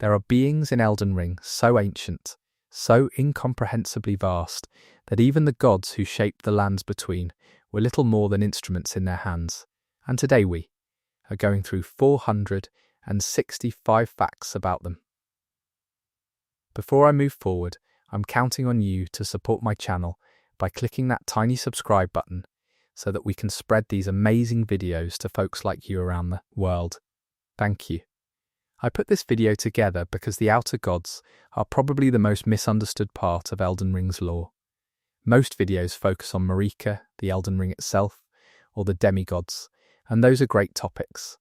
There are beings in Elden Ring so ancient, so incomprehensibly vast, that even the gods who shaped the lands between were little more than instruments in their hands. And today we are going through 465 facts about them. Before I move forward, I'm counting on you to support my channel by clicking that tiny subscribe button so that we can spread these amazing videos to folks like you around the world. Thank you. I put this video together because the Outer Gods are probably the most misunderstood part of Elden Ring's lore. Most videos focus on Marika, the Elden Ring itself, or the demigods, and those are great topics.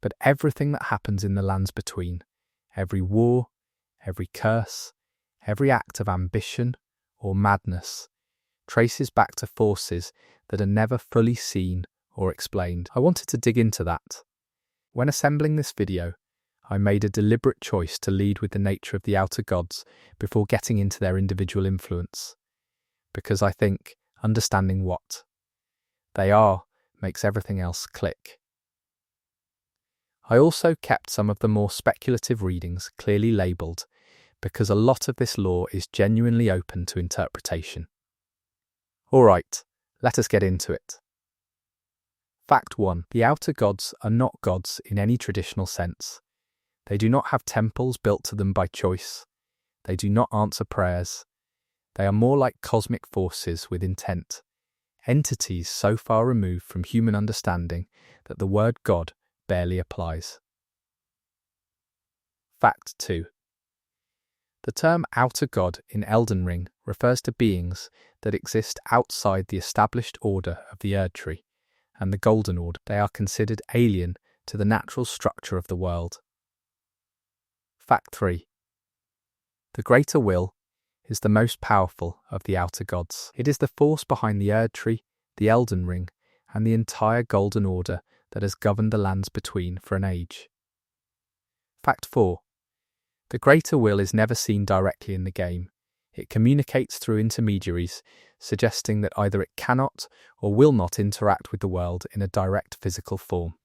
But everything that happens in the lands between, every war, every curse, every act of ambition or madness, traces back to forces that are never fully seen or explained. I wanted to dig into that. When assembling this video, I made a deliberate choice to lead with the nature of the Outer Gods before getting into their individual influence, because I think understanding what they are makes everything else click. I also kept some of the more speculative readings clearly labelled, because a lot of this lore is genuinely open to interpretation. Alright, let us get into it. Fact 1. The Outer Gods are not gods in any traditional sense. They do not have temples built to them by choice. They do not answer prayers. They are more like cosmic forces with intent, entities so far removed from human understanding that the word God barely applies. Fact 2. The term Outer God in Elden Ring refers to beings that exist outside the established order of the Erdtree and the Golden Order. They are considered alien to the natural structure of the world. Fact 3. The Greater Will is the most powerful of the Outer Gods. It is the force behind the Erdtree, the Elden Ring, and the entire Golden Order that has governed the lands between for an age. Fact 4. The Greater Will is never seen directly in the game. It communicates through intermediaries, suggesting that either it cannot or will not interact with the world in a direct physical form.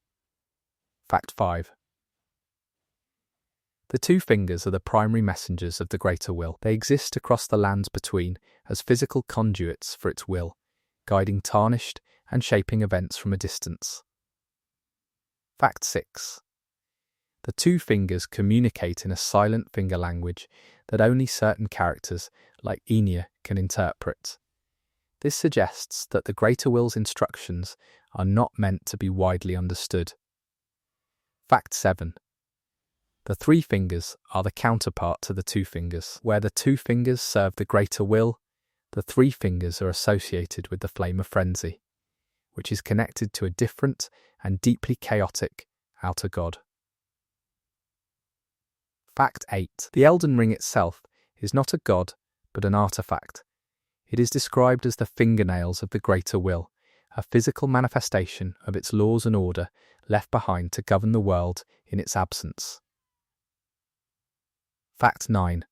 Fact 5. The two fingers are the primary messengers of the Greater Will. They exist across the lands between as physical conduits for its will, guiding tarnished and shaping events from a distance. Fact 6. The two fingers communicate in a silent finger language that only certain characters, like Enya, can interpret. This suggests that the Greater Will's instructions are not meant to be widely understood. Fact 7. The three fingers are the counterpart to the two fingers. Where the two fingers serve the Greater Will, the three fingers are associated with the Flame of Frenzy, which is connected to a different and deeply chaotic Outer God. Fact 8. The Elden Ring itself is not a god, but an artifact. It is described as the fingernails of the Greater Will, a physical manifestation of its laws and order left behind to govern the world in its absence. Fact 9.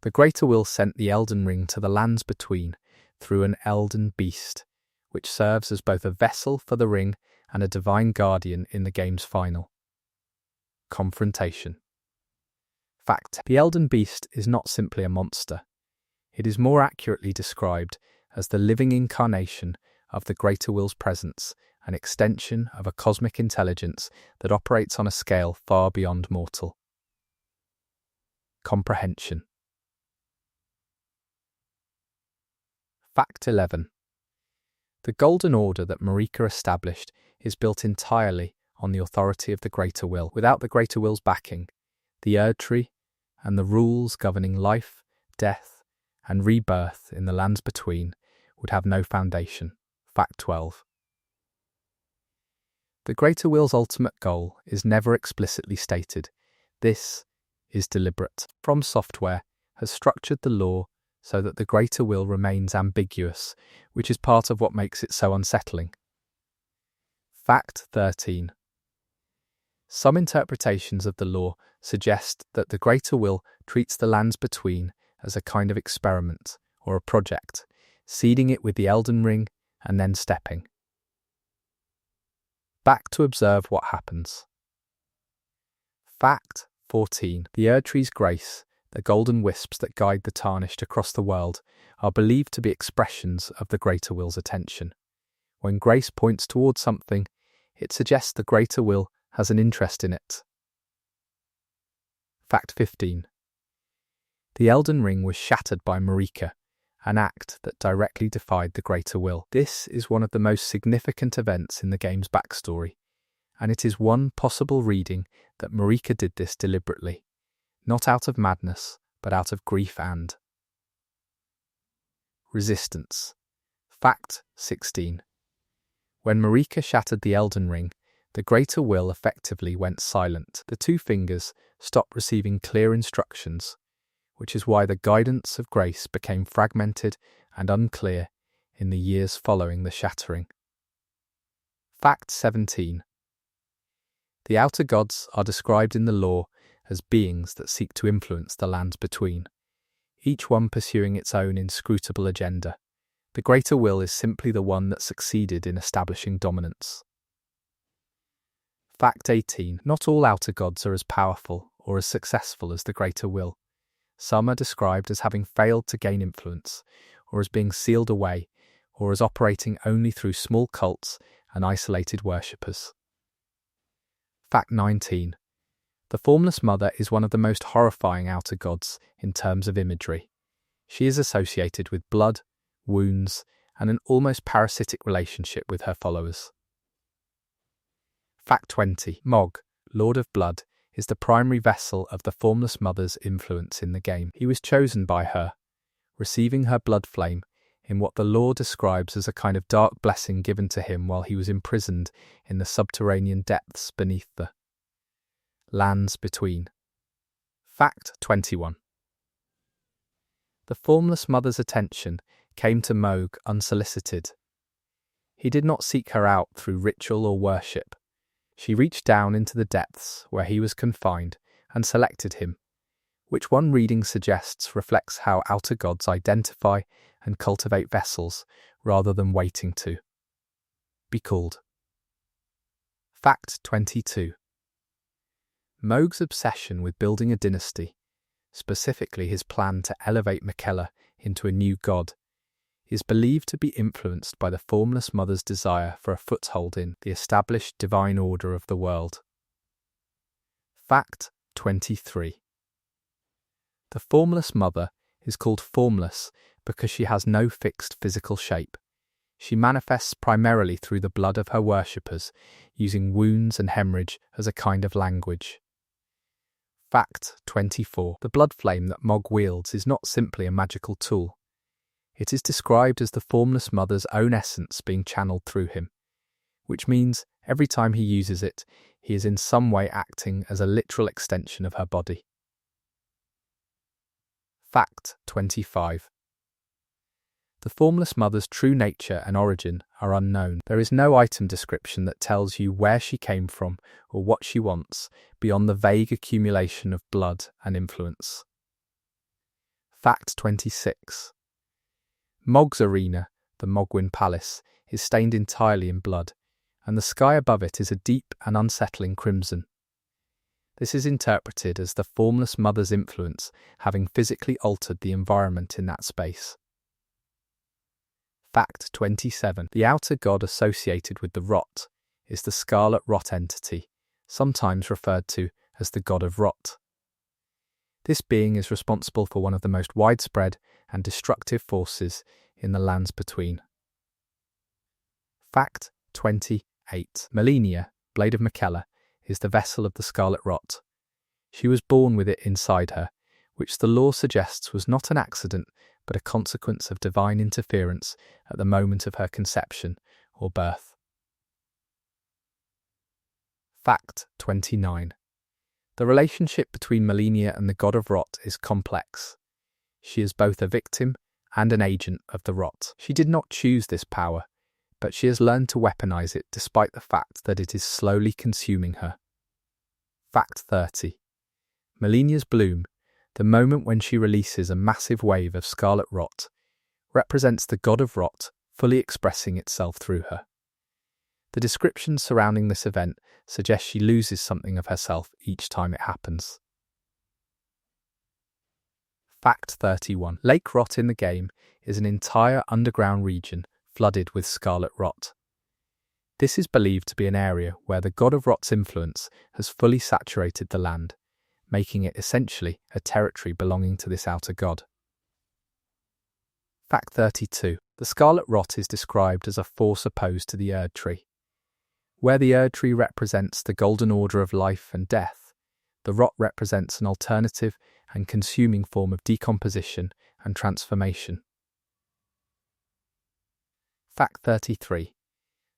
The Greater Will sent the Elden Ring to the lands between through an Elden Beast, which serves as both a vessel for the ring and a divine guardian in the game's final confrontation. Fact. The Elden Beast is not simply a monster. It is more accurately described as the living incarnation of the Greater Will's presence, an extension of a cosmic intelligence that operates on a scale far beyond mortal. Comprehension. Fact 11. The Golden Order that Marika established is built entirely on the authority of the Greater Will. Without the Greater Will's backing, the Erdtree and the rules governing life, death, and rebirth in the lands between would have no foundation. Fact 12. The Greater Will's ultimate goal is never explicitly stated. This is deliberate. From Software has structured the lore so that the Greater Will remains ambiguous, which is part of what makes it so unsettling. Fact 13. Some interpretations of the lore suggest that the Greater Will treats the lands between as a kind of experiment or a project, seeding it with the Elden Ring and then stepping back to observe what happens. Fact 14. The Erdtree's grace, the golden wisps that guide the tarnished across the world, are believed to be expressions of the greater will's attention. When grace points towards something, it suggests the greater will has an interest in it. Fact 15. The Elden Ring was shattered by Marika, an act that directly defied the greater will. This is one of the most significant events in the game's backstory, and it is one possible reading that Marika did this deliberately, not out of madness, but out of grief and resistance. Fact 16. When Marika shattered the Elden Ring, the greater will effectively went silent. The two fingers stopped receiving clear instructions, which is why the guidance of grace became fragmented and unclear in the years following the shattering. Fact 17. The outer gods are described in the lore as beings that seek to influence the lands between, each one pursuing its own inscrutable agenda. The greater will is simply the one that succeeded in establishing dominance. Fact 18. Not all outer gods are as powerful or as successful as the greater will. Some are described as having failed to gain influence, or as being sealed away, or as operating only through small cults and isolated worshippers. Fact 19. The Formless Mother is one of the most horrifying outer gods in terms of imagery. She is associated with blood, wounds, and an almost parasitic relationship with her followers. Fact 20. Mog, Lord of Blood, is the primary vessel of the Formless Mother's influence in the game. He was chosen by her, receiving her blood flame in what the lore describes as a kind of dark blessing given to him while he was imprisoned in the subterranean depths beneath the lands between. Fact 21. The Formless Mother's attention came to Mohg unsolicited. He did not seek her out through ritual or worship. She reached down into the depths where he was confined and selected him, which one reading suggests reflects how outer gods identify and cultivate vessels rather than waiting to be called. Fact 22. Mohg's obsession with building a dynasty, specifically his plan to elevate Miquella into a new god, is believed to be influenced by the Formless Mother's desire for a foothold in the established divine order of the world. Fact 23. The Formless Mother is called formless because she has no fixed physical shape. She manifests primarily through the blood of her worshippers, using wounds and hemorrhage as a kind of language. Fact 24. The blood flame that Mohg wields is not simply a magical tool. It is described as the Formless Mother's own essence being channeled through him, which means every time he uses it, he is in some way acting as a literal extension of her body. Fact 25. The Formless Mother's true nature and origin are unknown. There is no item description that tells you where she came from or what she wants, beyond the vague accumulation of blood and influence. Fact 26. Mohg's arena, the Mohgwyn Palace, is stained entirely in blood, and the sky above it is a deep and unsettling crimson. This is interpreted as the Formless Mother's influence having physically altered the environment in that space. Fact 27. The outer god associated with the rot is the Scarlet Rot entity, sometimes referred to as the God of Rot. This being is responsible for one of the most widespread and destructive forces in the lands between. Fact 28. Malenia, Blade of Miquella, is the vessel of the Scarlet Rot. She was born with it inside her, which the lore suggests was not an accident but a consequence of divine interference at the moment of her conception or birth. Fact 29. The relationship between Malenia and the God of Rot is complex. She is both a victim and an agent of the rot. She did not choose this power, but she has learned to weaponize it despite the fact that it is slowly consuming her. Fact 30. Malenia's bloom, the moment when she releases a massive wave of scarlet rot, represents the God of Rot fully expressing itself through her. The descriptions surrounding this event suggest she loses something of herself each time it happens. Fact 31. Lake Rot in the game is an entire underground region flooded with scarlet rot. This is believed to be an area where the god of rot's influence has fully saturated the land, making it essentially a territory belonging to this outer god. Fact 32. The scarlet rot is described as a force opposed to the Erd tree. Where the Erd tree represents the golden order of life and death, the rot represents an alternative and consuming form of decomposition and transformation. Fact 33.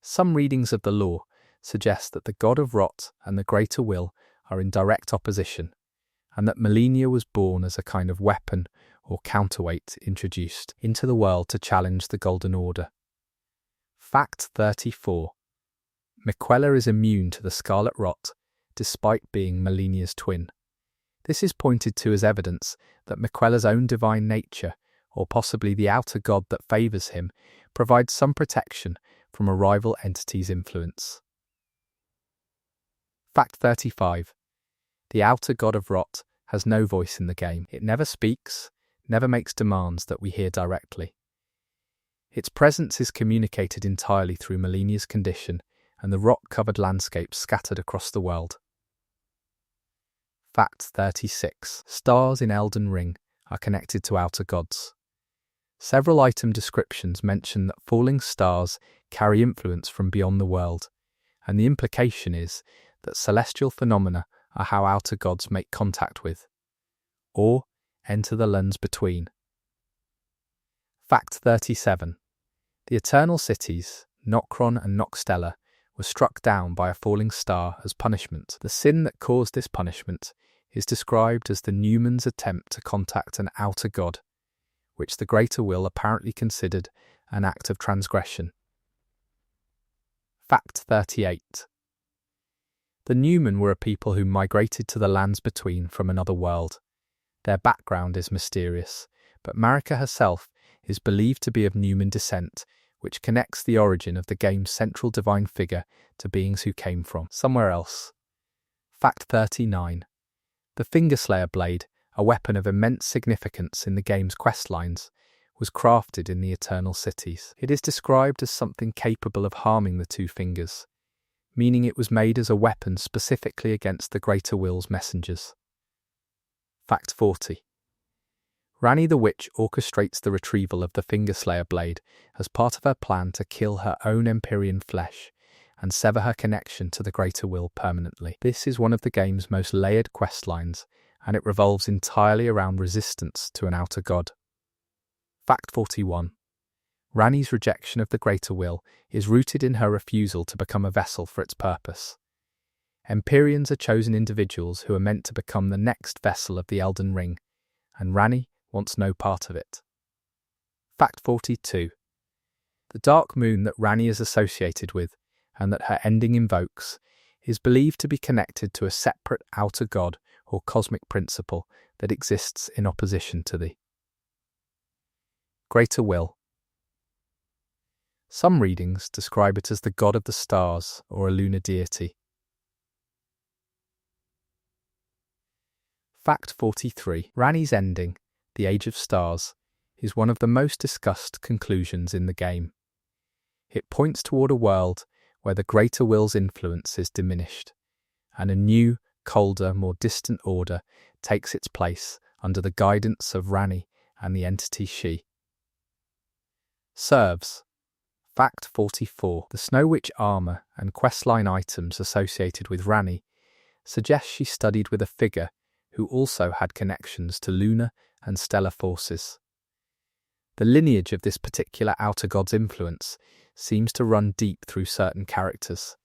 Some readings of the lore suggest that the god of rot and the greater will are in direct opposition, and that Malenia was born as a kind of weapon or counterweight introduced into the world to challenge the Golden Order. Fact 34. Miquella is immune to the scarlet rot, despite being Malenia's twin. This is pointed to as evidence that Miquella's own divine nature, or possibly the outer god that favours him, provides some protection from a rival entity's influence. Fact 35. The outer god of rot has no voice in the game. It never speaks, never makes demands that we hear directly. Its presence is communicated entirely through Malenia's condition and the rot-covered landscapes scattered across the world. Fact 36. Stars in Elden Ring are connected to outer gods. Several item descriptions mention that falling stars carry influence from beyond the world, and the implication is that celestial phenomena are how outer gods make contact with, or enter the lens between. Fact 37. The eternal cities, Nokron and Nokstella, were struck down by a falling star as punishment. The sin that caused this punishment is described as the Numen's attempt to contact an outer god, which the greater will apparently considered an act of transgression. Fact 38. The Numen were a people who migrated to the lands between from another world. Their background is mysterious, but Marika herself is believed to be of Numen descent, which connects the origin of the game's central divine figure to beings who came from somewhere else. Fact 39. The Fingerslayer blade, a weapon of immense significance in the game's questlines, was crafted in the Eternal Cities. It is described as something capable of harming the two fingers, meaning it was made as a weapon specifically against the Greater Will's messengers. Fact 40. Ranni the Witch orchestrates the retrieval of the Fingerslayer blade as part of her plan to kill her own Empyrean flesh and sever her connection to the Greater Will permanently. This is one of the game's most layered questlines, and it revolves entirely around resistance to an outer god. Fact 41. Ranni's rejection of the Greater Will is rooted in her refusal to become a vessel for its purpose. Empyreans are chosen individuals who are meant to become the next vessel of the Elden Ring, and Ranni wants no part of it. Fact 42. The dark moon that Ranni is associated with, and that her ending invokes, is believed to be connected to a separate outer god or cosmic principle that exists in opposition to the Greater Will. Some readings describe it as the god of the stars or a lunar deity. Fact 43. Ranni's ending, the Age of Stars, is one of the most discussed conclusions in the game. It points toward a world where the Greater Will's influence is diminished, and a new, colder, more distant order takes its place under the guidance of Ranni and the entity she serves. Fact 44. The Snow Witch armour and questline items associated with Ranni suggest she studied with a figure who also had connections to lunar and stellar forces. The lineage of this particular outer god's influence seems to run deep through certain characters.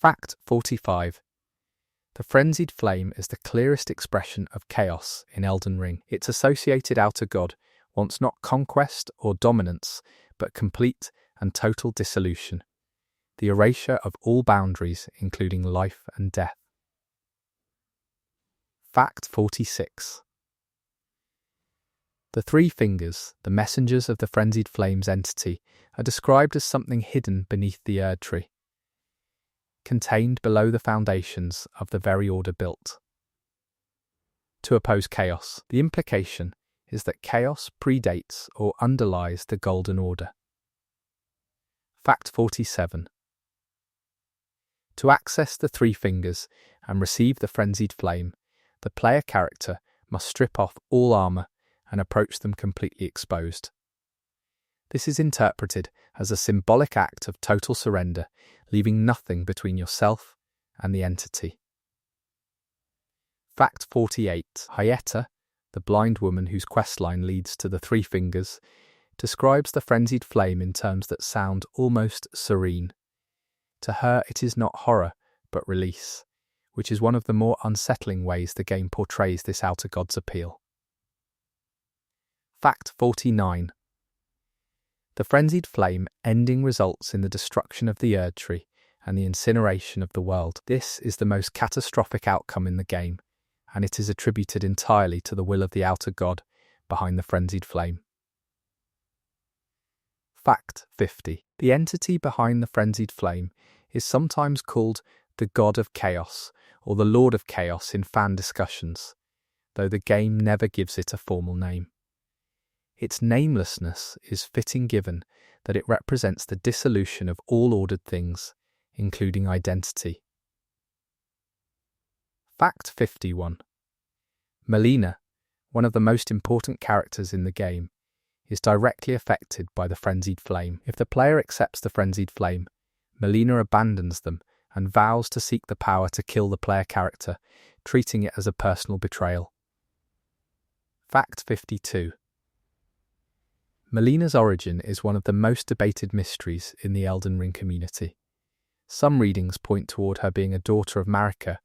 Fact 45. The Frenzied Flame is the clearest expression of chaos in Elden Ring. Its associated outer god wants not conquest or dominance, but complete and total dissolution, the erasure of all boundaries, including life and death. Fact 46. The three fingers, the messengers of the Frenzied Flame's entity, are described as something hidden beneath the Erd tree. contained below the foundations of the very order built. To oppose chaos, the implication is that chaos predates or underlies the Golden Order. Fact 47. To access the Three Fingers and receive the Frenzied Flame, the player character must strip off all armor and approach them completely exposed. This is interpreted as a symbolic act of total surrender, leaving nothing between yourself and the entity. Fact 48. Hyetta, the blind woman whose questline leads to the Three Fingers, describes the Frenzied Flame in terms that sound almost serene. To her, it is not horror, but release, which is one of the more unsettling ways the game portrays this outer god's appeal. Fact 49. The Frenzied Flame ending results in the destruction of the Erd Tree and the incineration of the world. This is the most catastrophic outcome in the game, and it is attributed entirely to the will of the outer god behind the Frenzied Flame. Fact 50. The entity behind the Frenzied Flame is sometimes called the God of Chaos or the Lord of Chaos in fan discussions, though the game never gives it a formal name. Its namelessness is fitting given that it represents the dissolution of all ordered things, including identity. Fact 51. Melina, one of the most important characters in the game, is directly affected by the Frenzied Flame. If the player accepts the Frenzied Flame, Melina abandons them and vows to seek the power to kill the player character, treating it as a personal betrayal. Fact 52. Melina's origin is one of the most debated mysteries in the Elden Ring community. Some readings point toward her being a daughter of Marika,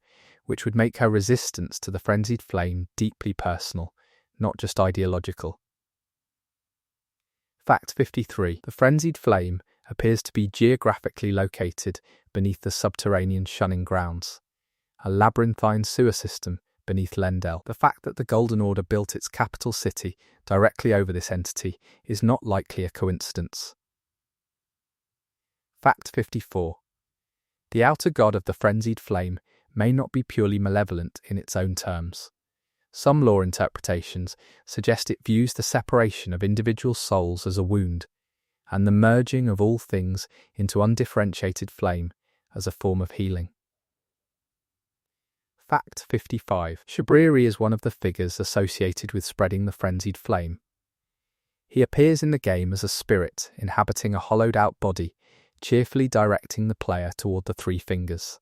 which would make her resistance to the Frenzied Flame deeply personal, not just ideological. Fact 53. The Frenzied Flame appears to be geographically located beneath the subterranean shunning grounds, a labyrinthine sewer system beneath Lendel. The fact that the Golden Order built its capital city directly over this entity is not likely a coincidence. Fact 54. The outer god of the Frenzied Flame may not be purely malevolent in its own terms. Some lore interpretations suggest it views the separation of individual souls as a wound, and the merging of all things into undifferentiated flame as a form of healing. Fact 55. Shabriri is one of the figures associated with spreading the Frenzied Flame. He appears in the game as a spirit inhabiting a hollowed-out body, cheerfully directing the player toward the Three Fingers.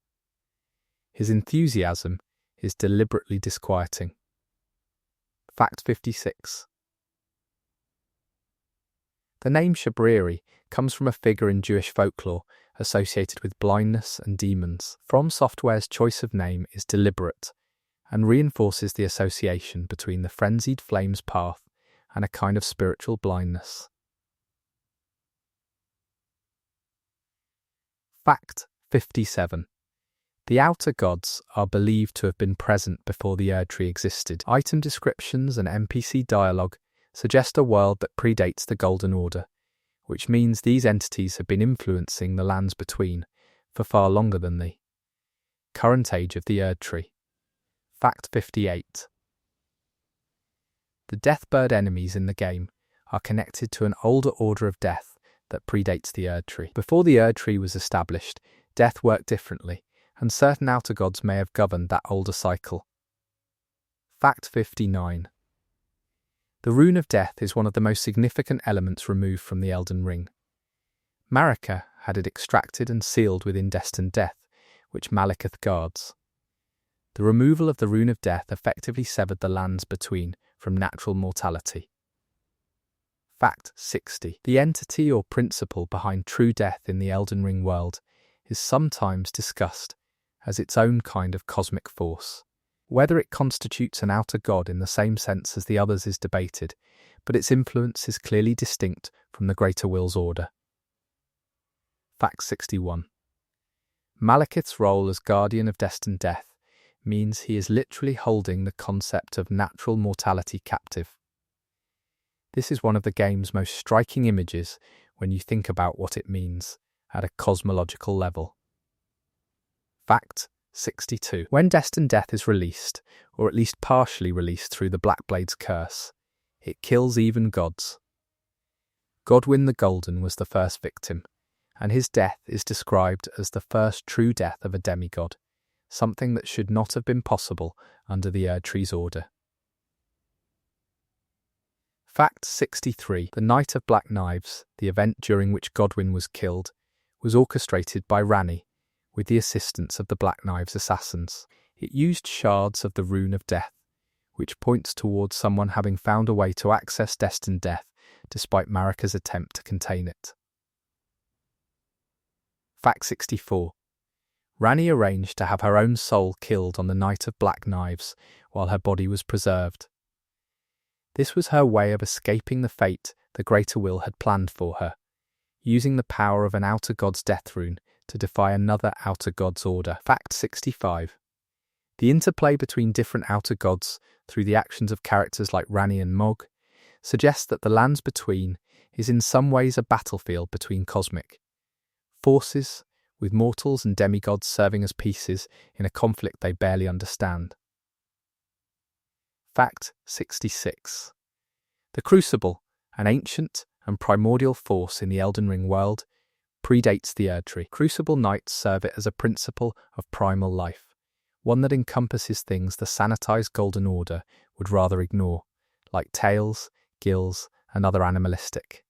His enthusiasm is deliberately disquieting. Fact 56. The name Shabriri comes from a figure in Jewish folklore associated with blindness and demons. From Software's choice of name is deliberate and reinforces the association between the Frenzied Flame's path and a kind of spiritual blindness. Fact 57. The outer gods are believed to have been present before the Erd Tree existed. Item descriptions and NPC dialogue suggest a world that predates the Golden Order, which means these entities have been influencing the lands between for far longer than the current age of the Erd Tree. Fact 58. The Deathbird enemies in the game are connected to an older order of death that predates the Erd Tree. Before the Erd Tree was established, death worked differently, and certain outer gods may have governed that older cycle. Fact 59. The Rune of Death is one of the most significant elements removed from the Elden Ring. Marika had it extracted and sealed within Destined Death, which Malekith guards. The removal of the Rune of Death effectively severed the lands between from natural mortality. Fact 60. The entity or principle behind true death in the Elden Ring world is sometimes discussed as its own kind of cosmic force. Whether it constitutes an outer god in the same sense as the others is debated, but its influence is clearly distinct from the Greater Will's order. Fact 61. Malekith's role as guardian of Destined Death means he is literally holding the concept of natural mortality captive. This is one of the game's most striking images when you think about what it means at a cosmological level. Fact 62. When destined death is released, or at least partially released through the Blackblade's curse, it kills even gods. Godwyn the Golden was the first victim, and his death is described as the first true death of a demigod, something that should not have been possible under the Erdtree's order. Fact 63. The Night of Black Knives, the event during which Godwyn was killed, was orchestrated by Ranni, with the assistance of the Black Knives assassins. It used shards of the Rune of Death, which points towards someone having found a way to access destined death, despite Marika's attempt to contain it. Fact 64. Ranni arranged to have her own soul killed on the Night of Black Knives, while her body was preserved. This was her way of escaping the fate the Greater Will had planned for her, using the power of an Outer God's death rune to defy another Outer God's order. Fact 65. The interplay between different Outer Gods through the actions of characters like Ranni and Mog suggests that the Lands Between is in some ways a battlefield between cosmic forces, with mortals and demigods serving as pieces in a conflict they barely understand. Fact 66. The Crucible, an ancient and primordial force in the Elden Ring world, predates the Erdtree. Crucible Knights serve it as a principle of primal life, one that encompasses things the sanitized Golden Order would rather ignore, like tails, gills, and other animalistic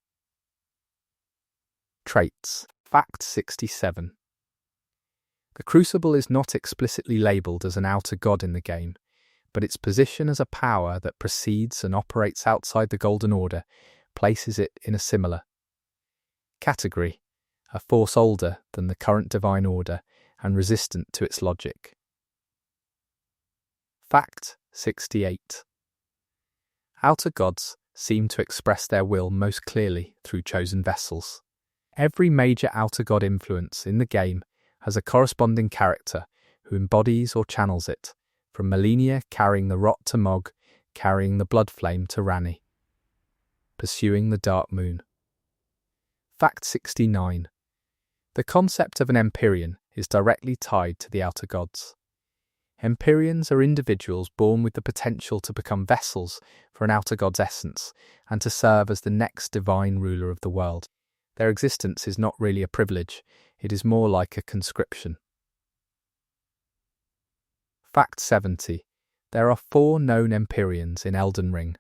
traits. Fact 67. The Crucible is not explicitly labelled as an outer god in the game, but its position as a power that precedes and operates outside the Golden Order places it in a similar category, a force older than the current Divine Order and resistant to its logic. Fact 68. Outer gods seem to express their will most clearly through chosen vessels. Every major outer god influence in the game has a corresponding character who embodies or channels it, from Malenia carrying the Rot to Mog, carrying the Blood Flame to Ranni, pursuing the Dark Moon. Fact 69. The concept of an Empyrean is directly tied to the outer gods. Empyreans are individuals born with the potential to become vessels for an outer god's essence and to serve as the next divine ruler of the world. Their existence is not really a privilege, it is more like a conscription. Fact 70. There are 4 known Empyreans in Elden Ring: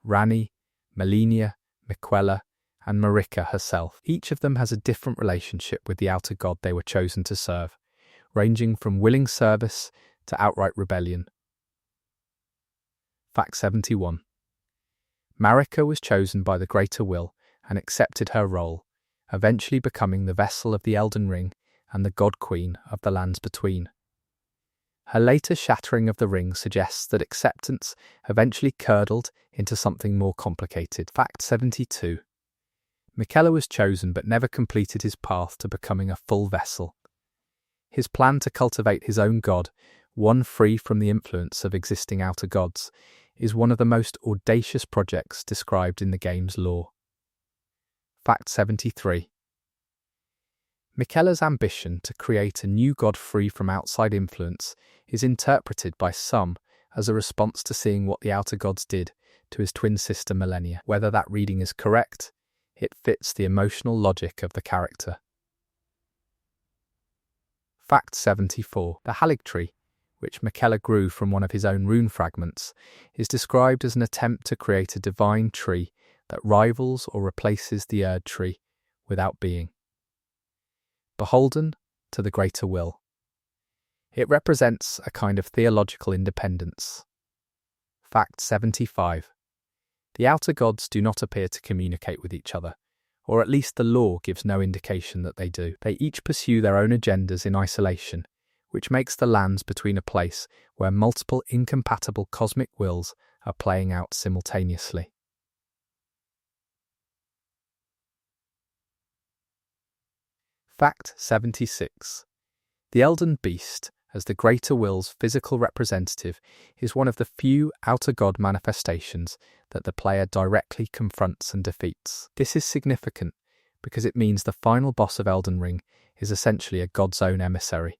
Ranni, Malenia, Miquella, and Marika herself. Each of them has a different relationship with the outer god they were chosen to serve, ranging from willing service to outright rebellion. Fact 71. Marika was chosen by the Greater Will and accepted her role, eventually becoming the vessel of the Elden Ring and the God Queen of the Lands Between. Her later shattering of the ring suggests that acceptance eventually curdled into something more complicated. Fact 72. Miquella was chosen but never completed his path to becoming a full vessel. His plan to cultivate his own god, one free from the influence of existing outer gods, is one of the most audacious projects described in the game's lore. Fact 73. Miquella's ambition to create a new god free from outside influence is interpreted by some as a response to seeing what the outer gods did to his twin sister Malenia. Whether that reading is correct, it fits the emotional logic of the character. Fact 74. The Haligtree, which Miquella grew from one of his own rune fragments, is described as an attempt to create a divine tree that rivals or replaces the Erdtree without being beholden to the Greater Will. It represents a kind of theological independence. Fact 75. The outer gods do not appear to communicate with each other, or at least the lore gives no indication that they do. They each pursue their own agendas in isolation, which makes the Lands Between a place where multiple incompatible cosmic wills are playing out simultaneously. Fact 76. The Elden Beast, as the Greater Will's physical representative, is one of the few outer god manifestations that the player directly confronts and defeats. This is significant because it means the final boss of Elden Ring is essentially a god's own emissary.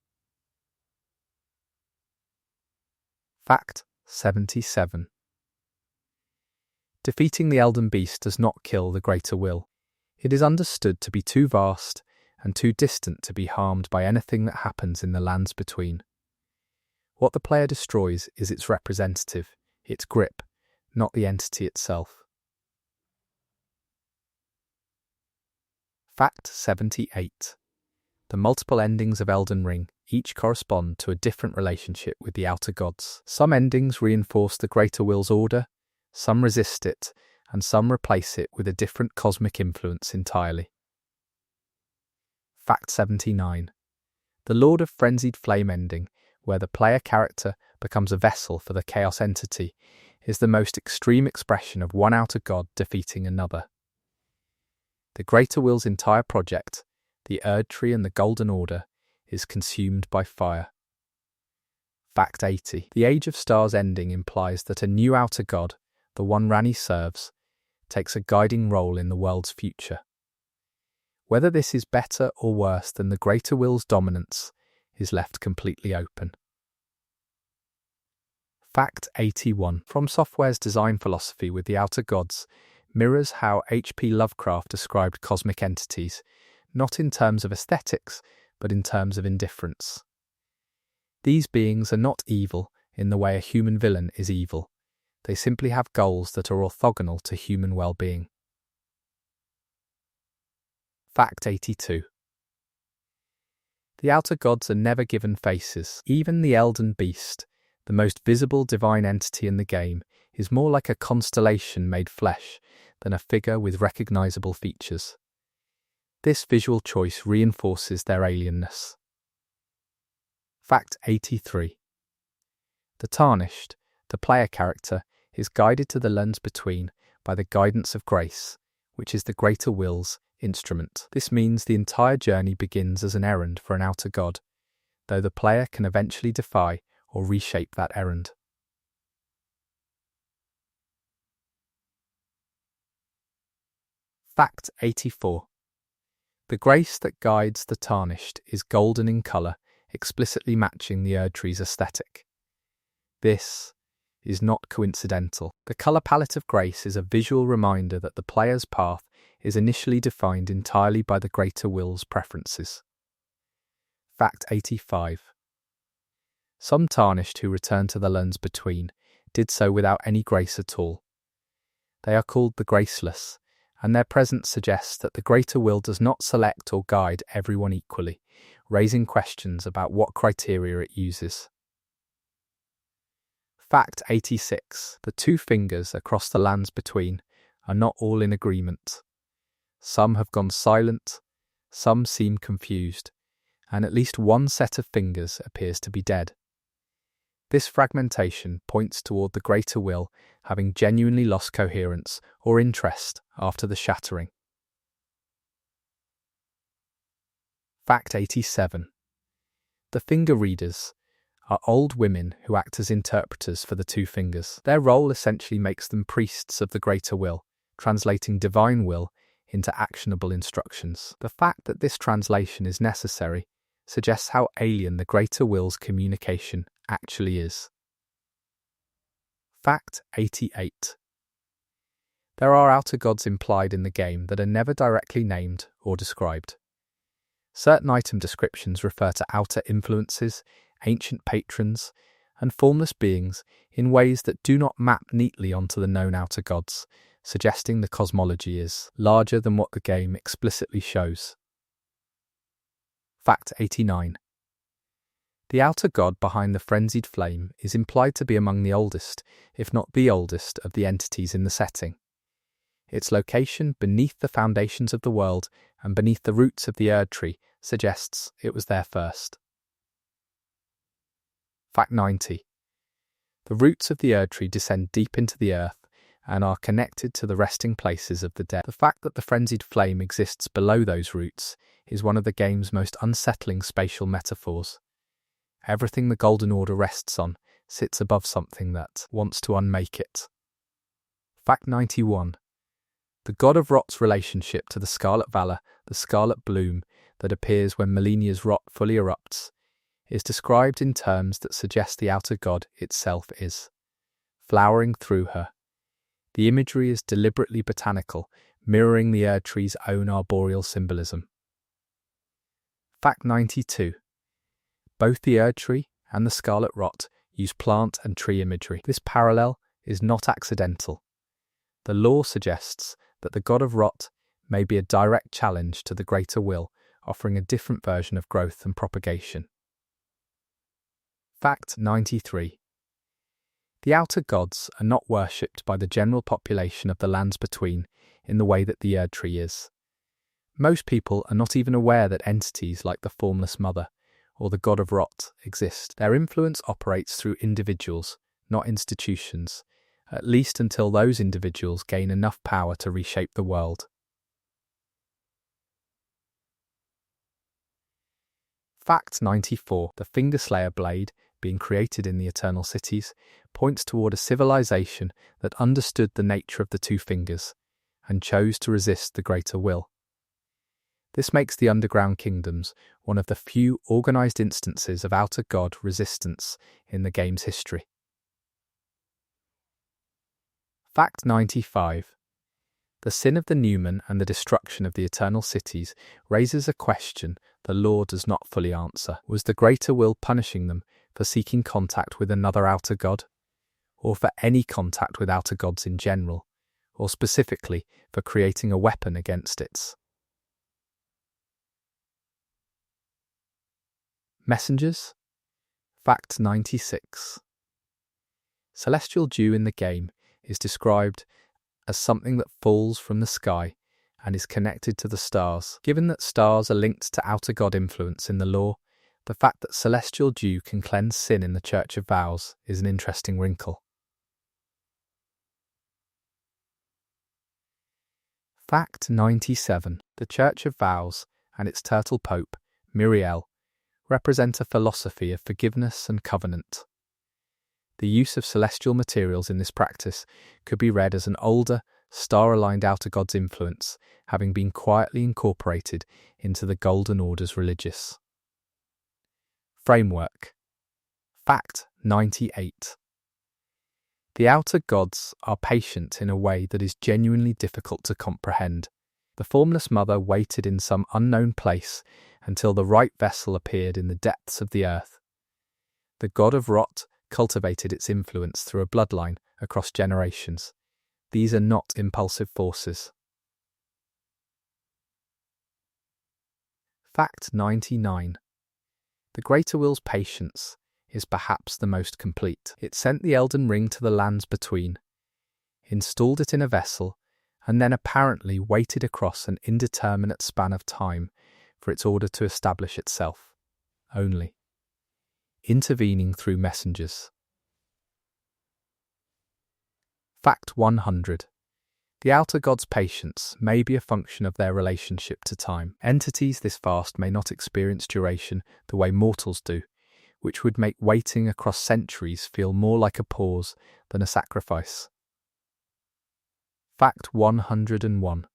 Fact 77. Defeating the Elden Beast does not kill the greater will. It is understood to be too vast and too distant to be harmed by anything that happens in the lands between. What the player destroys is its representative, its grip, not the entity itself. Fact 78. The multiple endings of Elden Ring each correspond to a different relationship with the outer gods. Some endings reinforce the greater will's order, some resist it, and some replace it with a different cosmic influence entirely. Fact 79. The Lord of Frenzied Flame ending, where the player character becomes a vessel for the chaos entity, is the most extreme expression of one outer god defeating another. The greater will's entire project, the Erdtree and the Golden Order, is consumed by fire. Fact 80. The Age of Stars ending implies that a new outer god, the one Ranni serves, takes a guiding role in the world's future. Whether this is better or worse than the greater will's dominance is left completely open. Fact 81. From Software's design philosophy with the outer gods mirrors how H.P. Lovecraft described cosmic entities, not in terms of aesthetics, but in terms of indifference. These beings are not evil in the way a human villain is evil. They simply have goals that are orthogonal to human well-being. Fact 82. The outer gods are never given faces. Even the Elden Beast, the most visible divine entity in the game, is more like a constellation made flesh than a figure with recognizable features. This visual choice reinforces their alienness. Fact 83. The Tarnished, the player character, is guided to the lands between by the guidance of grace, which is the greater will's instrument. This means the entire journey begins as an errand for an outer god, though the player can eventually defy or reshape that errand. Fact 84. The grace that guides the Tarnished is golden in colour, explicitly matching the Erdtree's aesthetic. This is not coincidental. The colour palette of grace is a visual reminder that the player's path is initially defined entirely by the greater will's preferences. Fact 85. Some Tarnished who returned to the lands between did so without any grace at all. They are called the Graceless, and their presence suggests that the greater will does not select or guide everyone equally, raising questions about what criteria it uses. Fact 86. The two fingers across the lands between are not all in agreement. Some have gone silent, some seem confused, and at least one set of fingers appears to be dead. This fragmentation points toward the greater will having genuinely lost coherence or interest after the shattering. Fact 87. The finger readers are old women who act as interpreters for the two fingers. Their role essentially makes them priests of the greater will, translating divine will into actionable instructions. The fact that this translation is necessary suggests how alien the greater will's communication actually is. Fact 88. There are outer gods implied in the game that are never directly named or described. Certain item descriptions refer to outer influences, ancient patrons, and formless beings in ways that do not map neatly onto the known outer gods, suggesting the cosmology is larger than what the game explicitly shows. Fact 89. The outer god behind the Frenzied Flame is implied to be among the oldest, if not the oldest, of the entities in the setting. Its location beneath the foundations of the world and beneath the roots of the Erdtree suggests it was there first. Fact 90. The roots of the Erdtree descend deep into the earth and are connected to the resting places of the dead. The fact that the Frenzied Flame exists below those roots is one of the game's most unsettling spatial metaphors. Everything the Golden Order rests on sits above something that wants to unmake it. Fact 91. The God of Rot's relationship to the Scarlet Valor, the Scarlet Bloom that appears when Malenia's rot fully erupts, is described in terms that suggest the outer god itself is flowering through her. The imagery is deliberately botanical, mirroring the Erd tree's own arboreal symbolism. Fact 92. Both the Erd tree and the scarlet rot use plant and tree imagery. This parallel is not accidental. The lore suggests that the god of rot may be a direct challenge to the greater will, offering a different version of growth and propagation. Fact 93. The outer gods are not worshipped by the general population of the lands between in the way that the Erd tree is. Most people are not even aware that entities like the Formless Mother or the god of rot exist. Their influence operates through individuals, not institutions, at least until those individuals gain enough power to reshape the world. Fact 94. The Fingerslayer blade, being created in the Eternal Cities, points toward a civilization that understood the nature of the two fingers and chose to resist the greater will. This makes the Underground Kingdoms one of the few organized instances of outer god resistance in the game's history. Fact 95. The sin of the Newman and the destruction of the Eternal Cities raises a question the lore does not fully answer. Was the greater will punishing them for seeking contact with another outer god? Or for any contact with outer gods in general? Or specifically for creating a weapon against its messengers? Fact 96. Celestial dew in the game is described as something that falls from the sky and is connected to the stars. Given that stars are linked to outer god influence in the lore, the fact that celestial dew can cleanse sin in the Church of Vows is an interesting wrinkle. Fact 97. The Church of Vows and its turtle pope, Miriel, represent a philosophy of forgiveness and covenant. The use of celestial materials in this practice could be read as an older, star-aligned outer god's influence having been quietly incorporated into the Golden Order's religious framework. Fact 98. The outer gods are patient in a way that is genuinely difficult to comprehend. The Formless Mother waited in some unknown place until the right vessel appeared in the depths of the earth. The god of rot cultivated its influence through a bloodline across generations. These are not impulsive forces. Fact 99. The Greater Will's patience is perhaps the most complete. It sent the Elden Ring to the lands between, installed it in a vessel, and then apparently waited across an indeterminate span of time for its order to establish itself, only intervening through messengers. Fact 100. The outer god's patience may be a function of their relationship to time. Entities this vast may not experience duration the way mortals do, which would make waiting across centuries feel more like a pause than a sacrifice. Fact 101.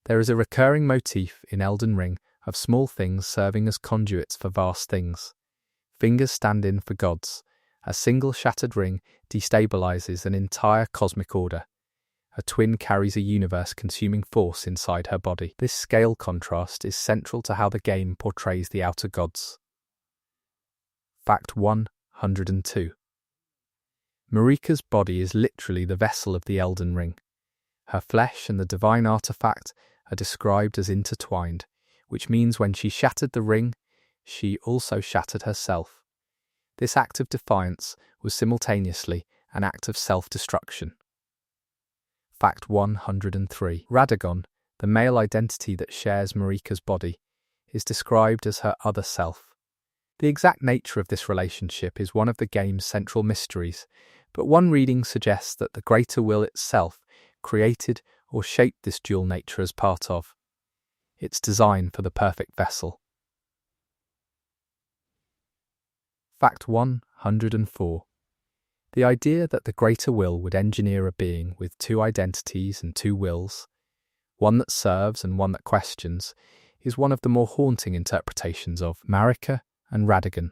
There is a recurring motif in Elden Ring of small things serving as conduits for vast things. Fingers stand in for gods. A single shattered ring destabilizes an entire cosmic order. A twin carries a universe-consuming force inside her body. This scale contrast is central to how the game portrays the outer gods. Fact 102. Marika's body is literally the vessel of the Elden Ring. Her flesh and the divine artifact are described as intertwined, which means when she shattered the ring, she also shattered herself. This act of defiance was simultaneously an act of self-destruction. Fact 103. Radagon, the male identity that shares Marika's body, is described as her other self. The exact nature of this relationship is one of the game's central mysteries, but one reading suggests that the greater will itself created or shaped this dual nature as part of its design for the perfect vessel. Fact 104. The idea that the greater will would engineer a being with two identities and two wills, one that serves and one that questions, is one of the more haunting interpretations of Marika and Radagon.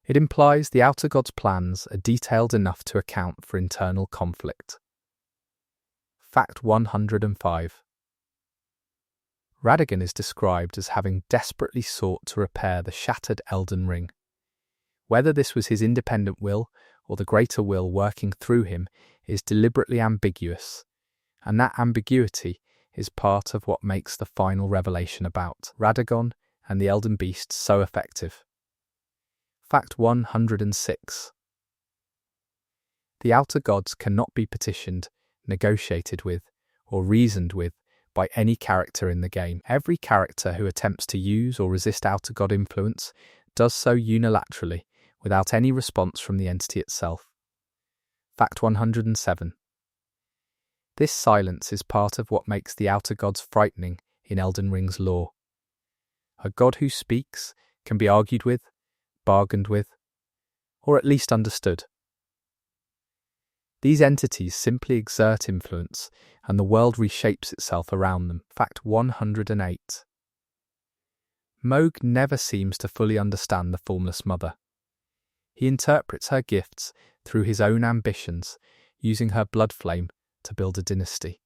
It implies the outer god's plans are detailed enough to account for internal conflict. Fact 105. Radagon is described as having desperately sought to repair the shattered Elden Ring. Whether this was his independent will or the greater will working through him is deliberately ambiguous, and that ambiguity is part of what makes the final revelation about Radagon and the Elden Beast so effective. Fact 106. The outer gods cannot be petitioned, negotiated with, or reasoned with by any character in the game. Every character who attempts to use or resist outer god influence does so unilaterally, without any response from the entity itself. Fact 107. This silence is part of what makes the outer gods frightening in Elden Ring's lore. A god who speaks can be argued with, bargained with, or at least understood. These entities simply exert influence, and the world reshapes itself around them. Fact 108. Mohg never seems to fully understand the Formless Mother. He interprets her gifts through his own ambitions, using her blood flame to build a dynasty.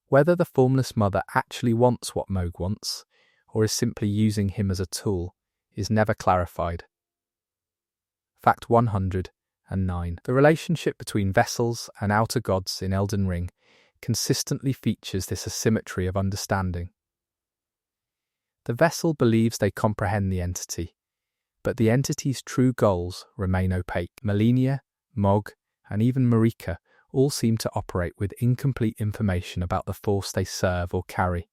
Whether the Formless Mother actually wants what Mohg wants, or is simply using him as a tool, is never clarified. Fact 109. The relationship between vessels and outer gods in Elden Ring consistently features this asymmetry of understanding. The vessel believes they comprehend the entity, but the entity's true goals remain opaque. Malenia, Mohg, and even Marika all seem to operate with incomplete information about the force they serve or carry.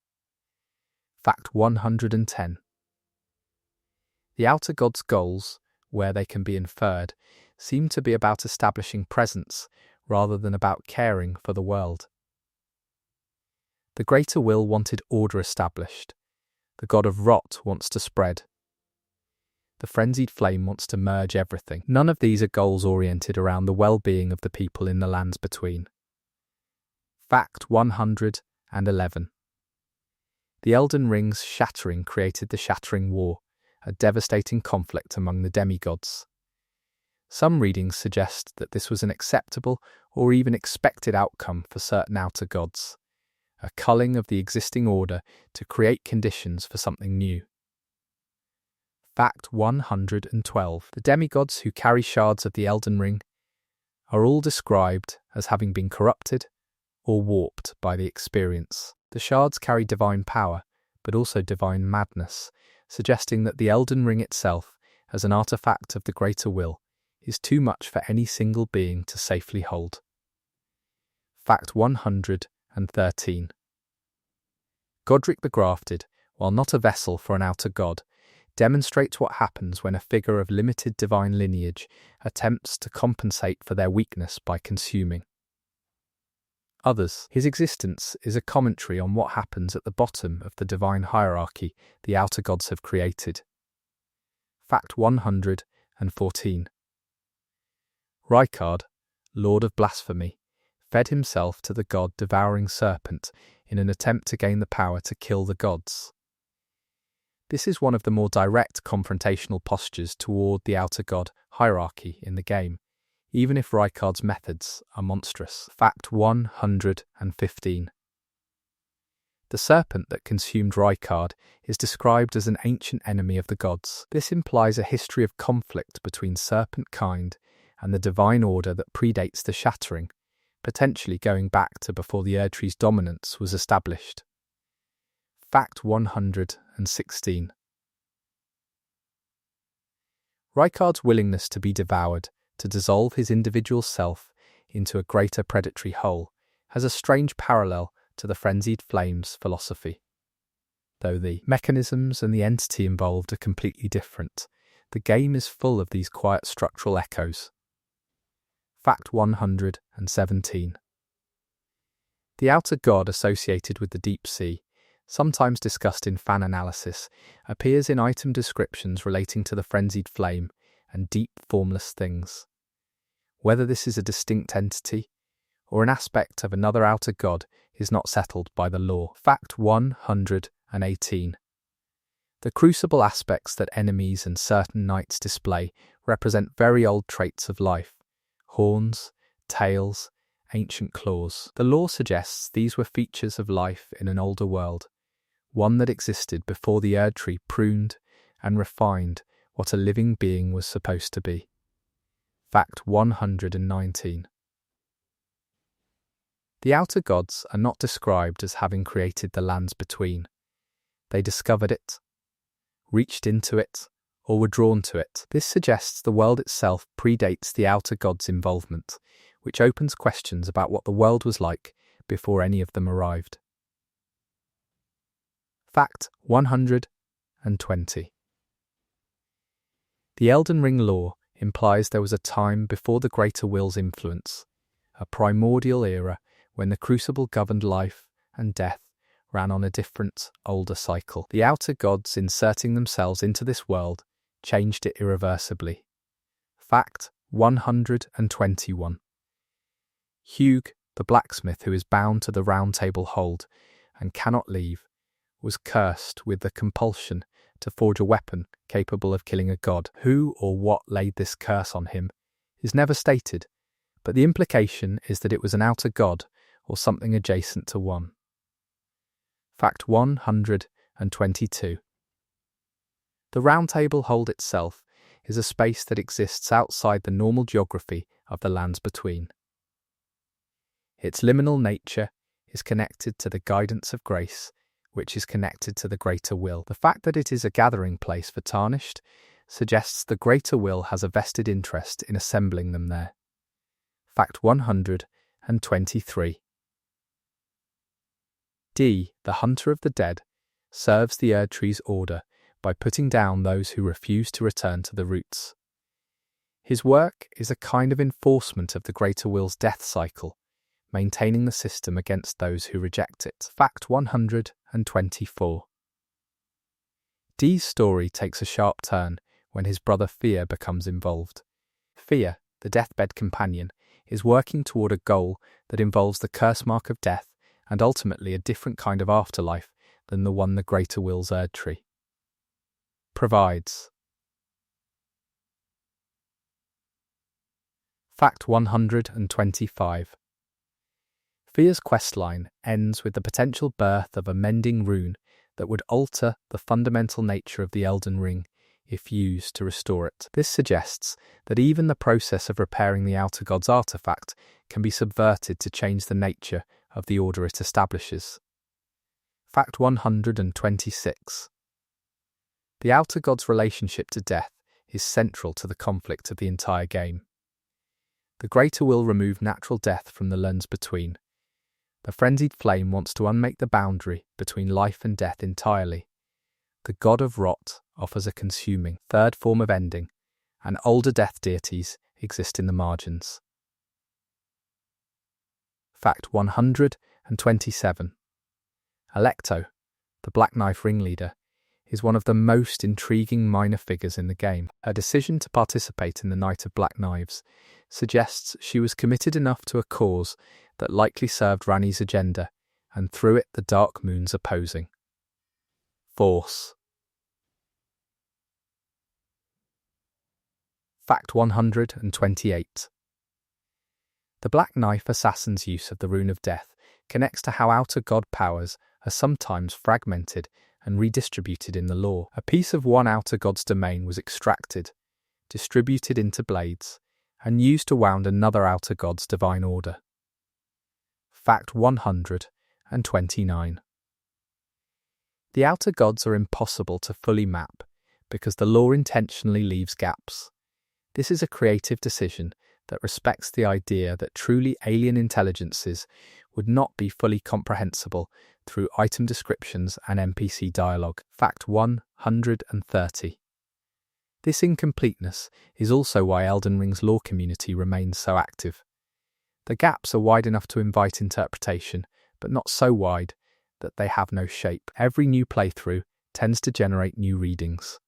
Fact 110. The outer god's goals, where they can be inferred, seem to be about establishing presence rather than about caring for the world. The greater will wanted order established. The god of rot wants to spread. The Frenzied Flame wants to merge everything. None of these are goals oriented around the well-being of the people in the lands between. Fact 111. The Elden Ring's shattering created the Shattering War, a devastating conflict among the demigods. Some readings suggest that this was an acceptable or even expected outcome for certain outer gods, a culling of the existing order to create conditions for something new. Fact 112. The demigods who carry shards of the Elden Ring are all described as having been corrupted or warped by the experience. The shards carry divine power, but also divine madness, suggesting that the Elden Ring itself, as an artifact of the greater will, is too much for any single being to safely hold. Fact 113. Godric the Grafted, while not a vessel for an outer god, demonstrates what happens when a figure of limited divine lineage attempts to compensate for their weakness by consuming others. His existence is a commentary on what happens at the bottom of the divine hierarchy the outer gods have created. Fact 114. Rykard, Lord of Blasphemy, fed himself to the god-devouring serpent in an attempt to gain the power to kill the gods. This is one of the more direct confrontational postures toward the outer god hierarchy in the game, even if Rykard's methods are monstrous. Fact 115. The serpent that consumed Rykard is described as an ancient enemy of the gods. This implies a history of conflict between serpent kind and the divine order that predates the shattering, potentially going back to before the Erdtree's dominance was established. Fact 116. Rykard's willingness to be devoured, to dissolve his individual self into a greater predatory whole, has a strange parallel to the Frenzied Flame's philosophy. Though the mechanisms and the entity involved are completely different, the game is full of these quiet structural echoes. Fact 117. The outer god associated with the deep sea, sometimes discussed in fan analysis, appears in item descriptions relating to the Frenzied Flame and deep formless things. Whether this is a distinct entity or an aspect of another outer god is not settled by the lore. Fact 118. The crucible aspects that enemies and certain knights display represent very old traits of life: horns, tails, ancient claws. The lore suggests these were features of life in an older world, one that existed before the Erd Tree pruned and refined what a living being was supposed to be. Fact 119. The outer gods are not described as having created the lands between. They discovered it, reached into it, or were drawn to it. This suggests the world itself predates the outer gods' involvement, which opens questions about what the world was like before any of them arrived. Fact 120. The Elden Ring lore implies there was a time before the Greater Will's influence, a primordial era when the Crucible governed life and death ran on a different, older cycle. The outer gods inserting themselves into this world changed it irreversibly. Fact 121. Hugh, the blacksmith who is bound to the Round Table hold and cannot leave, was cursed with the compulsion to forge a weapon capable of killing a god. Who or what laid this curse on him is never stated, but the implication is that it was an outer god or something adjacent to one. Fact 122. The Round Table hold itself is a space that exists outside the normal geography of the lands between. Its liminal nature is connected to the guidance of grace, which is connected to the Greater Will. The fact that it is a gathering place for Tarnished suggests the Greater Will has a vested interest in assembling them there. Fact 123. D, the Hunter of the Dead, serves the Erd Tree's order by putting down those who refuse to return to the roots. His work is a kind of enforcement of the Greater Will's death cycle, maintaining the system against those who reject it. Fact 124. Dee's story takes a sharp turn when his brother Fear becomes involved. Fear, the deathbed companion, is working toward a goal that involves the curse mark of death and ultimately a different kind of afterlife than the one the Greater Will's Erd Tree provides. Fact 125. Fear's questline ends with the potential birth of a mending rune that would alter the fundamental nature of the Elden Ring if used to restore it. This suggests that even the process of repairing the Outer God's artifact can be subverted to change the nature of the order it establishes. Fact 126. The Outer God's relationship to death is central to the conflict of the entire game. The Greater Will remove natural death from the lands between. The Frenzied Flame wants to unmake the boundary between life and death entirely. The God of Rot offers a consuming third form of ending, and older death deities exist in the margins. Fact 127. Alecto, the Black Knife ringleader, is one of the most intriguing minor figures in the game. Her decision to participate in the Night of Black Knives suggests she was committed enough to a cause that likely served Ranni's agenda, and through it the Dark Moon's opposing force. Fact 128. The Black Knife assassin's use of the Rune of Death connects to how outer god powers are sometimes fragmented and redistributed in the lore. A piece of one outer god's domain was extracted, distributed into blades, and used to wound another outer god's divine order. Fact 129. The outer gods are impossible to fully map because the lore intentionally leaves gaps. This is a creative decision that respects the idea that truly alien intelligences would not be fully comprehensible through item descriptions and NPC dialogue. Fact 130. This incompleteness is also why Elden Ring's lore community remains so active. The gaps are wide enough to invite interpretation, but not so wide that they have no shape. Every new playthrough tends to generate new readings.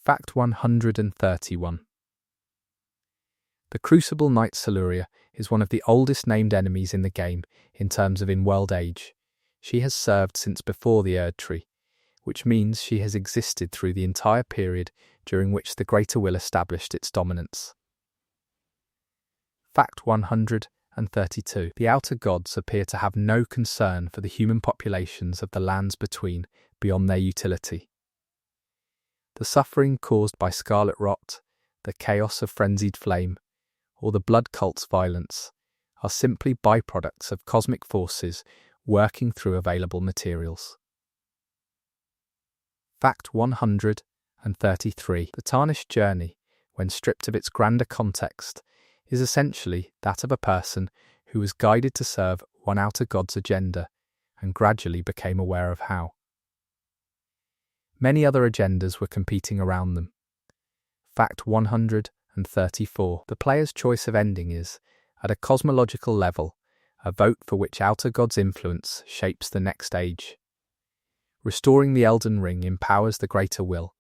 Fact 131. The Crucible Knight Siluria is one of the oldest named enemies in the game in terms of in-world age. She has served since before the Erd Tree, which means she has existed through the entire period during which the Greater Will established its dominance. Fact 132. The outer gods appear to have no concern for the human populations of the lands between beyond their utility. The suffering caused by scarlet rot, the chaos of Frenzied Flame, or the blood cult's violence are simply byproducts of cosmic forces working through available materials. Fact 133. The tarnished journey, when stripped of its grander context, is essentially that of a person who was guided to serve one outer god's agenda and gradually became aware of how many other agendas were competing around them. Fact 134. The player's choice of ending is, at a cosmological level, a vote for which outer god's influence shapes the next age. Restoring the Elden Ring empowers the Greater Will.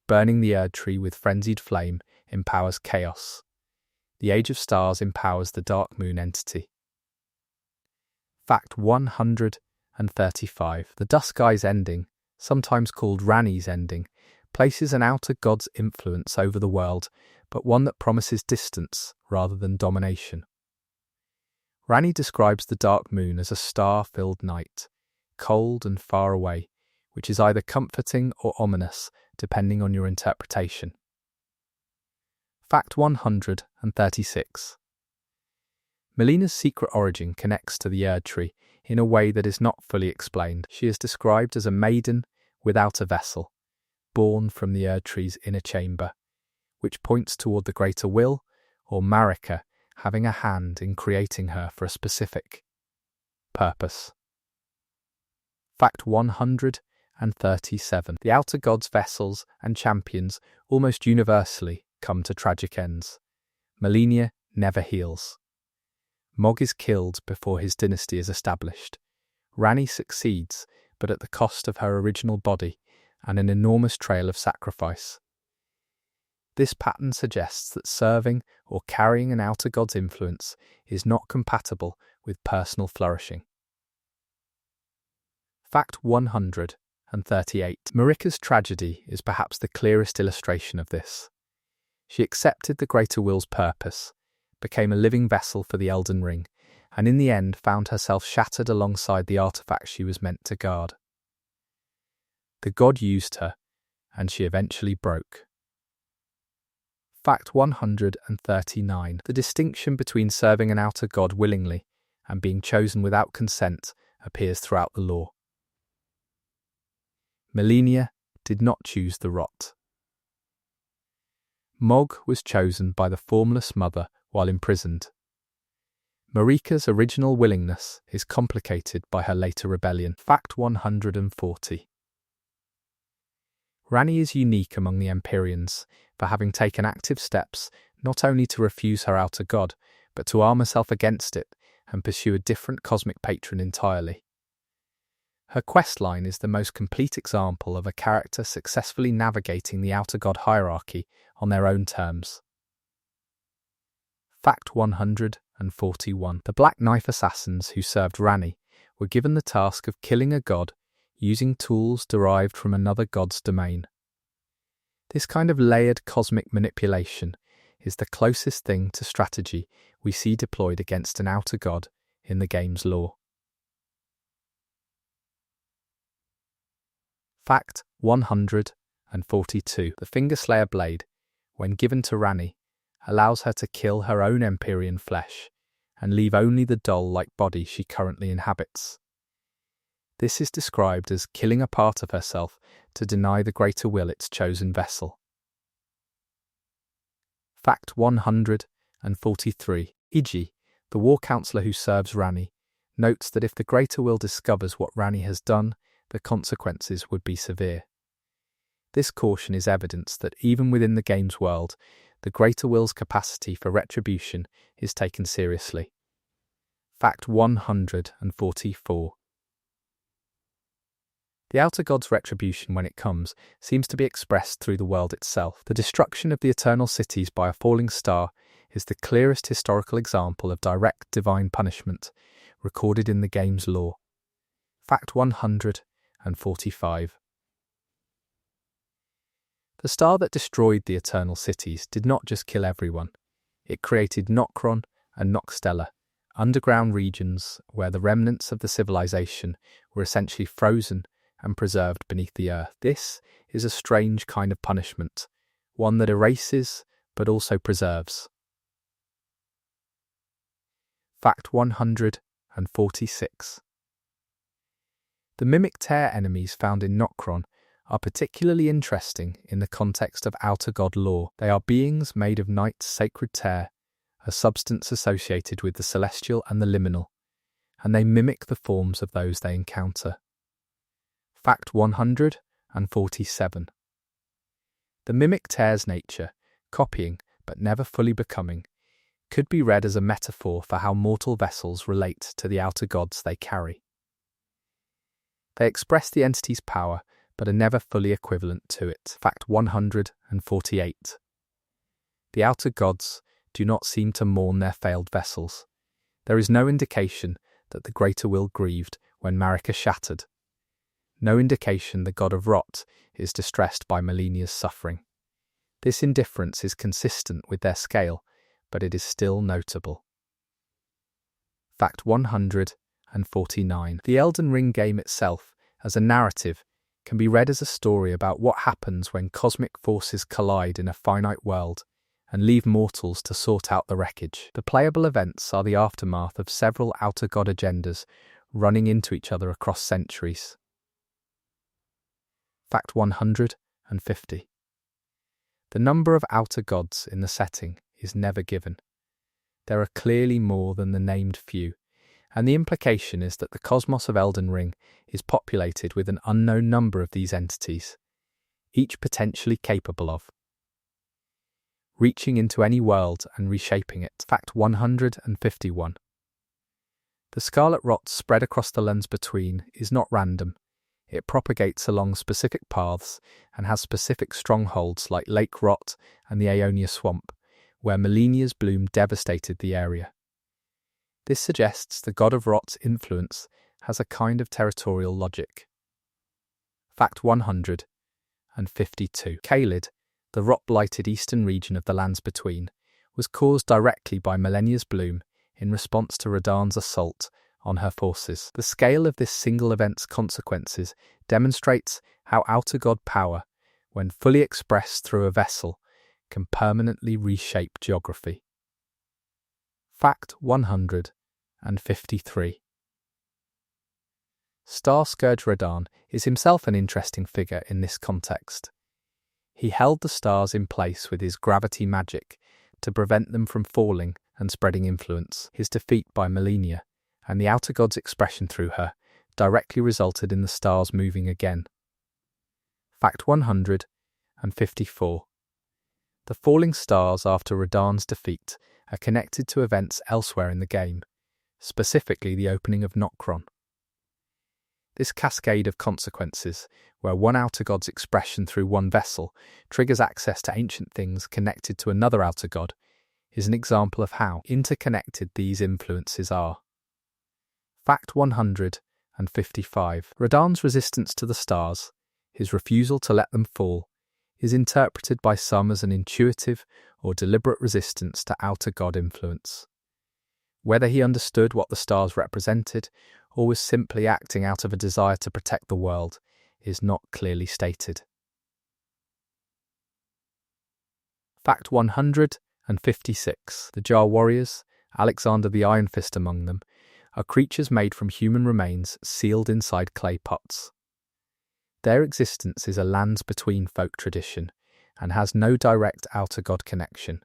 Burning the Erd Tree with Frenzied Flame empowers chaos. The Age of Stars empowers the Dark Moon entity. Fact 135. The Dusk Eyes ending, sometimes called Ranni's ending, places an outer god's influence over the world, but one that promises distance rather than domination. Ranni describes the Dark Moon as a star-filled night, cold and far away, which is either comforting or ominous, depending on your interpretation. Fact 136. Melina's secret origin connects to the Erd Tree in a way that is not fully explained. She is described as a maiden without a vessel, born from the Erd Tree's inner chamber, which points toward the Greater Will, or Marika, having a hand in creating her for a specific purpose. Fact 137. The outer gods' vessels and champions almost universally come to tragic ends. Melina never heals. Mog is killed before his dynasty is established. Ranni succeeds, but at the cost of her original body and an enormous trail of sacrifice. This pattern suggests that serving or carrying an outer god's influence is not compatible with personal flourishing. Fact 138. Marika's tragedy is perhaps the clearest illustration of this. She accepted the Greater Will's purpose, became a living vessel for the Elden Ring, and in the end found herself shattered alongside the artifact she was meant to guard. The god used her, and she eventually broke. Fact 139. The distinction between serving an outer god willingly and being chosen without consent appears throughout the lore. Melina did not choose the rot. Mog was chosen by the Formless Mother while imprisoned. Marika's original willingness is complicated by her later rebellion. Fact 140. Ranni is unique among the Empyreans for having taken active steps not only to refuse her outer god, but to arm herself against it and pursue a different cosmic patron entirely. Her questline is the most complete example of a character successfully navigating the outer god hierarchy on their own terms. Fact 141. The Black Knife assassins who served Ranni were given the task of killing a god using tools derived from another god's domain. This kind of layered cosmic manipulation is the closest thing to strategy we see deployed against an outer god in the game's lore. Fact 142. The Fingerslayer blade, when given to Ranni, allows her to kill her own Empyrean flesh and leave only the doll-like body she currently inhabits. This is described as killing a part of herself to deny the Greater Will its chosen vessel. Fact 143. Iji, the war counsellor who serves Ranni, notes that if the Greater Will discovers what Ranni has done, the consequences would be severe. This caution is evidence that even within the game's world, the Greater Will's capacity for retribution is taken seriously. Fact 144. The outer god's retribution, when it comes, seems to be expressed through the world itself. The destruction of the eternal cities by a falling star is the clearest historical example of direct divine punishment recorded in the game's lore. Fact 145. The star that destroyed the eternal cities did not just kill everyone. It created Nokron and Nokstella, underground regions where the remnants of the civilization were essentially frozen and preserved beneath the earth. This is a strange kind of punishment, one that erases but also preserves. Fact 146. The mimic tear enemies found in Nokron are particularly interesting in the context of outer god lore. They are beings made of night's sacred tear, a substance associated with the celestial and the liminal, and they mimic the forms of those they encounter. Fact 147. The mimic tear's nature, copying but never fully becoming, could be read as a metaphor for how mortal vessels relate to the outer gods they carry. They express the entity's power but are never fully equivalent to it. Fact 148. The outer gods do not seem to mourn their failed vessels. There is no indication that the greater will grieved when Marika shattered. No indication the god of rot is distressed by Melinia's suffering. This indifference is consistent with their scale, but it is still notable. Fact 149. The Elden Ring game itself, as a narrative, can be read as a story about what happens when cosmic forces collide in a finite world and leave mortals to sort out the wreckage. The playable events are the aftermath of several outer god agendas running into each other across centuries. Fact 150. The number of outer gods in the setting is never given. There are clearly more than the named few, and the implication is that the cosmos of Elden Ring is populated with an unknown number of these entities, each potentially capable of reaching into any world and reshaping it. Fact 151. The scarlet rot spread across the lands between is not random. It propagates along specific paths and has specific strongholds like Lake Rot and the Aeonia Swamp, where Melinia's bloom devastated the area. This suggests the god of rot's influence has a kind of territorial logic. Fact 152. Caelid, the rot-blighted eastern region of the lands between, was caused directly by Melinia's bloom in response to Radahn's assault on her forces. The scale of this single event's consequences demonstrates how outer god power, when fully expressed through a vessel, can permanently reshape geography. Fact 153. Star Scourge Radahn is himself an interesting figure in this context. He held the stars in place with his gravity magic to prevent them from falling and spreading influence. His defeat by Melinia and the outer god's expression through her directly resulted in the stars moving again. Fact 154. The falling stars after Radahn's defeat are connected to events elsewhere in the game, specifically the opening of Nokron. This cascade of consequences, where one outer god's expression through one vessel triggers access to ancient things connected to another outer god, is an example of how interconnected these influences are. Fact 155. Radahn's resistance to the stars, his refusal to let them fall, is interpreted by some as an intuitive or deliberate resistance to outer god influence. Whether he understood what the stars represented or was simply acting out of a desire to protect the world is not clearly stated. Fact 156. The Jar Warriors, Alexander the Iron Fist among them, are creatures made from human remains sealed inside clay pots. Their existence is a lands between folk tradition and has no direct outer god connection,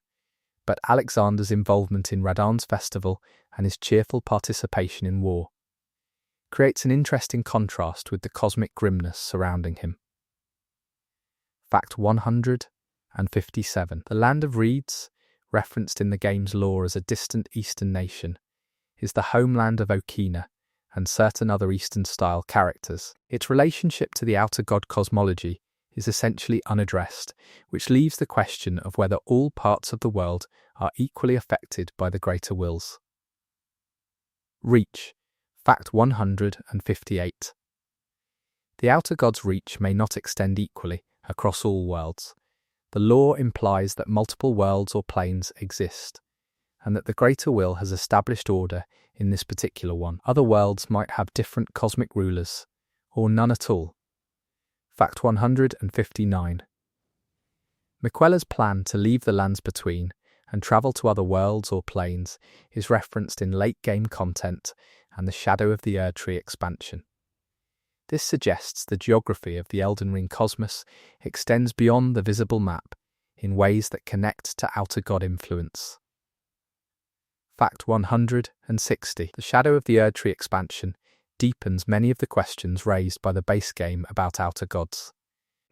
but Alexander's involvement in Radahn's festival and his cheerful participation in war creates an interesting contrast with the cosmic grimness surrounding him. Fact 157. The Land of Reeds, referenced in the game's lore as a distant eastern nation, is the homeland of Okina and certain other Eastern-style characters. Its relationship to the outer god cosmology is essentially unaddressed, which leaves the question of whether all parts of the world are equally affected by the greater wills. Reach. Fact 158. The outer god's reach may not extend equally across all worlds, The law implies that multiple worlds or planes exist, and that the greater will has established order in this particular one. Other worlds might have different cosmic rulers, or none at all. Fact 159. Miquella's plan to leave the lands between and travel to other worlds or planes is referenced in late-game content and the Shadow of the Erdtree expansion. This suggests the geography of the Elden Ring cosmos extends beyond the visible map in ways that connect to outer god influence. Fact 160. The Shadow of the Erdtree expansion deepens many of the questions raised by the base game about outer gods.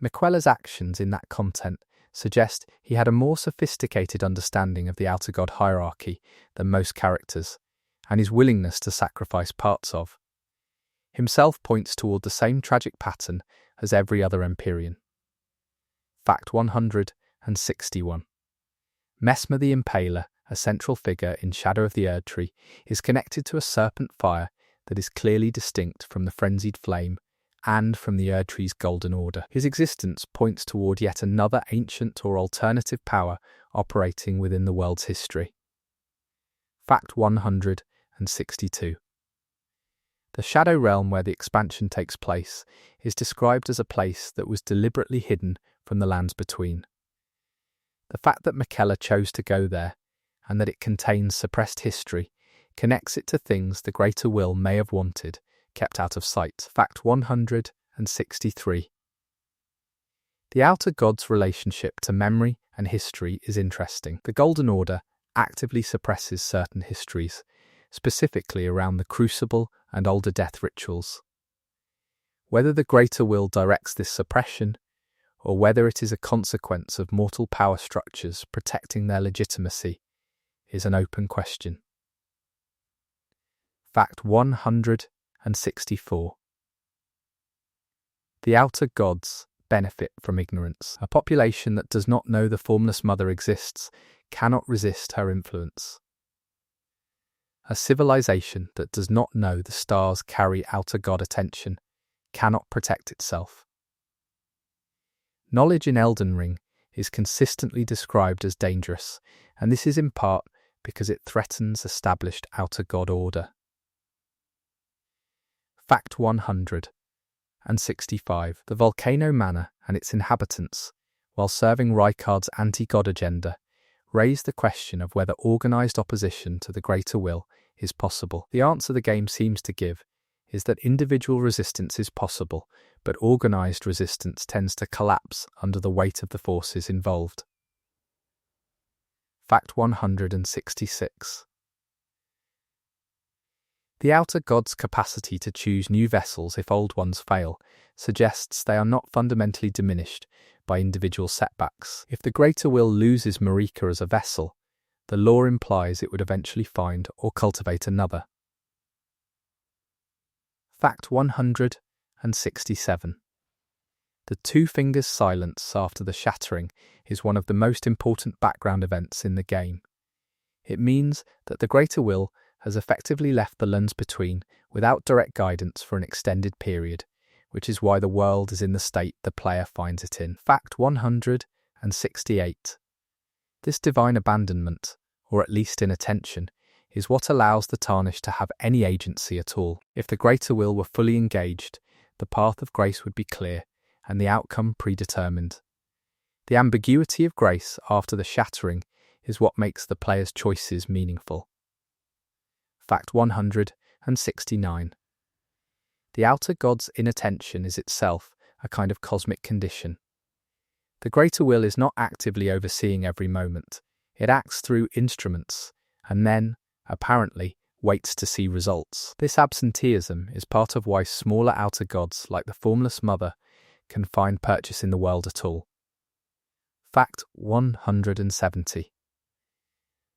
Miquella's actions in that content suggest he had a more sophisticated understanding of the outer god hierarchy than most characters, and his willingness to sacrifice parts of himself points toward the same tragic pattern as every other Empyrean. Fact 161. Messmer the Impaler, a central figure in Shadow of the Erdtree, is connected to a serpent fire that is clearly distinct from the Frenzied Flame and from the Erdtree's Golden Order. His existence points toward yet another ancient or alternative power operating within the world's history. Fact 162. The Shadow Realm where the expansion takes place is described as a place that was deliberately hidden from the lands between. The fact that Miquella chose to go there, and that it contains suppressed history, connects it to things the greater will may have wanted, kept out of sight. Fact 163. The outer god's relationship to memory and history is interesting. The Golden Order actively suppresses certain histories, specifically around the Crucible and older death rituals. Whether the greater will directs this suppression, or whether it is a consequence of mortal power structures protecting their legitimacy, is an open question. Fact 164. The outer gods benefit from ignorance. A population that does not know the Formless Mother exists cannot resist her influence. A civilization that does not know the stars carry outer god attention cannot protect itself. Knowledge in Elden Ring is consistently described as dangerous, and this is in part because it threatens established outer god order. Fact 165. The Volcano Manor and its inhabitants, while serving Rykard's anti-god agenda, raise the question of whether organised opposition to the greater will is possible. The answer the game seems to give is that individual resistance is possible, but organised resistance tends to collapse under the weight of the forces involved. Fact 166. The outer god's capacity to choose new vessels if old ones fail suggests they are not fundamentally diminished by individual setbacks. If the greater will loses Marika as a vessel, the lore implies it would eventually find or cultivate another. Fact 167. The Two Fingers silence after the shattering is one of the most important background events in the game. It means that the greater will has effectively left the lands between without direct guidance for an extended period, which is why the world is in the state the player finds it in. Fact 168. This divine abandonment, or at least inattention, is what allows the Tarnished to have any agency at all. If the greater will were fully engaged, the path of grace would be clear, and the outcome predetermined. The ambiguity of grace after the shattering is what makes the player's choices meaningful. Fact 169. The outer god's inattention is itself a kind of cosmic condition. The greater will is not actively overseeing every moment. It acts through instruments, and then, apparently, waits to see results. This absenteeism is part of why smaller outer gods like the Formless Mother can find purchase in the world at all. Fact 170.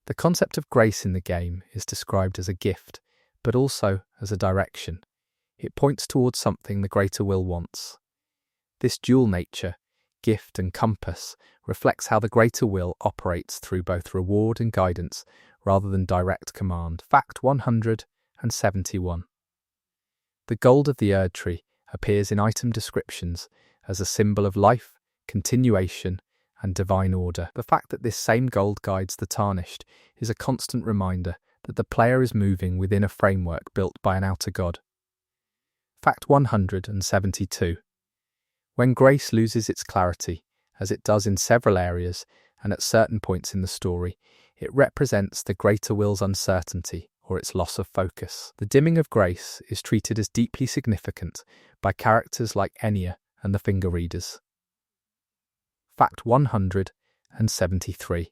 The concept of grace in the game is described as a gift, but also as a direction. It points towards something the greater will wants. This dual nature, gift and compass, reflects how the greater will operates through both reward and guidance rather than direct command. Fact 171. The gold of the Erdtree appears in item descriptions as a symbol of life, continuation, and divine order. The fact that this same gold guides the tarnished is a constant reminder that the player is moving within a framework built by an outer god. Fact 172. When grace loses its clarity, as it does in several areas and at certain points in the story, it represents the greater will's uncertainty or its loss of focus. The dimming of grace is treated as deeply significant by characters like Enya and the finger readers. Fact 173.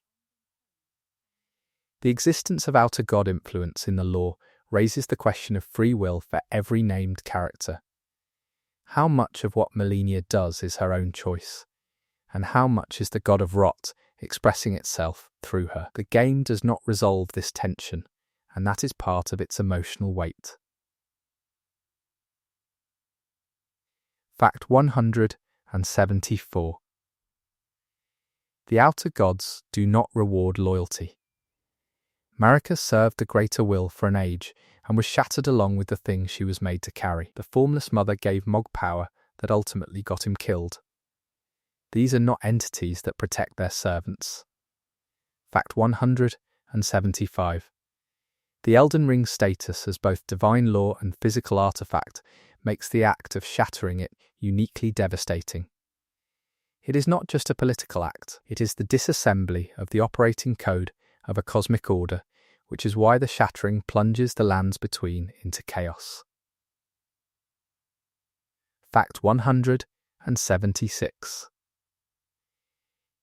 The existence of outer god influence in the lore raises the question of free will for every named character. How much of what Malenia does is her own choice, and how much is the god of rot expressing itself through her? The game does not resolve this tension, and that is part of its emotional weight. Fact 174. The outer gods do not reward loyalty. Marika served the greater will for an age and was shattered along with the thing she was made to carry. The Formless Mother gave Mog power that ultimately got him killed. These are not entities that protect their servants. Fact 175. The Elden Ring status as both divine law and physical artifact makes the act of shattering it uniquely devastating. It is not just a political act, it is the disassembly of the operating code of a cosmic order, which is why the shattering plunges the lands between into chaos. Fact 176.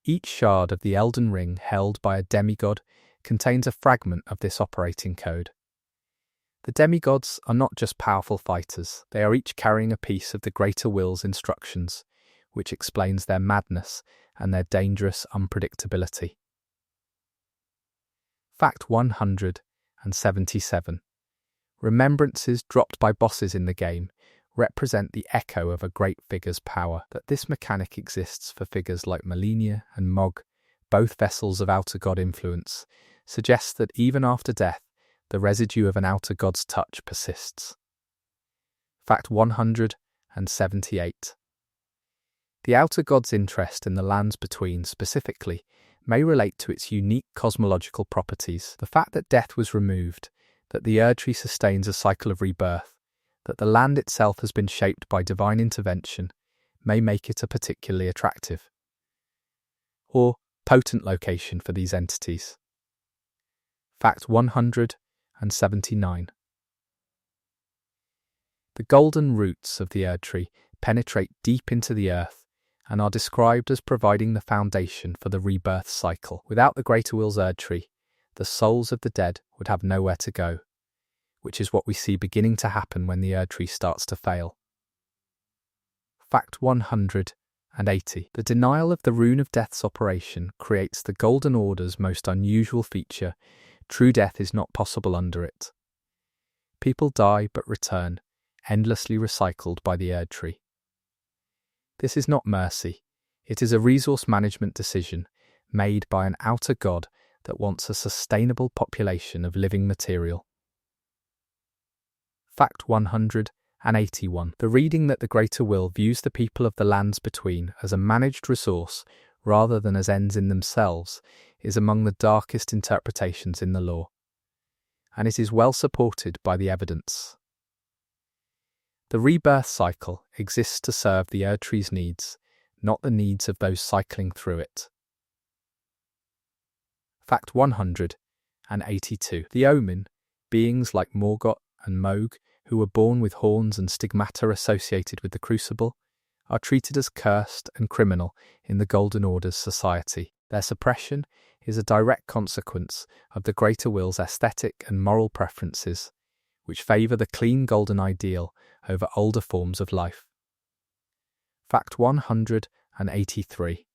Each shard of the Elden Ring held by a demigod contains a fragment of this operating code. The demigods are not just powerful fighters, they are each carrying a piece of the greater will's instructions, which explains their madness and their dangerous unpredictability. Fact 177. Remembrances dropped by bosses in the game represent the echo of a great figure's power. That this mechanic exists for figures like Malenia and Mog, both vessels of outer god influence, suggests that even after death, the residue of an outer god's touch persists. Fact 178. The outer god's interest in the lands between specifically may relate to its unique cosmological properties. The fact that death was removed, that the Erdtree sustains a cycle of rebirth, that the land itself has been shaped by divine intervention, may make it a particularly attractive or potent location for these entities. Fact 179. The golden roots of the Erdtree penetrate deep into the earth and are described as providing the foundation for the rebirth cycle. Without the Greater Will's Erdtree, the souls of the dead would have nowhere to go, which is what we see beginning to happen when the Erdtree starts to fail. Fact 180. The denial of the Rune of Death's operation creates the Golden Order's most unusual feature. True death is not possible under it. People die but return, endlessly recycled by the Erdtree. This is not mercy, it is a resource management decision made by an outer god that wants a sustainable population of living material. Fact 181. The reading that the Greater Will views the people of the lands between as a managed resource rather than as ends in themselves is among the darkest interpretations in the lore, and it is well supported by the evidence. The rebirth cycle exists to serve the Erdtree's needs, not the needs of those cycling through it. Fact 182. The Omen, beings like Morgott and Moog, who were born with horns and stigmata associated with the Crucible, are treated as cursed and criminal in the Golden Order's society. Their suppression is a direct consequence of the Greater Will's aesthetic and moral preferences, which favour the clean golden ideal over older forms of life. Fact 183.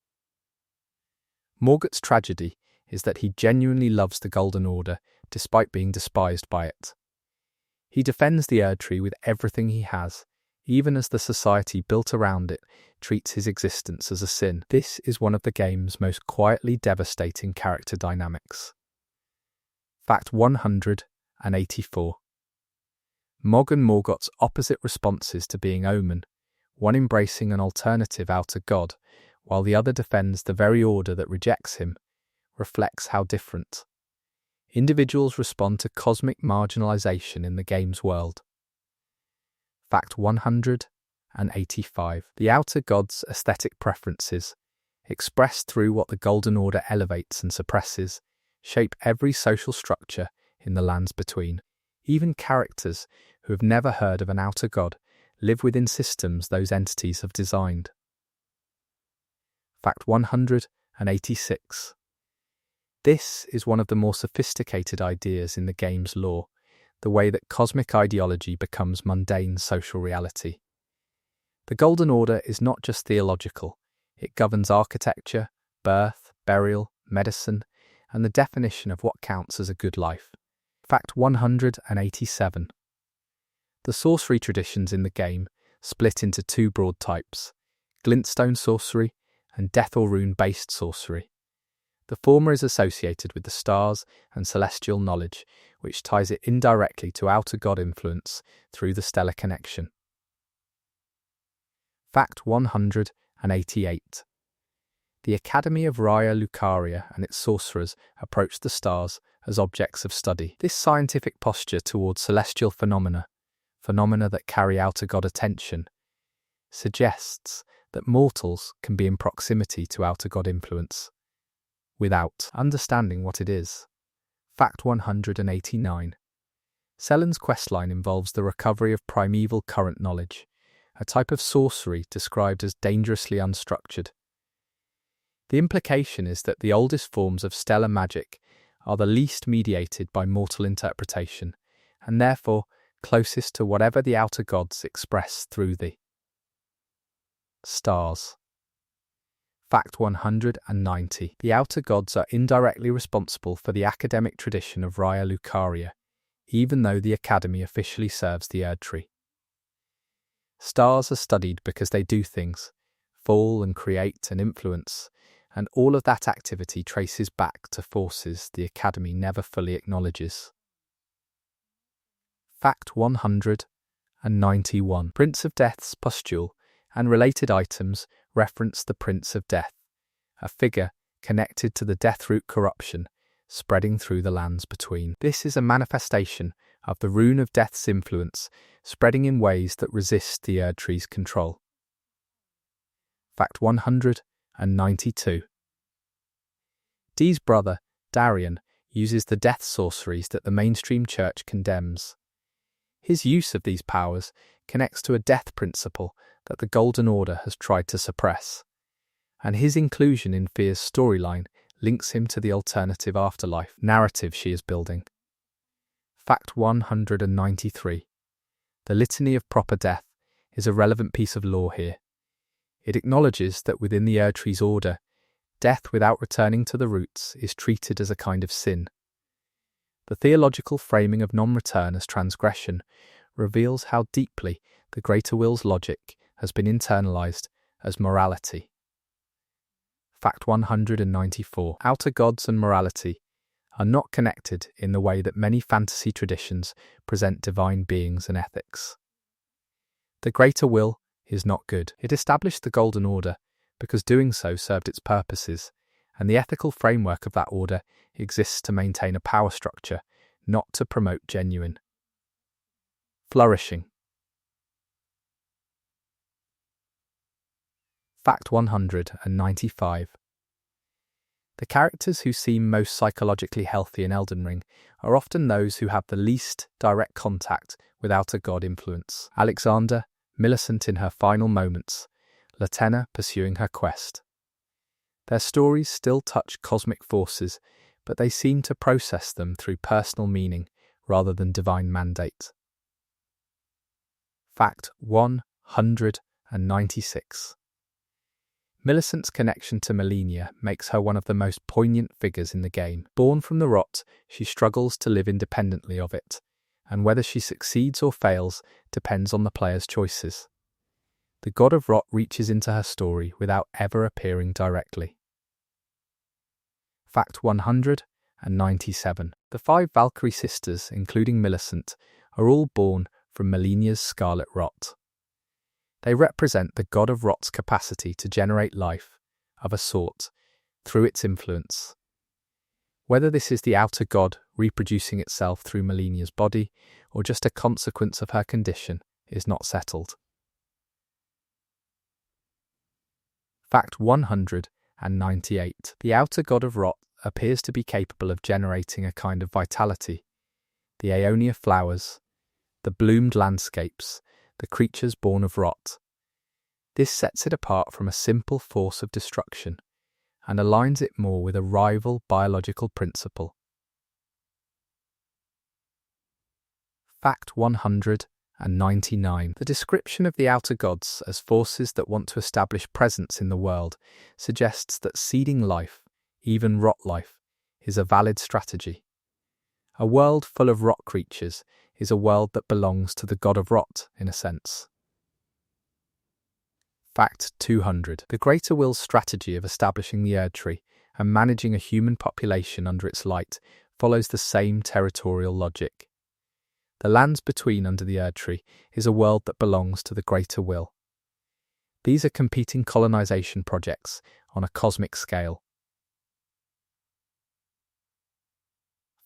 Morgott's tragedy is that he genuinely loves the Golden Order despite being despised by it. He defends the Erdtree with everything he has, even as the society built around it treats his existence as a sin. This is one of the game's most quietly devastating character dynamics. Fact 184. Mog and Morgott's opposite responses to being Omen, one embracing an alternative outer god, while the other defends the very order that rejects him, reflects how different individuals respond to cosmic marginalization in the game's world. Fact 185. The Outer Gods' aesthetic preferences, expressed through what the Golden Order elevates and suppresses, shape every social structure in the lands between. Even characters who have never heard of an outer god live within systems those entities have designed. Fact 186. This is one of the more sophisticated ideas in the game's lore, the way that cosmic ideology becomes mundane social reality. The Golden Order is not just theological, it governs architecture, birth, burial, medicine, and the definition of what counts as a good life. Fact 187. The sorcery traditions in the game split into two broad types: glintstone sorcery and death or rune-based sorcery. The former is associated with the stars and celestial knowledge, which ties it indirectly to outer god influence through the stellar connection. Fact 188. The Academy of Raya Lucaria and its sorcerers approach the stars as objects of study. This scientific posture towards celestial phenomena that carry outer god attention, suggests that mortals can be in proximity to outer god influence without understanding what it is. Fact 189. Selen's questline involves the recovery of primeval current knowledge, a type of sorcery described as dangerously unstructured. The implication is that the oldest forms of stellar magic are the least mediated by mortal interpretation, and therefore closest to whatever the outer gods express through the stars. Fact 190. The outer gods are indirectly responsible for the academic tradition of Raya Lucaria, even though the Academy officially serves the Erdtree. Stars are studied because they do things, fall and create and influence, and all of that activity traces back to forces the Academy never fully acknowledges. Fact 191. Prince of Death's pustule and related items reference the Prince of Death, a figure connected to the death-root corruption spreading through the lands between. This is a manifestation of the rune of death's influence spreading in ways that resist the Erdtree's control. Fact 192. Dee's brother, Darian, uses the death sorceries that the mainstream church condemns. His use of these powers connects to a death principle that the Golden Order has tried to suppress, and his inclusion in Fear's storyline links him to the alternative afterlife narrative she is building. Fact 193. The Litany of Proper Death is a relevant piece of lore here. It acknowledges that within the Erdtree's order, death without returning to the roots is treated as a kind of sin. The theological framing of non-return as transgression reveals how deeply the greater will's logic has been internalized as morality. Fact 194. Outer gods and morality are not connected in the way that many fantasy traditions present divine beings and ethics. The greater will is not good. It established the Golden Order because doing so served its purposes, and the ethical framework of that order exists to maintain a power structure, not to promote genuine flourishing. Fact 195. The characters who seem most psychologically healthy in Elden Ring are often those who have the least direct contact with outer god influence. Alexander, Millicent in her final moments, Latenna pursuing her quest. Their stories still touch cosmic forces, but they seem to process them through personal meaning rather than divine mandate. Fact 196. Millicent's connection to Melania makes her one of the most poignant figures in the game. Born from the rot, she struggles to live independently of it, and whether she succeeds or fails depends on the player's choices. The god of rot reaches into her story without ever appearing directly. Fact 197. The 5 Valkyrie sisters, including Millicent, are all born from Melania's scarlet rot. They represent the god of rot's capacity to generate life, of a sort, through its influence. Whether this is the outer god reproducing itself through Malenia's body, or just a consequence of her condition, is not settled. Fact 198. The outer god of rot appears to be capable of generating a kind of vitality. The Aeonia flowers, the bloomed landscapes, the creatures born of rot. This sets it apart from a simple force of destruction, and aligns it more with a rival biological principle. Fact 199. The description of the outer gods as forces that want to establish presence in the world suggests that seeding life, even rot life, is a valid strategy. A world full of rot creatures is a world that belongs to the god of rot, in a sense. Fact 200. The greater will's strategy of establishing the Erd Tree and managing a human population under its light follows the same territorial logic. The lands between under the Erd Tree is a world that belongs to the greater will. These are competing colonization projects on a cosmic scale.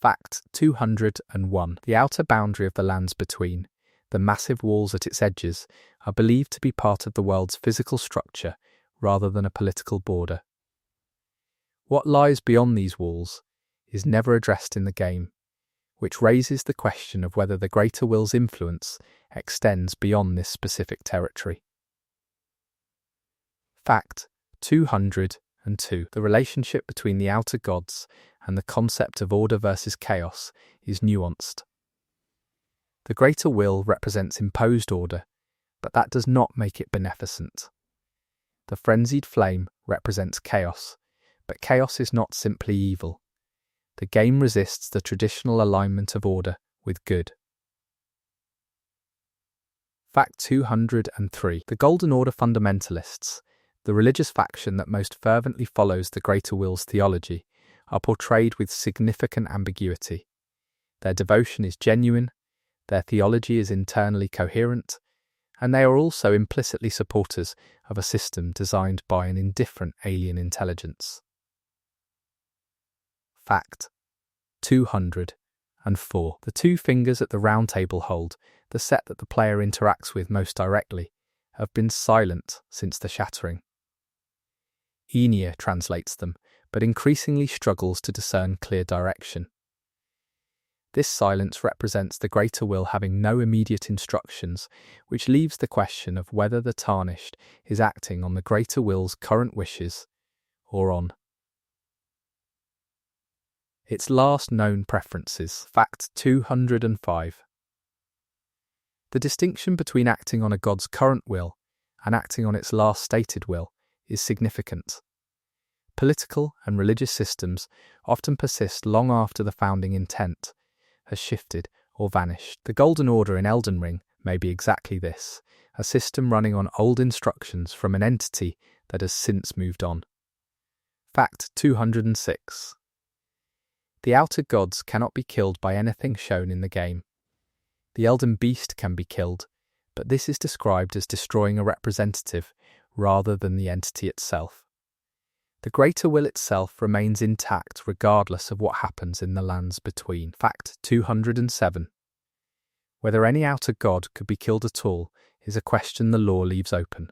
Fact 201. The outer boundary of the lands between, the massive walls at its edges, are believed to be part of the world's physical structure rather than a political border. What lies beyond these walls is never addressed in the game, which raises the question of whether the greater will's influence extends beyond this specific territory. Fact 202. The relationship between the outer gods and the concept of order versus chaos is nuanced. The greater will represents imposed order, but that does not make it beneficent. The Frenzied Flame represents chaos, but chaos is not simply evil. The game resists the traditional alignment of order with good. Fact 203. The Golden Order fundamentalists, the religious faction that most fervently follows the greater will's theology, are portrayed with significant ambiguity. Their devotion is genuine, their theology is internally coherent, and they are also implicitly supporters of a system designed by an indifferent alien intelligence. Fact 204. The two fingers at the round table hold, the set that the player interacts with most directly, have been silent since the shattering. Enia translates them, but increasingly struggles to discern clear direction. This silence represents the greater will having no immediate instructions, which leaves the question of whether the Tarnished is acting on the greater will's current wishes, or on its last known preferences. Fact 205. The distinction between acting on a god's current will and acting on its last stated will is significant. Political and religious systems often persist long after the founding intent has shifted or vanished. The Golden Order in Elden Ring may be exactly this, a system running on old instructions from an entity that has since moved on. Fact 206. The outer gods cannot be killed by anything shown in the game. The Elden Beast can be killed, but this is described as destroying a representative rather than the entity itself. The greater will itself remains intact regardless of what happens in the lands between. Fact 207. Whether any outer god could be killed at all is a question the lore leaves open.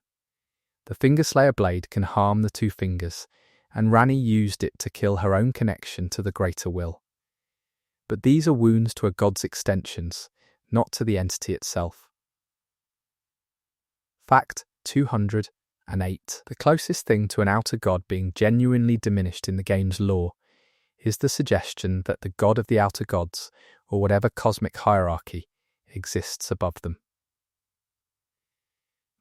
The Fingerslayer blade can harm the two fingers, and Ranni used it to kill her own connection to the greater will. But these are wounds to a god's extensions, not to the entity itself. Fact 208. The closest thing to an outer god being genuinely diminished in the game's lore is the suggestion that the god of the outer gods, or whatever cosmic hierarchy, exists above them.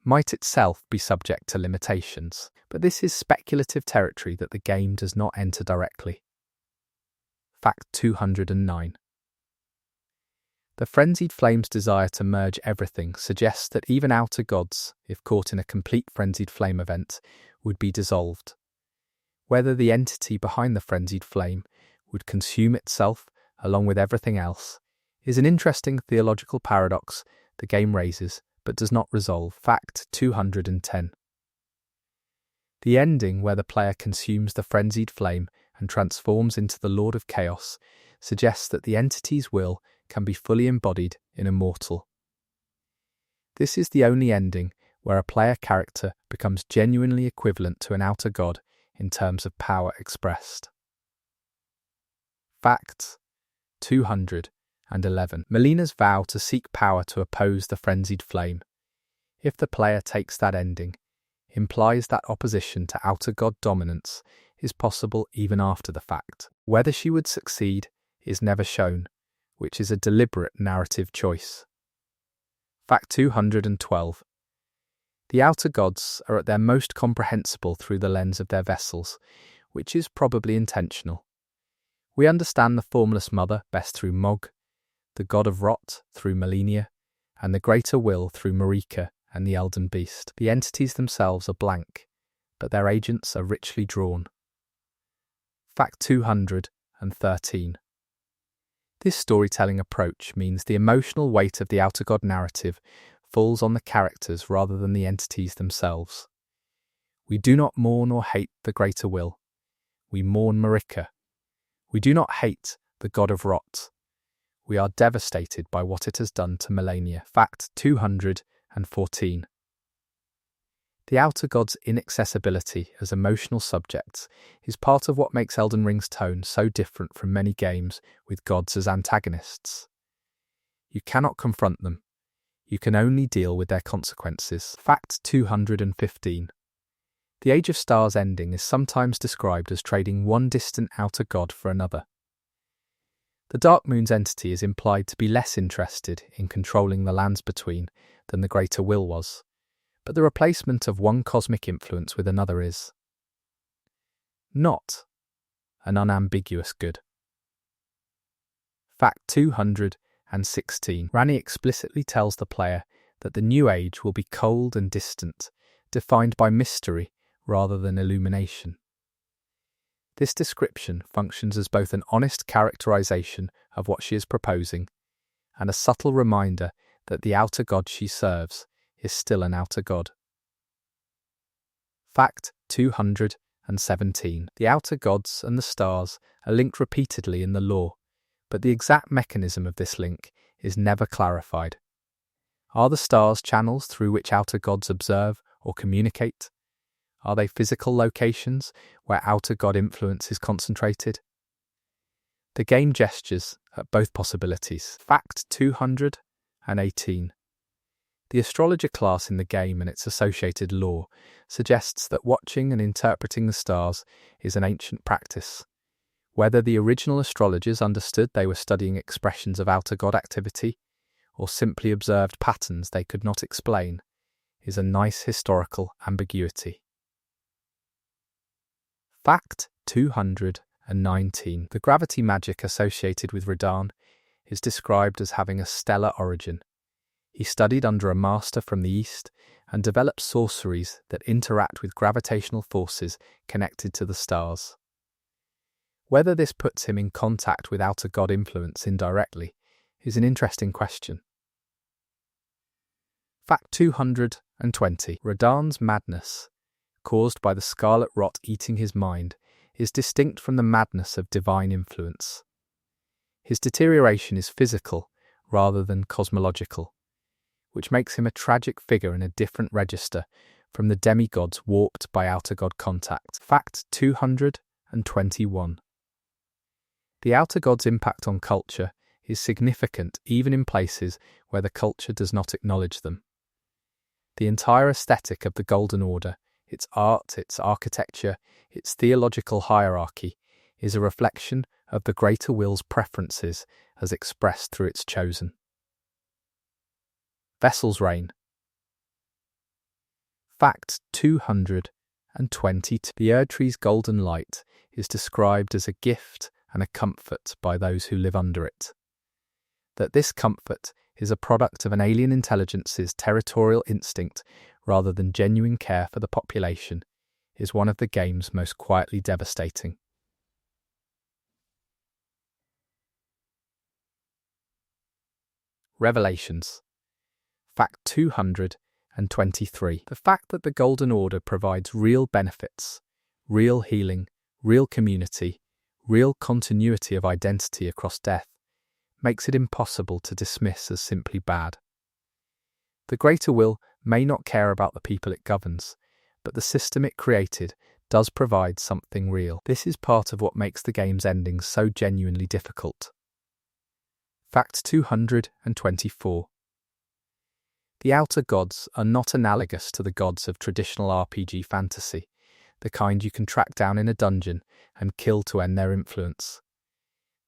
Might itself be subject to limitations, but this is speculative territory that the game does not enter directly. Fact 209. The Frenzied Flame's desire to merge everything suggests that even outer gods, if caught in a complete Frenzied Flame event, would be dissolved. Whether the entity behind the Frenzied Flame would consume itself along with everything else is an interesting theological paradox the game raises but does not resolve. Fact 210. The ending, where the player consumes the Frenzied Flame and transforms into the Lord of Chaos, suggests that the entity's will can be fully embodied in a mortal. This is the only ending where a player character becomes genuinely equivalent to an outer god in terms of power expressed. Facts 211. Melina's vow to seek power to oppose the Frenzied Flame, if the player takes that ending, implies that opposition to outer god dominance is possible even after the fact. Whether she would succeed is never shown, which is a deliberate narrative choice. Fact 212. The outer gods are at their most comprehensible through the lens of their vessels, which is probably intentional. We understand the Formless Mother best through Mog, the god of rot through Melina, and the greater will through Marika and the Elden Beast. The entities themselves are blank, but their agents are richly drawn. Fact 213. This storytelling approach means the emotional weight of the outer god narrative falls on the characters rather than the entities themselves. We do not mourn or hate the greater will. We mourn Marika. We do not hate the god of rot. We are devastated by what it has done to Melina. Fact 214. The outer gods' inaccessibility as emotional subjects is part of what makes Elden Ring's tone so different from many games with gods as antagonists. You cannot confront them. You can only deal with their consequences. Fact 215. The Age of Stars ending is sometimes described as trading one distant outer god for another. The Dark Moon's entity is implied to be less interested in controlling the lands between than the Greater Will was, but the replacement of one cosmic influence with another is not an unambiguous good. Fact 216. Ranni explicitly tells the player that the New Age will be cold and distant, defined by mystery rather than illumination. This description functions as both an honest characterization of what she is proposing and a subtle reminder that the outer god she serves is still an outer god. Fact 217. The outer gods and the stars are linked repeatedly in the lore, but the exact mechanism of this link is never clarified. Are the stars channels through which outer gods observe or communicate? Are they physical locations where outer god influence is concentrated? The game gestures at both possibilities. Fact 218. The astrologer class in the game and its associated lore suggests that watching and interpreting the stars is an ancient practice. Whether the original astrologers understood they were studying expressions of outer god activity, or simply observed patterns they could not explain, is a nice historical ambiguity. Fact 219. The gravity magic associated with Radahn is described as having a stellar origin. He studied under a master from the East and developed sorceries that interact with gravitational forces connected to the stars. Whether this puts him in contact with outer god influence indirectly is an interesting question. Fact 220. Radahn's madness, caused by the scarlet rot eating his mind, is distinct from the madness of divine influence. His deterioration is physical rather than cosmological, which makes him a tragic figure in a different register from the demigods warped by outer god contact. Fact 221. The outer god's impact on culture is significant even in places where the culture does not acknowledge them. The entire aesthetic of the Golden Order, its art, its architecture, its theological hierarchy, is a reflection of the greater will's preferences as expressed through its chosen. Vessel's reign. Fact 222. The Erdtree's golden light is described as a gift and a comfort by those who live under it. That this comfort is a product of an alien intelligence's territorial instinct rather than genuine care for the population is one of the game's most quietly devastating. Revelations. Fact 223. 23. The fact that the Golden Order provides real benefits, real healing, real community, real continuity of identity across death, makes it impossible to dismiss as simply bad. The Greater Will may not care about the people it governs, but the system it created does provide something real. This is part of what makes the game's endings so genuinely difficult. Fact 224. The outer gods are not analogous to the gods of traditional RPG fantasy, the kind you can track down in a dungeon and kill to end their influence.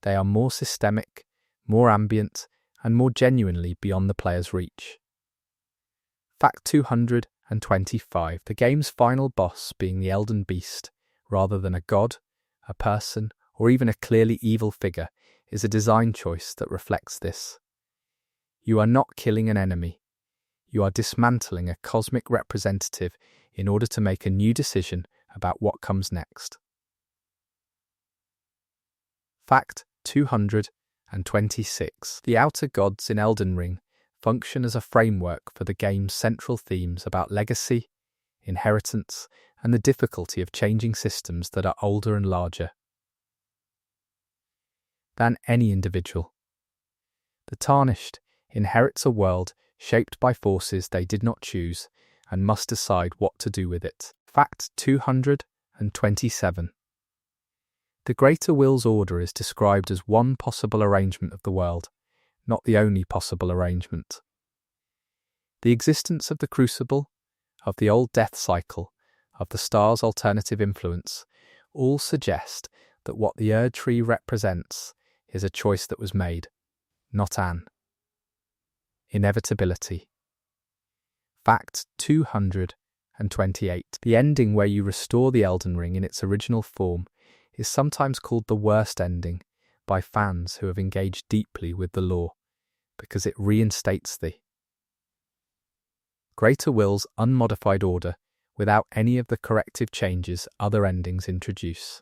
They are more systemic, more ambient, and more genuinely beyond the player's reach. Fact 225. The game's final boss being the Elden Beast, rather than a god, a person, or even a clearly evil figure, is a design choice that reflects this. You are not killing an enemy. You are dismantling a cosmic representative in order to make a new decision about what comes next. Fact 226. The outer gods in Elden Ring function as a framework for the game's central themes about legacy, inheritance, and the difficulty of changing systems that are older and larger than any individual. The Tarnished inherits a world shaped by forces they did not choose and must decide what to do with it. Fact 227. The Greater Will's order is described as one possible arrangement of the world, not the only possible arrangement. The existence of the Crucible, of the old death cycle, of the star's alternative influence, all suggest that what the Erd Tree represents is a choice that was made, not an inevitability. Fact 228. The ending where you restore the Elden Ring in its original form is sometimes called the worst ending by fans who have engaged deeply with the lore, because it reinstates the Greater Will's unmodified order without any of the corrective changes other endings introduce.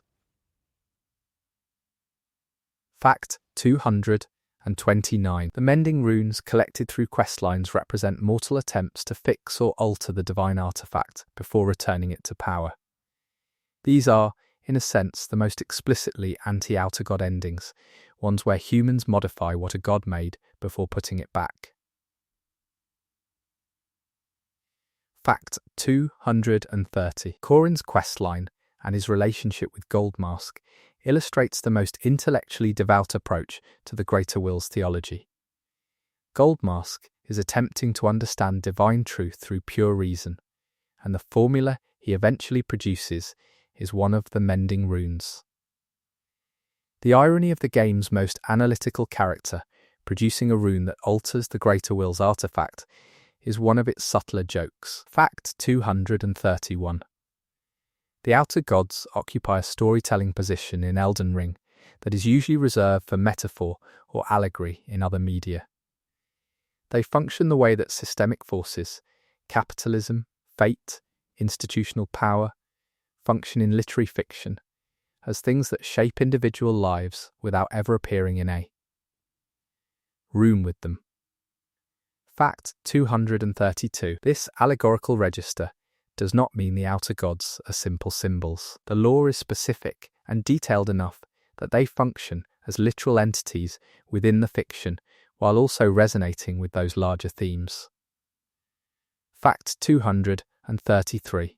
Fact 229. The mending runes collected through questlines represent mortal attempts to fix or alter the divine artifact before returning it to power. These are, in a sense, the most explicitly anti-outer god endings, ones where humans modify what a god made before putting it back. Fact 230. Corin's questline and his relationship with Goldmask illustrates the most intellectually devout approach to the Greater Will's theology. Goldmask is attempting to understand divine truth through pure reason, and the formula he eventually produces is one of the mending runes. The irony of the game's most analytical character producing a rune that alters the Greater Will's artifact is one of its subtler jokes. Fact 231. The outer gods occupy a storytelling position in Elden Ring that is usually reserved for metaphor or allegory in other media. They function the way that systemic forces, capitalism, fate, institutional power, function in literary fiction, as things that shape individual lives without ever appearing in a room with them. Fact 232. This allegorical register does not mean the outer gods are simple symbols. The lore is specific and detailed enough that they function as literal entities within the fiction while also resonating with those larger themes. Fact 233.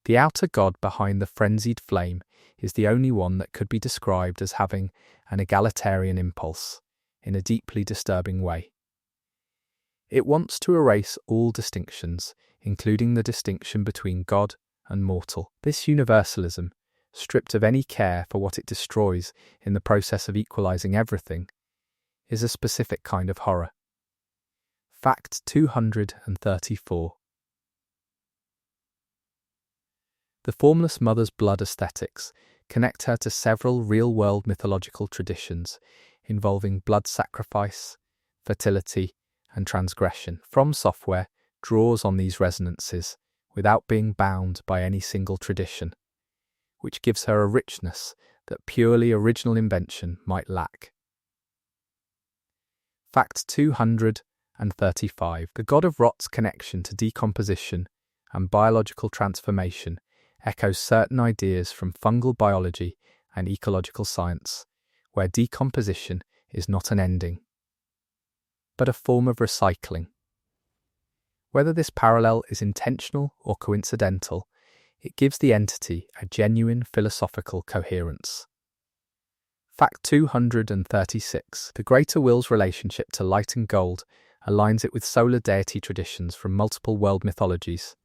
The outer god behind the Frenzied Flame is the only one that could be described as having an egalitarian impulse, in a deeply disturbing way. It wants to erase all distinctions, including the distinction between God and mortal. This universalism, stripped of any care for what it destroys in the process of equalizing everything, is a specific kind of horror. Fact 234. The Formless Mother's blood aesthetics connect her to several real-world mythological traditions involving blood sacrifice, fertility, and transgression. From Software draws on these resonances without being bound by any single tradition, which gives her a richness that purely original invention might lack. Fact 235. and 35. The god of rot's connection to decomposition and biological transformation echoes certain ideas from fungal biology and ecological science, where decomposition is not an ending, but a form of recycling. Whether this parallel is intentional or coincidental, it gives the entity a genuine philosophical coherence. Fact 236. The greater will's relationship to light and gold aligns it with solar deity traditions from multiple world mythologies.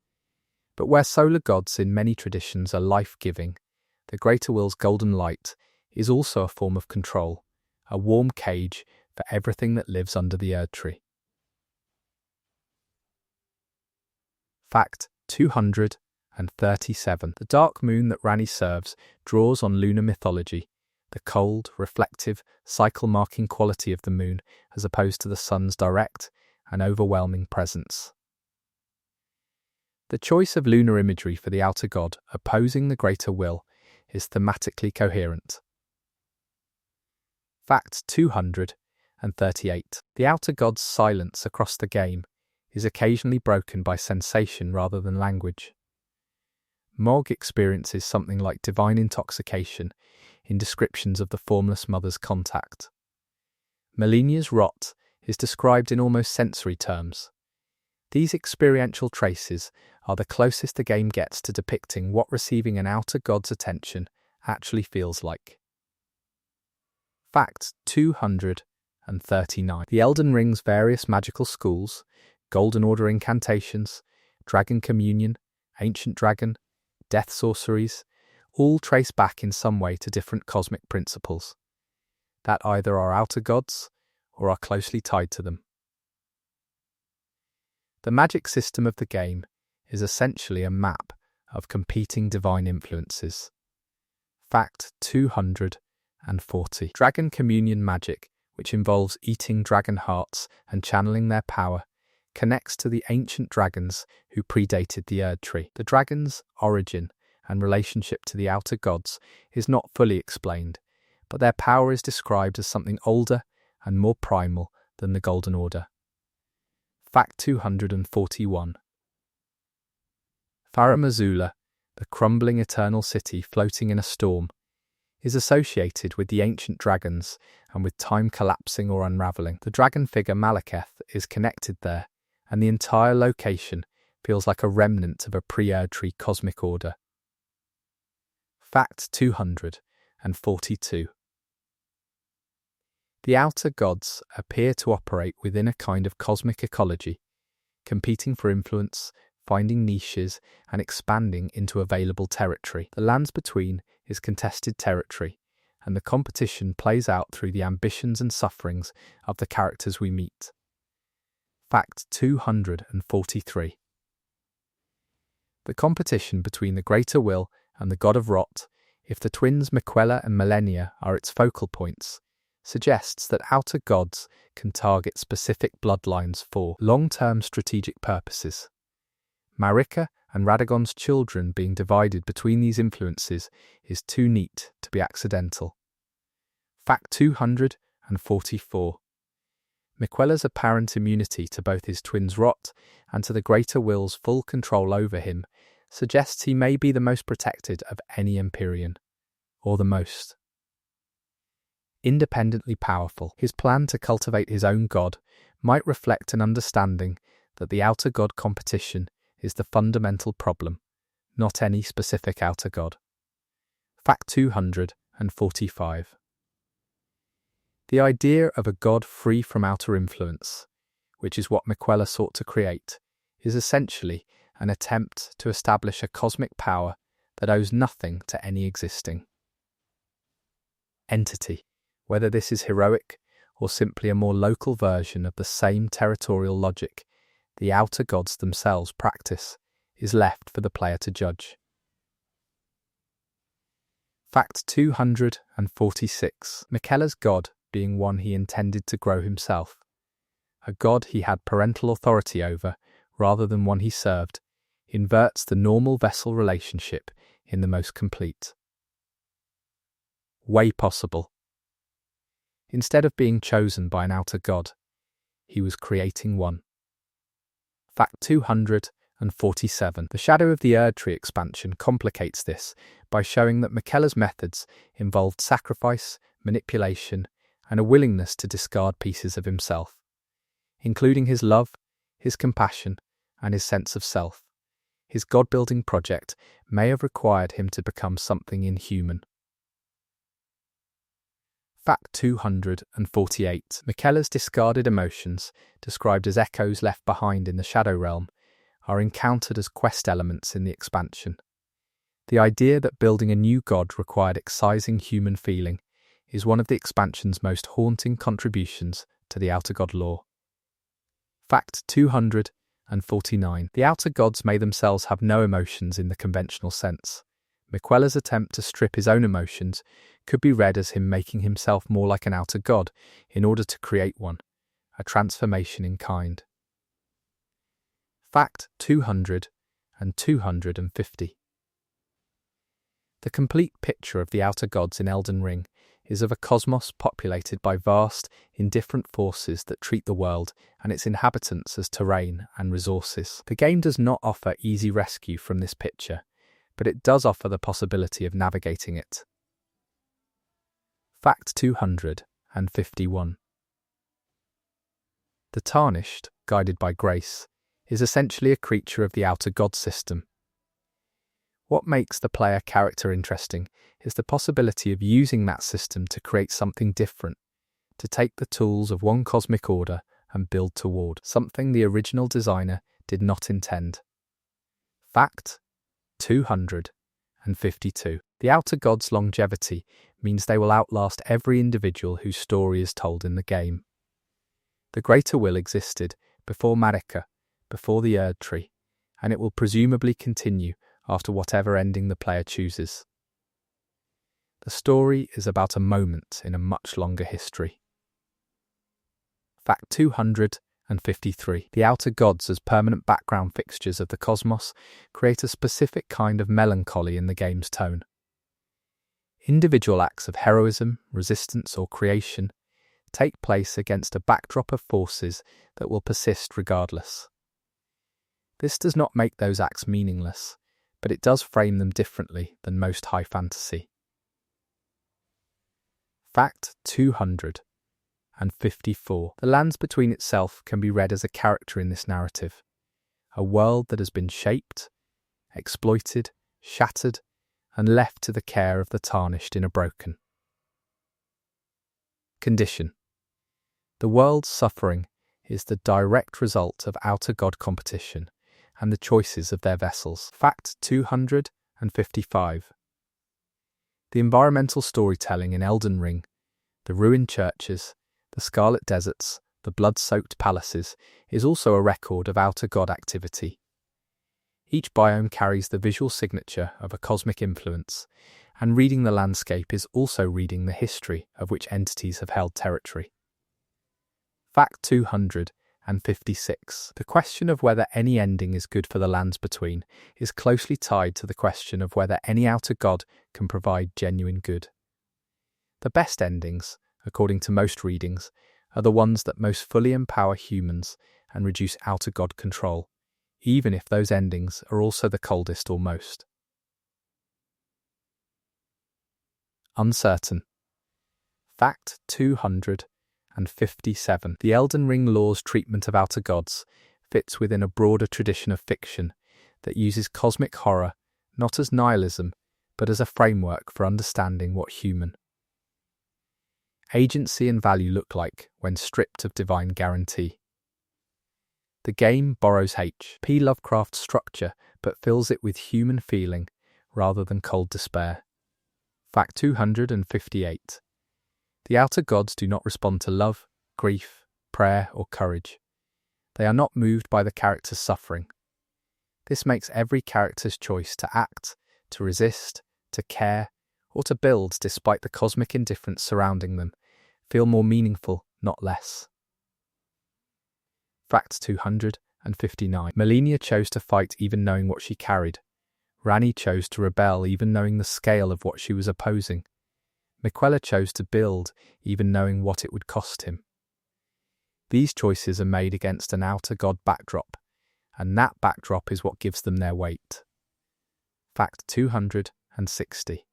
But where solar gods in many traditions are life-giving, the greater will's golden light is also a form of control, a warm cage for everything that lives under the Erd tree. Fact 237. The dark moon that Rani serves draws on lunar mythology, the cold, reflective, cycle-marking quality of the moon as opposed to the sun's direct and overwhelming presence. The choice of lunar imagery for the outer god opposing the greater will is thematically coherent. Fact 238. The outer god's silence across the game is occasionally broken by sensation rather than language. Mog experiences something like divine intoxication in descriptions of the Formless Mother's contact. Malenia's rot is described in almost sensory terms. These experiential traces are the closest the game gets to depicting what receiving an outer god's attention actually feels like. Fact 239. The Elden Ring's various magical schools, Golden Order incantations, Dragon Communion, Ancient Dragon, Death Sorceries, all trace back in some way to different cosmic principles that either are outer gods or are closely tied to them. The magic system of the game is essentially a map of competing divine influences. Fact 240. Dragon Communion magic, which involves eating dragon hearts and channeling their power, connects to the ancient dragons who predated the Erd tree. The dragons' origin and relationship to the outer gods is not fully explained, but their power is described as something older and more primal than the Golden Order. Fact 241. Faramazula, the crumbling eternal city floating in a storm, is associated with the ancient dragons and with time collapsing or unravelling. The dragon figure Malekith is connected there, and the entire location feels like a remnant of a pre-Erd tree cosmic order. Fact 242. The outer gods appear to operate within a kind of cosmic ecology, competing for influence, finding niches, and expanding into available territory. The lands between is contested territory, and the competition plays out through the ambitions and sufferings of the characters we meet. Fact 243. The competition between the greater will and the god of rot, if the twins Miquella and Malenia are its focal points, suggests that outer gods can target specific bloodlines for long-term strategic purposes. Marika and Radagon's children being divided between these influences is too neat to be accidental. Fact 244. Miquella's apparent immunity to both his twins' rot and to the greater will's full control over him suggests he may be the most protected of any Empyrean, or the most independently powerful. His plan to cultivate his own god might reflect an understanding that the outer god competition is the fundamental problem, not any specific outer god. Fact 245. The idea of a god free from outer influence, which is what Miquella sought to create, is essentially an attempt to establish a cosmic power that owes nothing to any existing entity. Whether this is heroic or simply a more local version of the same territorial logic the outer gods themselves practice is left for the player to judge. Fact 246. Miquella's god being one he intended to grow himself, a god he had parental authority over rather than one he served, inverts the normal vessel relationship in the most complete way possible. Instead of being chosen by an outer god, he was creating one. Fact 247. The Shadow of the Erdtree expansion complicates this by showing that Miquella's methods involved sacrifice, manipulation, and a willingness to discard pieces of himself, including his love, his compassion, and his sense of self. His god-building project may have required him to become something inhuman. Fact 248. Miquella's discarded emotions, described as echoes left behind in the Shadow Realm, are encountered as quest elements in the expansion. The idea that building a new god required excising human feeling is one of the expansion's most haunting contributions to the Outer God lore. Fact 249. The Outer Gods may themselves have no emotions in the conventional sense. Miquella's attempt to strip his own emotions could be read as him making himself more like an Outer God in order to create one, a transformation in kind. Fact 200 and 250. The complete picture of the Outer Gods in Elden Ring is of a cosmos populated by vast, indifferent forces that treat the world and its inhabitants as terrain and resources. The game does not offer easy rescue from this picture, but it does offer the possibility of navigating it. Fact 251. The Tarnished, guided by grace, is essentially a creature of the Outer God system. What makes the player character interesting is the possibility of using that system to create something different, to take the tools of one cosmic order and build toward something the original designer did not intend. Fact 252. The Outer Gods' longevity means they will outlast every individual whose story is told in the game. The Greater Will existed before Marika, before the Erdtree, and it will presumably continue after whatever ending the player chooses. The story is about a moment in a much longer history. Fact 253. The Outer Gods as permanent background fixtures of the cosmos create a specific kind of melancholy in the game's tone. Individual acts of heroism, resistance, or creation take place against a backdrop of forces that will persist regardless. This does not make those acts meaningless, but it does frame them differently than most high fantasy. Fact 254. The Lands Between itself can be read as a character in this narrative, a world that has been shaped, exploited, shattered, and left to the care of the Tarnished in a broken condition. The world's suffering is the direct result of Outer God competition and the choices of their vessels. Fact 255. The environmental storytelling in Elden Ring, the ruined churches, the scarlet deserts, the blood-soaked palaces, is also a record of Outer God activity. Each biome carries the visual signature of a cosmic influence, and reading the landscape is also reading the history of which entities have held territory. Fact 256. The question of whether any ending is good for the Lands Between is closely tied to the question of whether any Outer God can provide genuine good. The best endings, according to most readings, are the ones that most fully empower humans and reduce Outer God control, even if those endings are also the coldest or most uncertain. Fact 257. The Elden Ring lore's treatment of Outer Gods fits within a broader tradition of fiction that uses cosmic horror not as nihilism, but as a framework for understanding what human agency and value look like when stripped of divine guarantee. The game borrows H.P. Lovecraft's structure but fills it with human feeling rather than cold despair. Fact 258. The Outer Gods do not respond to love, grief, prayer, or courage. They are not moved by the character's suffering. This makes every character's choice to act, to resist, to care, or to build despite the cosmic indifference surrounding them feel more meaningful, not less. Fact 259. Melania chose to fight even knowing what she carried. Ranni chose to rebel even knowing the scale of what she was opposing. Miquella chose to build even knowing what it would cost him. These choices are made against an outer god backdrop, and that backdrop is what gives them their weight. Fact 260.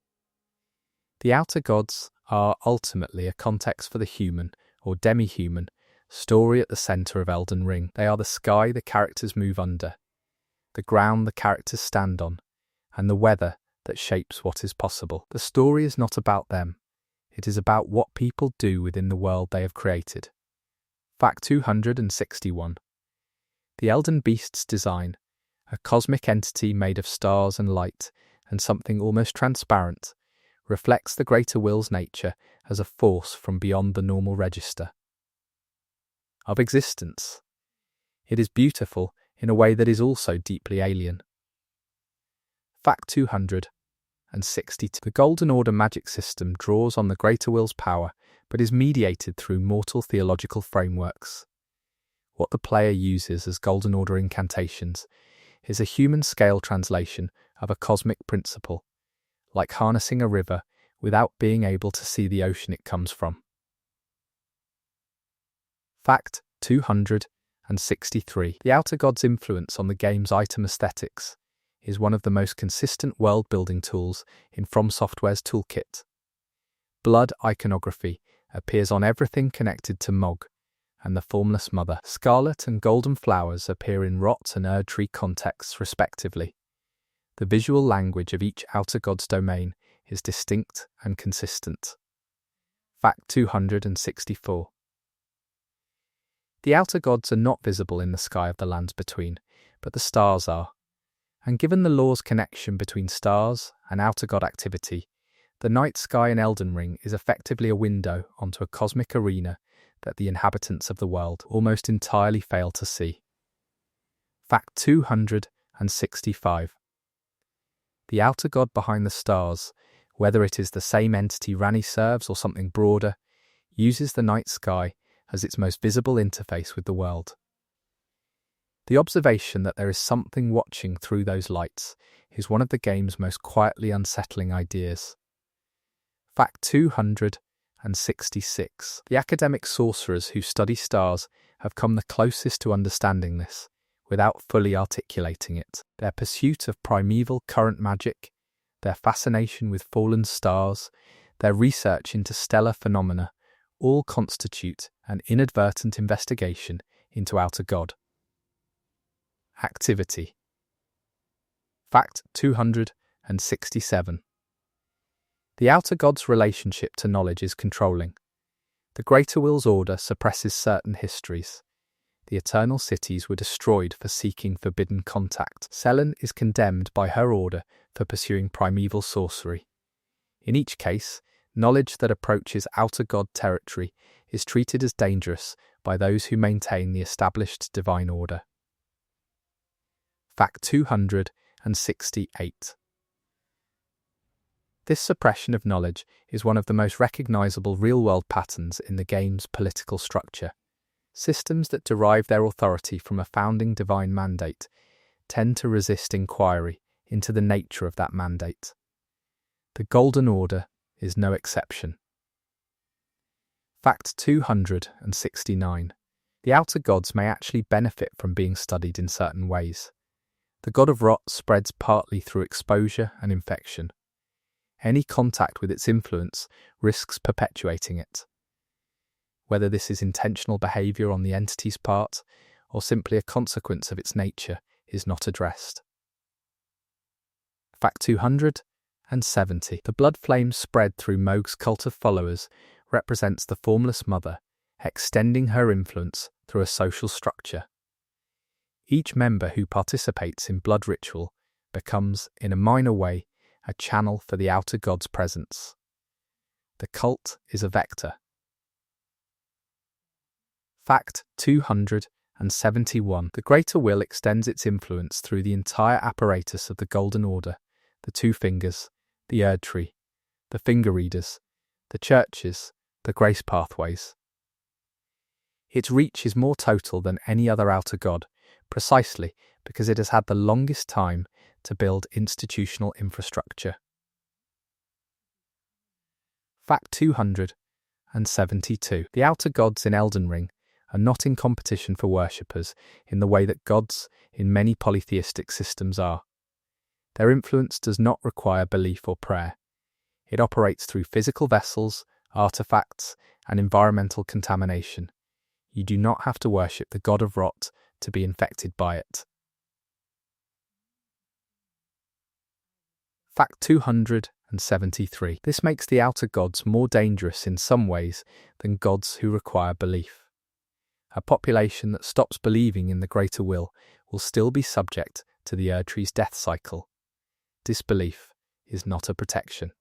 The outer gods are ultimately a context for the human, or demi-human, story at the centre of Elden Ring. They are the sky the characters move under, the ground the characters stand on, and the weather that shapes what is possible. The story is not about them. It is about what people do within the world they have created. Fact 261. The Elden Beast's design, a cosmic entity made of stars and light and something almost transparent, reflects the greater will's nature as a force from beyond the normal register of existence. It is beautiful in a way that is also deeply alien. Fact 262. The Golden Order magic system draws on the greater will's power, but is mediated through mortal theological frameworks. What the player uses as Golden Order incantations is a human-scale translation of a cosmic principle, like harnessing a river without being able to see the ocean it comes from. Fact 263. The Outer God's influence on the game's item aesthetics is one of the most consistent world-building tools in From Software's toolkit. Blood iconography appears on everything connected to Mog and the Formless Mother. Scarlet and golden flowers appear in Rot and Erd Tree contexts, respectively. The visual language of each Outer God's domain is distinct and consistent. Fact 264. The Outer Gods are not visible in the sky of the lands between, but the stars are. And given the law's connection between stars and Outer God activity, the night sky in Elden Ring is effectively a window onto a cosmic arena that the inhabitants of the world almost entirely fail to see. Fact 265. The Outer God behind the stars, whether it is the same entity Ranni serves or something broader, uses the night sky as its most visible interface with the world. The observation that there is something watching through those lights is one of the game's most quietly unsettling ideas. Fact 266. The academic sorcerers who study stars have come the closest to understanding this, without fully articulating it. Their pursuit of primeval current magic, their fascination with fallen stars, their research into stellar phenomena, all constitute an inadvertent investigation into Outer God activity. Fact 267. The Outer God's relationship to knowledge is controlling. The Greater Will's order suppresses certain histories. The Eternal Cities were destroyed for seeking forbidden contact. Selen is condemned by her order for pursuing primeval sorcery. In each case, knowledge that approaches Outer God territory is treated as dangerous by those who maintain the established divine order. Fact 268. This suppression of knowledge is one of the most recognizable real-world patterns in the game's political structure. Systems that derive their authority from a founding divine mandate tend to resist inquiry into the nature of that mandate. The Golden Order is no exception. Fact 269. The Outer Gods may actually benefit from being studied in certain ways. The God of Rot spreads partly through exposure and infection. Any contact with its influence risks perpetuating it. Whether this is intentional behaviour on the entity's part or simply a consequence of its nature is not addressed. Fact 270. The blood flame spread through Mog's cult of followers represents the Formless Mother, extending her influence through a social structure. Each member who participates in blood ritual becomes, in a minor way, a channel for the Outer God's presence. The cult is a vector. Fact 271. The Greater Will extends its influence through the entire apparatus of the Golden Order, the Two Fingers, the Erd Tree, the Finger Readers, the churches, the Grace Pathways. Its reach is more total than any other Outer God, precisely because it has had the longest time to build institutional infrastructure. Fact 272. The Outer Gods in Elden Ring are not in competition for worshippers in the way that gods in many polytheistic systems are. Their influence does not require belief or prayer. It operates through physical vessels, artifacts, and environmental contamination. You do not have to worship the god of rot to be infected by it. Fact 273. This makes the outer gods more dangerous in some ways than gods who require belief. A population that stops believing in the greater will still be subject to the Erdtree's death cycle. Disbelief is not a protection.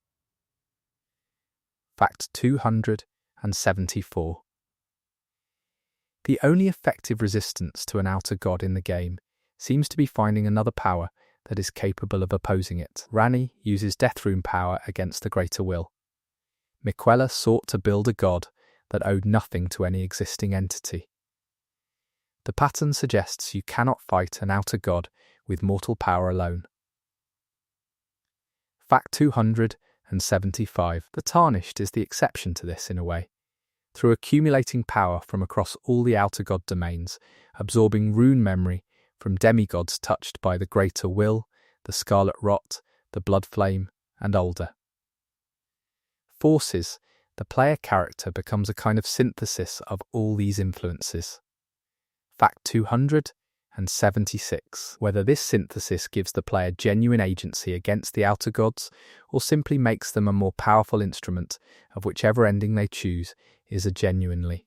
Fact 274. The only effective resistance to an outer god in the game seems to be finding another power that is capable of opposing it. Ranni uses Deathrune power against the greater will. Miquella sought to build a god that owed nothing to any existing entity. The pattern suggests you cannot fight an outer god with mortal power alone. Fact 275. The Tarnished is the exception to this in a way. Through accumulating power from across all the outer god domains, absorbing rune memory from demigods touched by the greater will, the scarlet rot, the blood flame, and older forces, the player character becomes a kind of synthesis of all these influences. Fact 276. Whether this synthesis gives the player genuine agency against the outer gods, or simply makes them a more powerful instrument of whichever ending they choose, is a genuinely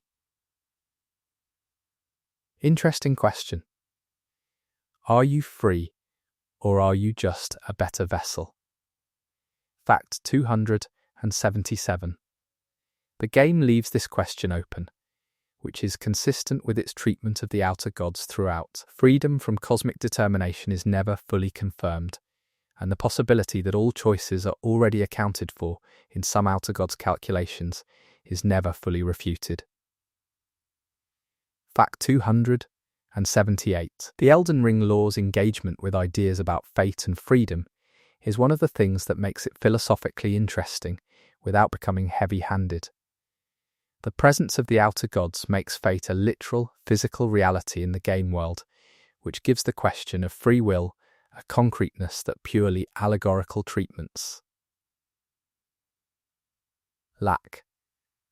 interesting question. Are you free, or are you just a better vessel? Fact 277. The game leaves this question open, which is consistent with its treatment of the outer gods throughout. Freedom from cosmic determination is never fully confirmed, and the possibility that all choices are already accounted for in some outer gods' calculations is never fully refuted. Fact 278. The Elden Ring lore's engagement with ideas about fate and freedom is one of the things that makes it philosophically interesting without becoming heavy-handed. The presence of the outer gods makes fate a literal, physical reality in the game world, which gives the question of free will a concreteness that purely allegorical treatments lack.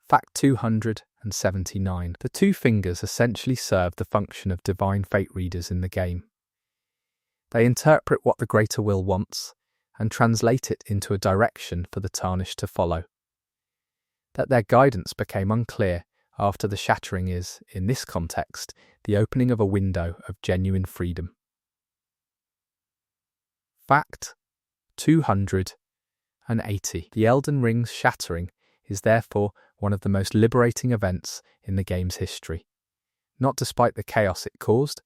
Fact 279. The two fingers essentially serve the function of divine fate readers in the game. They interpret what the greater will wants and translate it into a direction for the Tarnished to follow. That their guidance became unclear after the shattering is, in this context, the opening of a window of genuine freedom. Fact 280. The Elden Ring's shattering is therefore one of the most liberating events in the game's history, not despite the chaos it caused,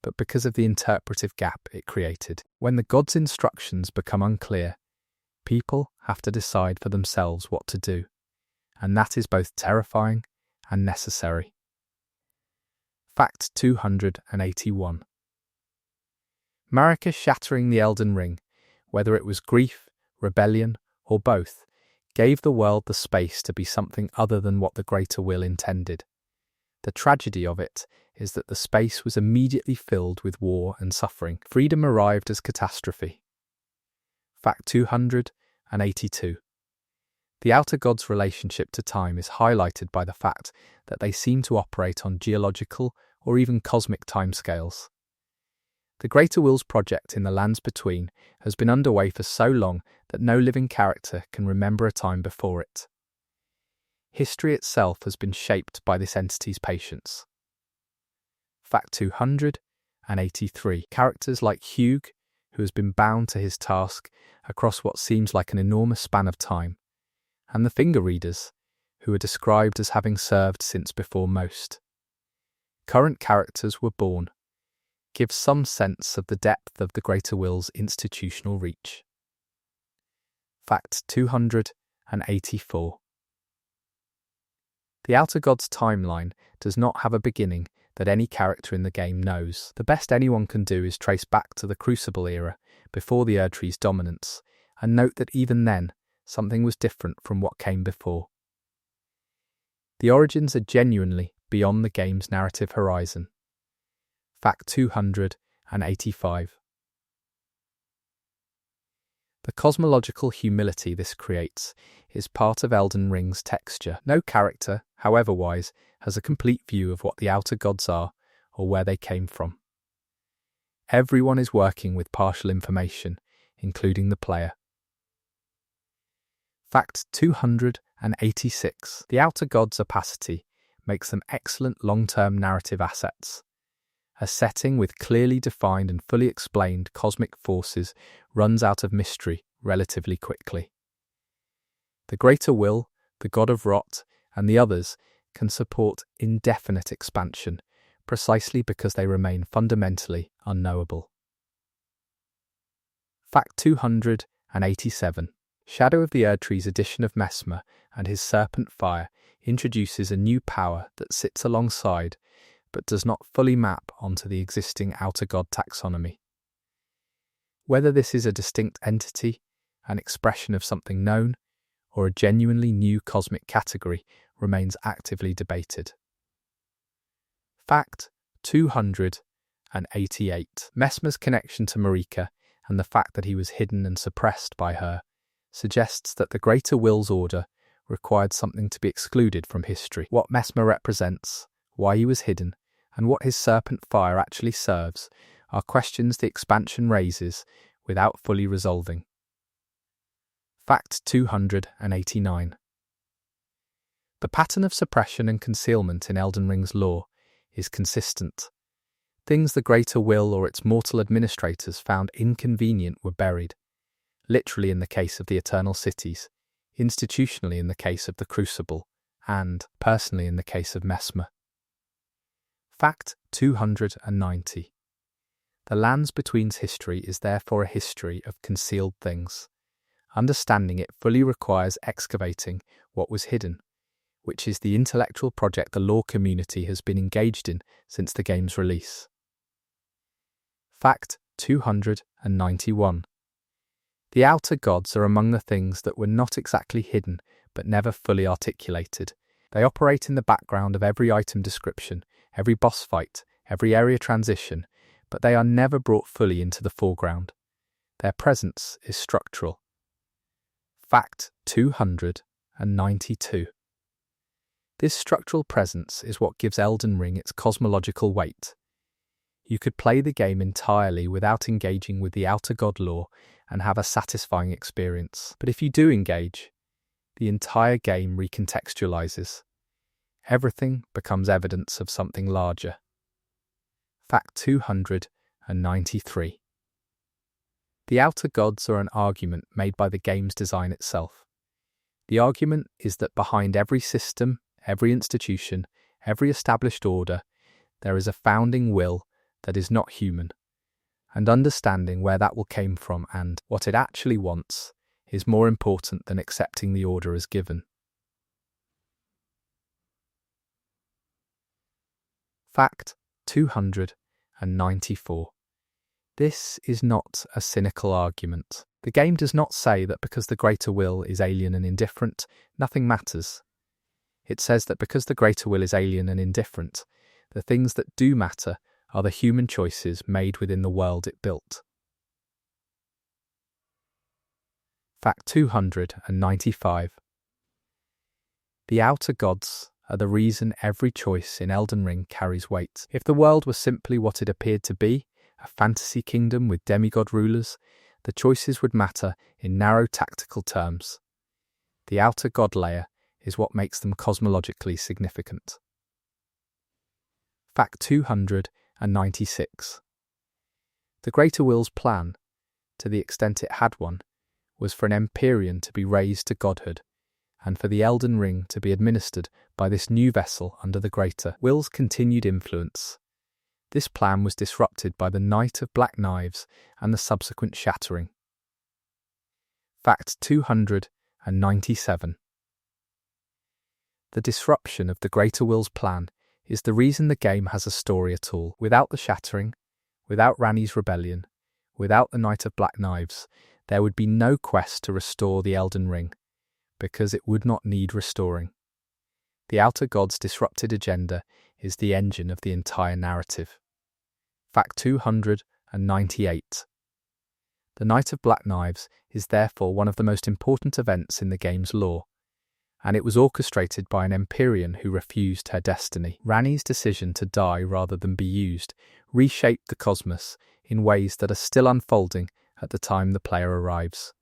but because of the interpretive gap it created. When the gods' instructions become unclear, people have to decide for themselves what to do, and that is both terrifying and necessary. Fact 281. Marika shattering the Elden Ring, whether it was grief, rebellion, or both, gave the world the space to be something other than what the greater will intended. The tragedy of it is that the space was immediately filled with war and suffering. Freedom arrived as catastrophe. Fact 282. The outer gods' relationship to time is highlighted by the fact that they seem to operate on geological or even cosmic timescales. The Greater Will's project in the lands between has been underway for so long that no living character can remember a time before it. History itself has been shaped by this entity's patience. Fact 283. Characters like Hugh, who has been bound to his task across what seems like an enormous span of time, and the finger readers, who are described as having served since before most. Current characters were born, give some sense of the depth of the Greater Will's institutional reach. Fact 284. The Outer Gods timeline does not have a beginning that any character in the game knows. The best anyone can do is trace back to the Crucible era, before the Erdtree's dominance, and note that even then, something was different from what came before. The origins are genuinely beyond the game's narrative horizon. Fact 285. The cosmological humility this creates is part of Elden Ring's texture. No character, however wise, has a complete view of what the outer gods are or where they came from. Everyone is working with partial information, including the player. Fact 286. The outer gods' opacity makes them excellent long-term narrative assets. A setting with clearly defined and fully explained cosmic forces runs out of mystery relatively quickly. The Greater Will, the God of Rot, and the others can support indefinite expansion precisely because they remain fundamentally unknowable. Fact 287. Shadow of the Erdtree's addition of Messmer and his serpent fire introduces a new power that sits alongside but does not fully map onto the existing outer god taxonomy. Whether this is a distinct entity, an expression of something known, or a genuinely new cosmic category remains actively debated. Fact 288. Messmer's connection to Marika and the fact that he was hidden and suppressed by her suggests that the Greater Will's order required something to be excluded from history. What Messmer represents, why he was hidden, and what his serpent fire actually serves are questions the expansion raises without fully resolving. Fact 289. The pattern of suppression and concealment in Elden Ring's lore is consistent. Things the Greater Will or its mortal administrators found inconvenient were buried, literally in the case of the Eternal Cities, institutionally in the case of the Crucible, and personally in the case of Messmer. Fact 290. The Lands Between's history is therefore a history of concealed things. Understanding it fully requires excavating what was hidden, which is the intellectual project the lore community has been engaged in since the game's release. Fact 291. The outer gods are among the things that were not exactly hidden but never fully articulated. They operate in the background of every item description, every boss fight, every area transition, but they are never brought fully into the foreground. Their presence is structural. Fact 292. This structural presence is what gives Elden Ring its cosmological weight. You could play the game entirely without engaging with the outer god lore and have a satisfying experience. But if you do engage, the entire game recontextualizes. Everything becomes evidence of something larger. Fact 293. The outer gods are an argument made by the game's design itself. The argument is that behind every system, every institution, every established order, there is a founding will that is not human, and understanding where that will came from and what it actually wants is more important than accepting the order as given. Fact 294. This is not a cynical argument. The game does not say that because the Greater Will is alien and indifferent, nothing matters. It says that because the Greater Will is alien and indifferent, the things that do matter are the human choices made within the world it built. Fact 295. The outer gods are the reason every choice in Elden Ring carries weight. If the world was simply what it appeared to be, a fantasy kingdom with demigod rulers, the choices would matter in narrow tactical terms. The outer god layer is what makes them cosmologically significant. Fact 296. The Greater Will's plan, to the extent it had one, was for an Empyrean to be raised to godhood, and for the Elden Ring to be administered by this new vessel under the Greater Will's continued influence. This plan was disrupted by the Night of Black Knives and the subsequent shattering. Fact 297. The disruption of the Greater Will's plan is the reason the game has a story at all. Without the shattering, without Ranni's rebellion, without the Night of Black Knives, there would be no quest to restore the Elden Ring, because it would not need restoring. The outer god's disrupted agenda is the engine of the entire narrative. Fact 298. The Knight of Black Knives is therefore one of the most important events in the game's lore, and it was orchestrated by an Empyrean who refused her destiny. Ranni's decision to die rather than be used reshaped the cosmos in ways that are still unfolding at the time the player arrives.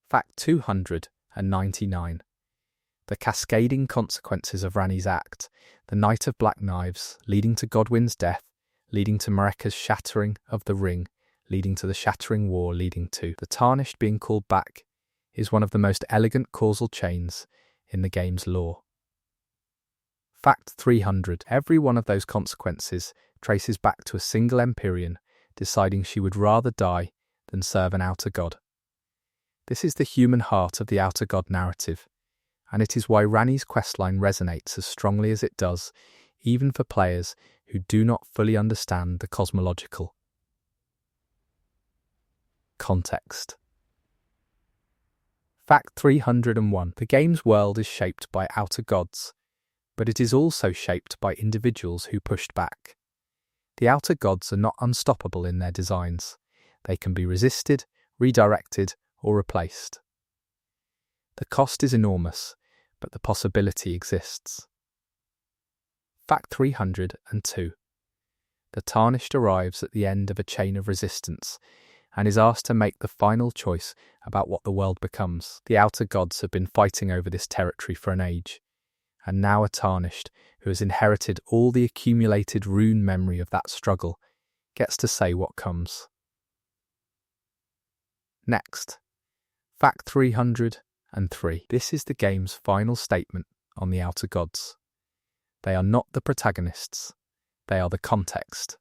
Fact 299. The cascading consequences of Ranni's act, the Knight of Black Knives, leading to Godwyn's death, leading to Mareka's shattering of the ring, leading to the Shattering War, leading to the Tarnished being called back, is one of the most elegant causal chains in the game's lore. Fact 300. Every one of those consequences traces back to a single Empyrean deciding she would rather die than serve an outer god. This is the human heart of the outer god narrative, and it is why Ranni's questline resonates as strongly as it does, even for players who do not fully understand the cosmological context. Fact 301. The game's world is shaped by outer gods, but it is also shaped by individuals who pushed back. The outer gods are not unstoppable in their designs. They can be resisted, redirected, or replaced. The cost is enormous, but the possibility exists. Fact 302. The Tarnished arrives at the end of a chain of resistance and is asked to make the final choice about what the world becomes. The outer gods have been fighting over this territory for an age, and now a Tarnished, who has inherited all the accumulated rune memory of that struggle, gets to say what comes. Next, Fact 303. This is the game's final statement on the outer gods. They are not the protagonists, they are the context.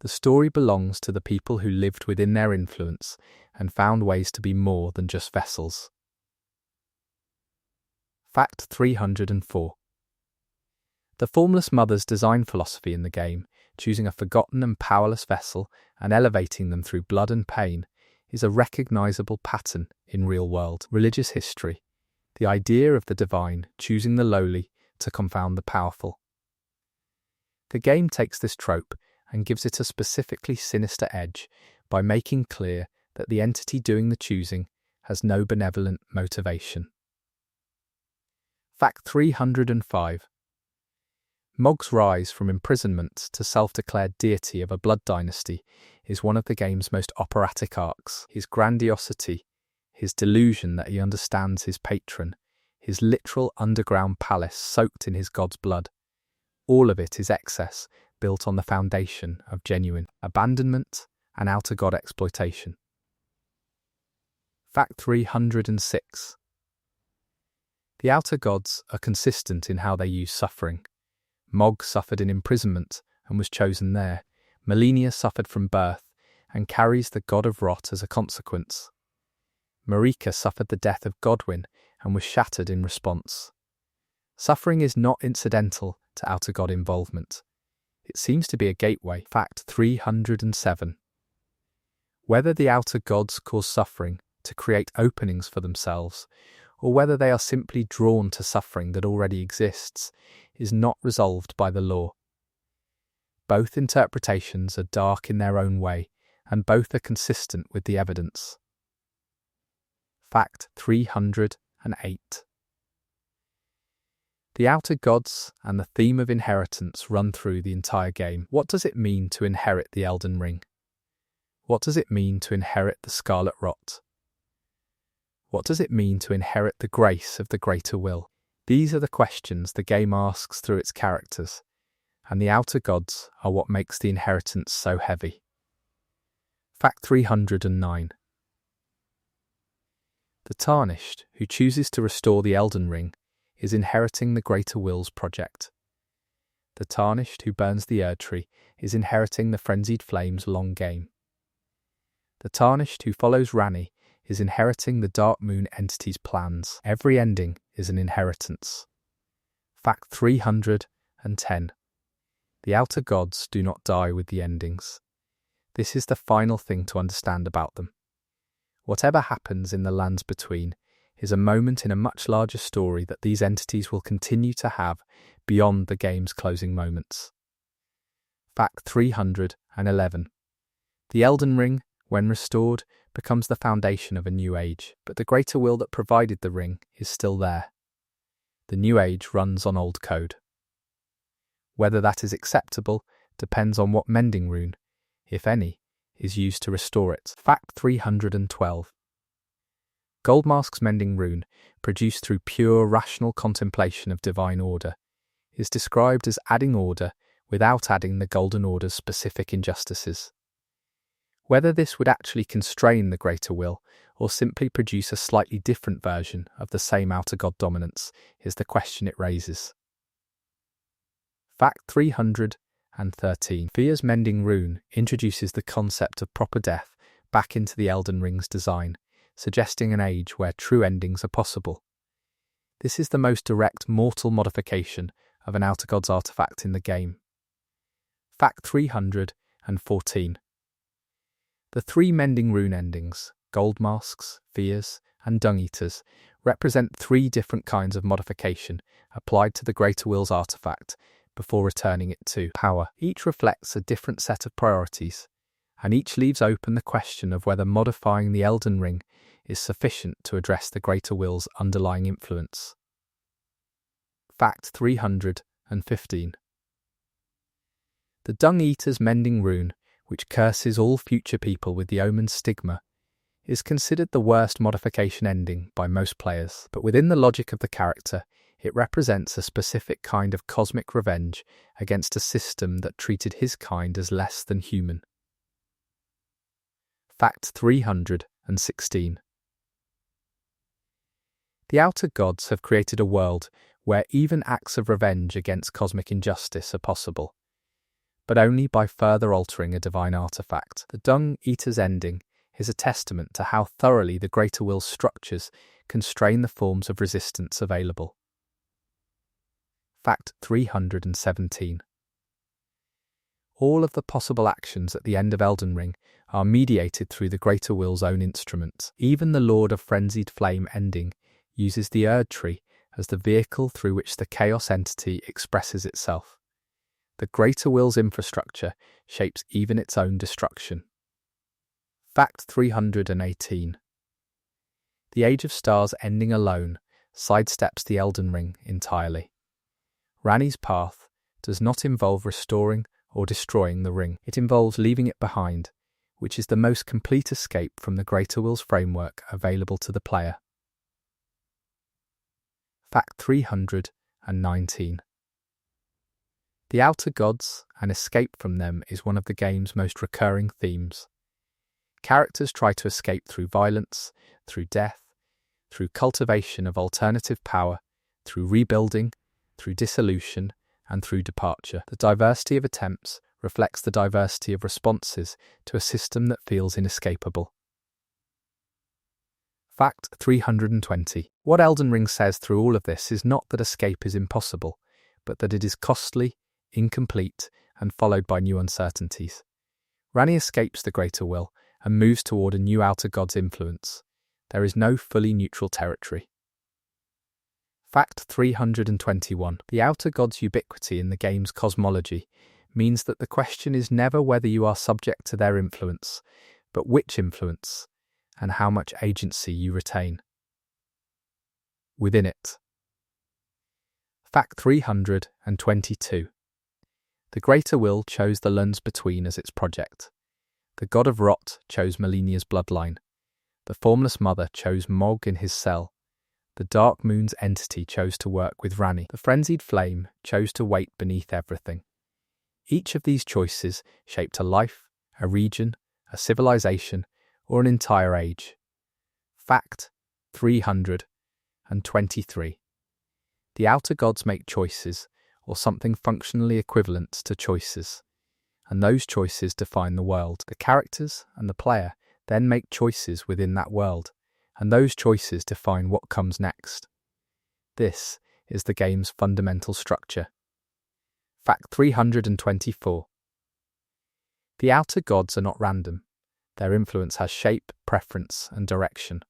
The story belongs to the people who lived within their influence and found ways to be more than just vessels. Fact 304. The Formless Mother's design philosophy in the game, choosing a forgotten and powerless vessel and elevating them through blood and pain, is a recognizable pattern in real-world religious history, the idea of the divine choosing the lowly to confound the powerful. The game takes this trope and gives it a specifically sinister edge by making clear that the entity doing the choosing has no benevolent motivation. Fact 305. Mog's rise from imprisonment to self-declared deity of a blood dynasty is one of the game's most operatic arcs. His grandiosity, his delusion that he understands his patron, his literal underground palace soaked in his god's blood, all of it is excess built on the foundation of genuine abandonment and outer god exploitation. Fact 306. The outer gods are consistent in how they use suffering. Mog suffered in imprisonment and was chosen there. Melania suffered from birth and carries the god of rot as a consequence. Marika suffered the death of Godwyn and was shattered in response. Suffering is not incidental to outer god involvement. It seems to be a gateway. Fact 307. Whether the outer gods cause suffering to create openings for themselves, or whether they are simply drawn to suffering that already exists, is not resolved by the lore. Both interpretations are dark in their own way, and both are consistent with the evidence. Fact 308. The outer gods and the theme of inheritance run through the entire game. What does it mean to inherit the Elden Ring? What does it mean to inherit the Scarlet Rot? What does it mean to inherit the grace of the greater will? These are the questions the game asks through its characters, and the outer gods are what makes the inheritance so heavy. Fact 309. The Tarnished, who chooses to restore the Elden Ring, is inheriting the Greater Will's project. The Tarnished, who burns the Erd Tree, is inheriting the Frenzied Flame's long game. The Tarnished, who follows Ranni, is inheriting the Dark Moon entity's plans. Every ending is an inheritance. Fact 310. The outer gods do not die with the endings. This is the final thing to understand about them. Whatever happens in the lands between is a moment in a much larger story that these entities will continue to have beyond the game's closing moments. Fact 311. The Elden Ring, when restored, becomes the foundation of a new age, but the greater will that provided the ring is still there. The new age runs on old code. Whether that is acceptable depends on what mending rune, if any, is used to restore it. Fact 312. Goldmask's mending rune, produced through pure rational contemplation of divine order, is described as adding order without adding the Golden Order's specific injustices. Whether this would actually constrain the greater will or simply produce a slightly different version of the same outer god dominance is the question it raises. Fact 313. Fia's mending rune introduces the concept of proper death back into the Elden Ring's design, suggesting an age where true endings are possible. This is the most direct mortal modification of an outer god's artifact in the game. Fact 314. The three mending rune endings, Goldmasks, Fia's, and Dung Eaters, represent three different kinds of modification applied to the Greater Will's artifact before returning it to power. Each reflects a different set of priorities, and each leaves open the question of whether modifying the Elden Ring is sufficient to address the Greater Will's underlying influence. Fact 315. The Dung Eater's mending rune, which curses all future people with the omen's stigma, is considered the worst modification ending by most players, but within the logic of the character, it represents a specific kind of cosmic revenge against a system that treated his kind as less than human. Fact 316. The outer gods have created a world where even acts of revenge against cosmic injustice are possible, but only by further altering a divine artifact. The Dung Eater's ending is a testament to how thoroughly the Greater Will's structures constrain the forms of resistance available. Fact 317. All of the possible actions at the end of Elden Ring are mediated through the Greater Will's own instruments. Even the Lord of Frenzied Flame ending uses the Erd Tree as the vehicle through which the Chaos entity expresses itself. The Greater Will's infrastructure shapes even its own destruction. Fact 318. The Age of Stars ending alone sidesteps the Elden Ring entirely. Ranni's path does not involve restoring or destroying the ring. It involves leaving it behind, which is the most complete escape from the Greater Will's framework available to the player. Fact 319. The outer gods and escape from them is one of the game's most recurring themes. Characters try to escape through violence, through death, through cultivation of alternative power, through rebuilding, through dissolution, and through departure. The diversity of attempts reflects the diversity of responses to a system that feels inescapable. Fact 320. What Elden Ring says through all of this is not that escape is impossible, but that it is costly, incomplete, and followed by new uncertainties. Ranni escapes the Greater Will and moves toward a new outer god's influence. There is no fully neutral territory. Fact 321. The outer god's ubiquity in the game's cosmology means that the question is never whether you are subject to their influence, but which influence, and how much agency you retain within it. Fact 322. The Greater Will chose the Lands Between as its project. The God of Rot chose Malenia's bloodline. The Formless Mother chose Mog in his cell. The Dark Moon's entity chose to work with Ranni. The Frenzied Flame chose to wait beneath everything. Each of these choices shaped a life, a region, a civilization, or an entire age. Fact 323. The outer gods make choices, or something functionally equivalent to choices, and those choices define the world. The characters and the player then make choices within that world, and those choices define what comes next. This is the game's fundamental structure. Fact 324. The outer gods are not random. Their influence has shape, preference, and direction.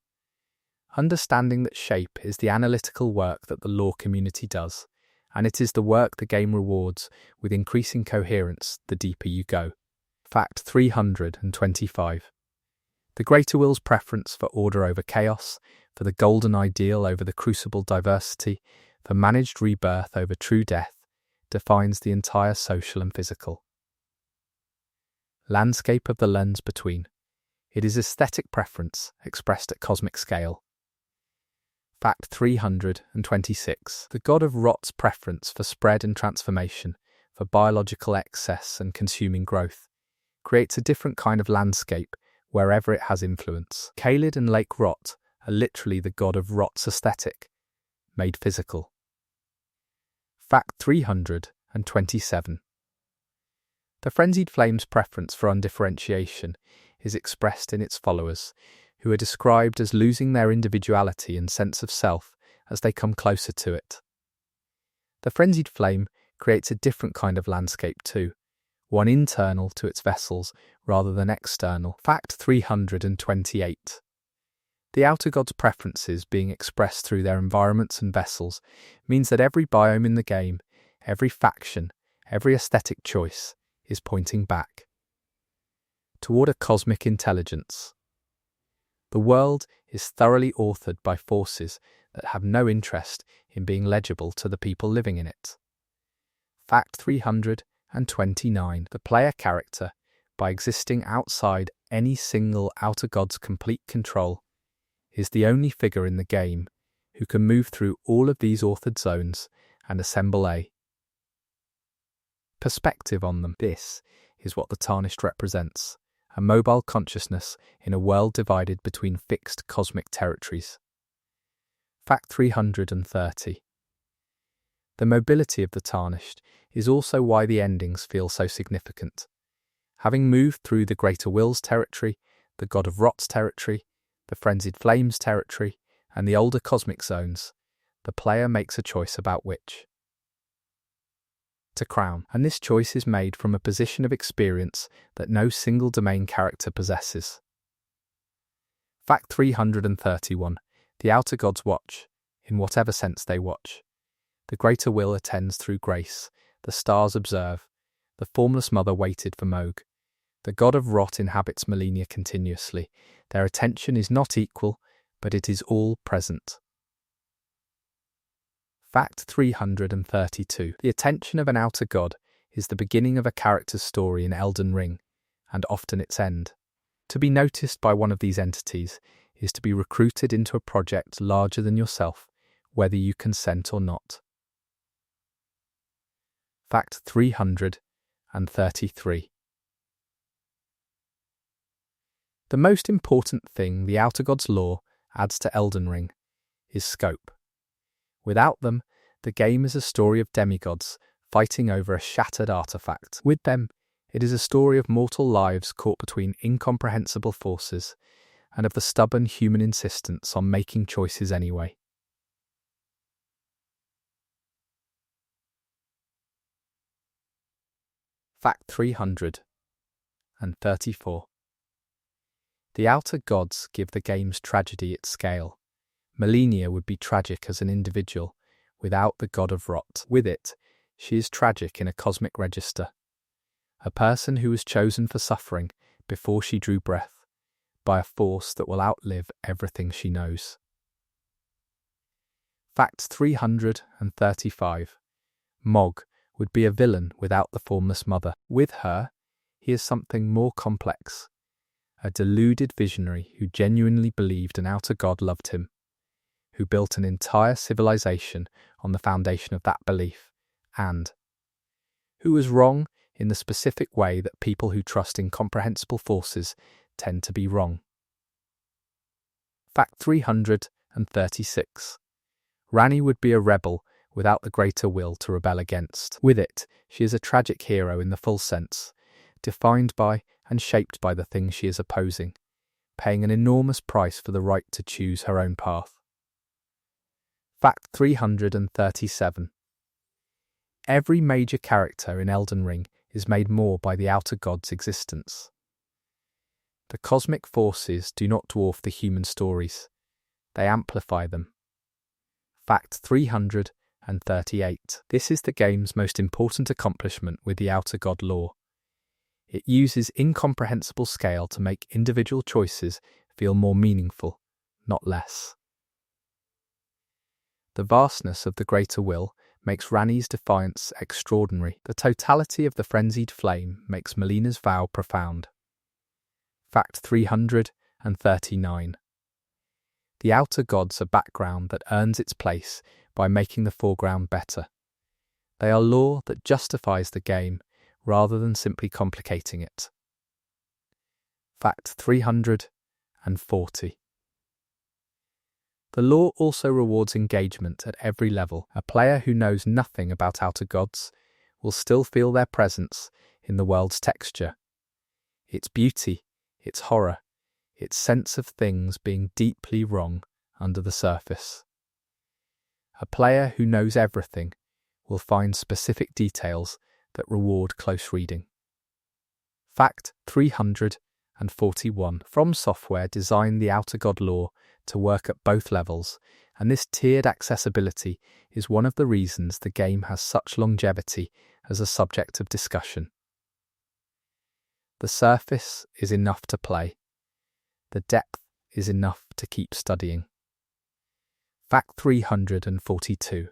Understanding that shape is the analytical work that the lore community does, and it is the work the game rewards with increasing coherence the deeper you go. Fact 325. The greater will's preference for order over chaos, for the golden ideal over the crucible diversity, for managed rebirth over true death, defines the entire social and physical landscape of the lens between. It is aesthetic preference expressed at cosmic scale. Fact 326. The god of rot's preference for spread and transformation, for biological excess and consuming growth, creates a different kind of landscape wherever it has influence. Caelid and Lake Rot are literally the god of rot's aesthetic, made physical. Fact 327. The Frenzied Flame's preference for undifferentiation is expressed in its followers, who are described as losing their individuality and sense of self as they come closer to it. The Frenzied Flame creates a different kind of landscape too, one internal to its vessels rather than external. Fact 328. The outer god's preferences being expressed through their environments and vessels means that every biome in the game, every faction, every aesthetic choice is pointing back toward a cosmic intelligence. The world is thoroughly authored by forces that have no interest in being legible to the people living in it. Fact 329. The player character, by existing outside any single outer god's complete control, is the only figure in the game who can move through all of these authored zones and assemble a perspective on them. This is what the Tarnished represents, a mobile consciousness in a world divided between fixed cosmic territories. Fact 330. The mobility of the Tarnished is also why the endings feel so significant. Having moved through the Greater Will's territory, the God of Rot's territory, the Frenzied Flame's territory, and the older cosmic zones, the player makes a choice about which to crown, and this choice is made from a position of experience that no single domain character possesses. Fact 331. The outer gods watch, in whatever sense they watch. The greater will attends through grace, the stars observe, the Formless Mother waited for Moog. The god of Rot inhabits Millennia continuously. Their attention is not equal, but it is all present. Fact 332. The attention of an outer god is the beginning of a character's story in Elden Ring, and often its end. To be noticed by one of these entities is to be recruited into a project larger than yourself, whether you consent or not. Fact 333. The most important thing the outer god's lore adds to Elden Ring is scope. Without them, the game is a story of demigods fighting over a shattered artifact. With them, it is a story of mortal lives caught between incomprehensible forces and of the stubborn human insistence on making choices anyway. Fact 334. The outer gods give the game's tragedy its scale. Millennia would be tragic as an individual, without the god of Rot. With it, she is tragic in a cosmic register. A person who was chosen for suffering before she drew breath, by a force that will outlive everything she knows. Fact 335. Mog would be a villain without the Formless Mother. With her, he is something more complex. A deluded visionary who genuinely believed an outer god loved him, who built an entire civilization on the foundation of that belief, and who was wrong in the specific way that people who trust incomprehensible forces tend to be wrong. Fact 336. Ranni would be a rebel without the greater will to rebel against. With it, she is a tragic hero in the full sense, defined by and shaped by the things she is opposing, paying an enormous price for the right to choose her own path. Fact 337. Every major character in Elden Ring is made more by the outer god's existence. The cosmic forces do not dwarf the human stories. They amplify them. Fact 338. This is the game's most important accomplishment with the Outer God lore. It uses incomprehensible scale to make individual choices feel more meaningful, not less. The vastness of the greater will makes Rani's defiance extraordinary. The totality of the Frenzied Flame makes Melina's vow profound. Fact 339. The Outer Gods are background that earns its place by making the foreground better. They are lore that justifies the game rather than simply complicating it. Fact 340. The lore also rewards engagement at every level. A player who knows nothing about Outer Gods will still feel their presence in the world's texture, its beauty, its horror, its sense of things being deeply wrong under the surface. A player who knows everything will find specific details that reward close reading. Fact 341. From Software designed the Outer God lore to work at both levels, and this tiered accessibility is one of the reasons the game has such longevity as a subject of discussion. The surface is enough to play. The depth is enough to keep studying. Fact 342.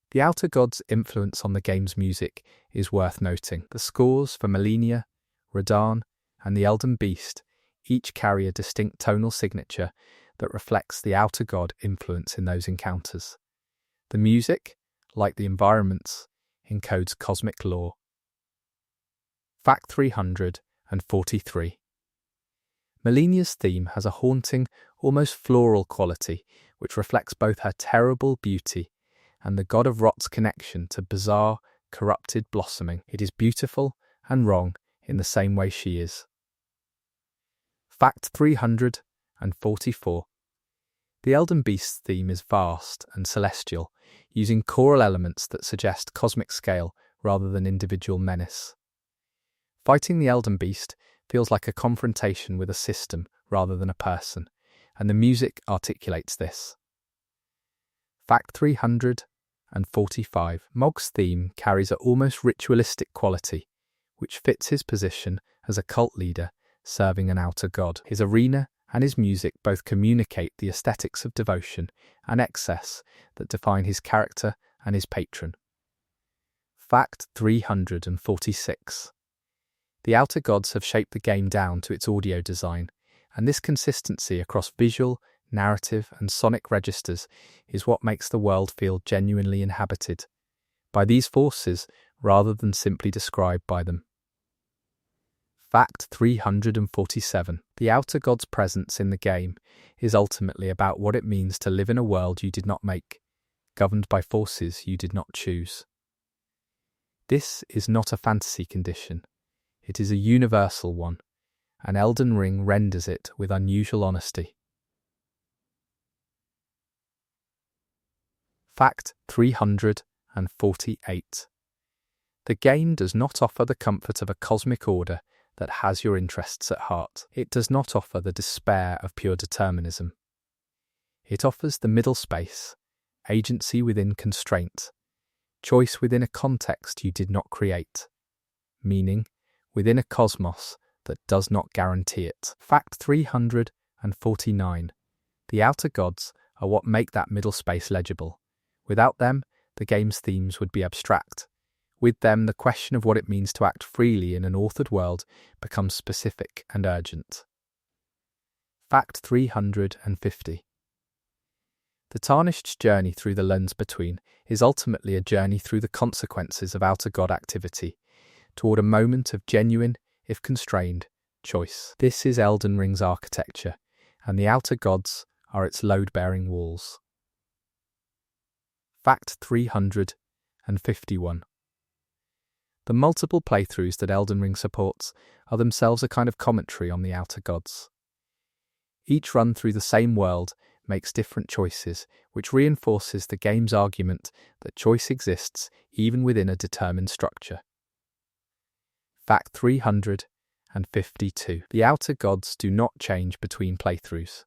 The Outer Gods' influence on the game's music is worth noting. The scores for Melina, Radahn, and the Elden Beast each carry a distinct tonal signature that reflects the Outer God influence in those encounters. The music, like the environments, encodes cosmic lore. Fact 343. Melina's theme has a haunting, almost floral quality which reflects both her terrible beauty and the God of Rot's connection to bizarre, corrupted blossoming. It is beautiful and wrong in the same way she is. Fact 344. The Elden Beast's theme is vast and celestial, using choral elements that suggest cosmic scale rather than individual menace. Fighting the Elden Beast feels like a confrontation with a system rather than a person, and the music articulates this. Fact 345. Mog's theme carries an almost ritualistic quality, which fits his position as a cult leader serving an outer god. His arena and his music both communicate the aesthetics of devotion and excess that define his character and his patron. Fact 346. The Outer Gods have shaped the game down to its audio design, and this consistency across visual, narrative, and sonic registers is what makes the world feel genuinely inhabited by these forces rather than simply described by them. Fact 347. The Outer God's presence in the game is ultimately about what it means to live in a world you did not make, governed by forces you did not choose. This is not a fantasy condition. It is a universal one, and Elden Ring renders it with unusual honesty. Fact 348. The game does not offer the comfort of a cosmic order that has your interests at heart. It does not offer the despair of pure determinism. It offers the middle space, agency within constraint, choice within a context you did not create, meaning within a cosmos that does not guarantee it. Fact 349. The Outer Gods are what make that middle space legible. Without them, the game's themes would be abstract. With them, the question of what it means to act freely in an authored world becomes specific and urgent. Fact 350. The Tarnished's journey through the lens between is ultimately a journey through the consequences of Outer God activity, toward a moment of genuine, if constrained, choice. This is Elden Ring's architecture, and the Outer Gods are its load-bearing walls. Fact 351. The multiple playthroughs that Elden Ring supports are themselves a kind of commentary on the Outer Gods. Each run through the same world makes different choices, which reinforces the game's argument that choice exists even within a determined structure. Fact 352. and 52. The outer gods do not change between playthroughs.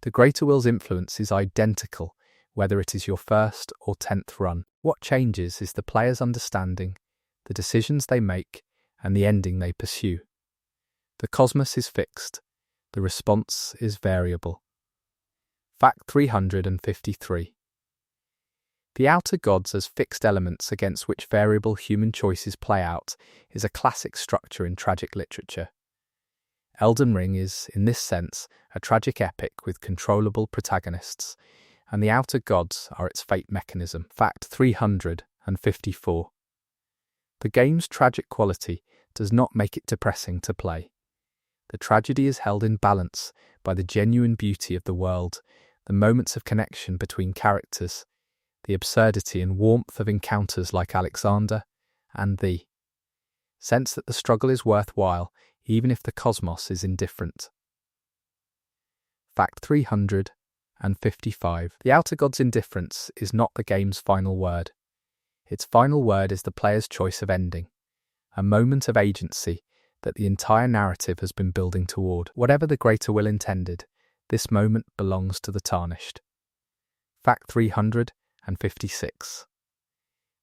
The greater will's influence is identical, whether it is your first or 10th run. What changes is the player's understanding, the decisions they make, and the ending they pursue. The cosmos is fixed, the response is variable. Fact 353. The outer gods as fixed elements against which variable human choices play out is a classic structure in tragic literature. Elden Ring is, in this sense, a tragic epic with controllable protagonists, and the outer gods are its fate mechanism. Fact 354. The game's tragic quality does not make it depressing to play. The tragedy is held in balance by the genuine beauty of the world, the moments of connection between characters, the absurdity and warmth of encounters like Alexander, and the sense that the struggle is worthwhile even if the cosmos is indifferent. Fact 355. The outer god's indifference is not the game's final word. Its final word is the player's choice of ending, a moment of agency that the entire narrative has been building toward. Whatever the greater will intended, this moment belongs to the tarnished. Fact 356.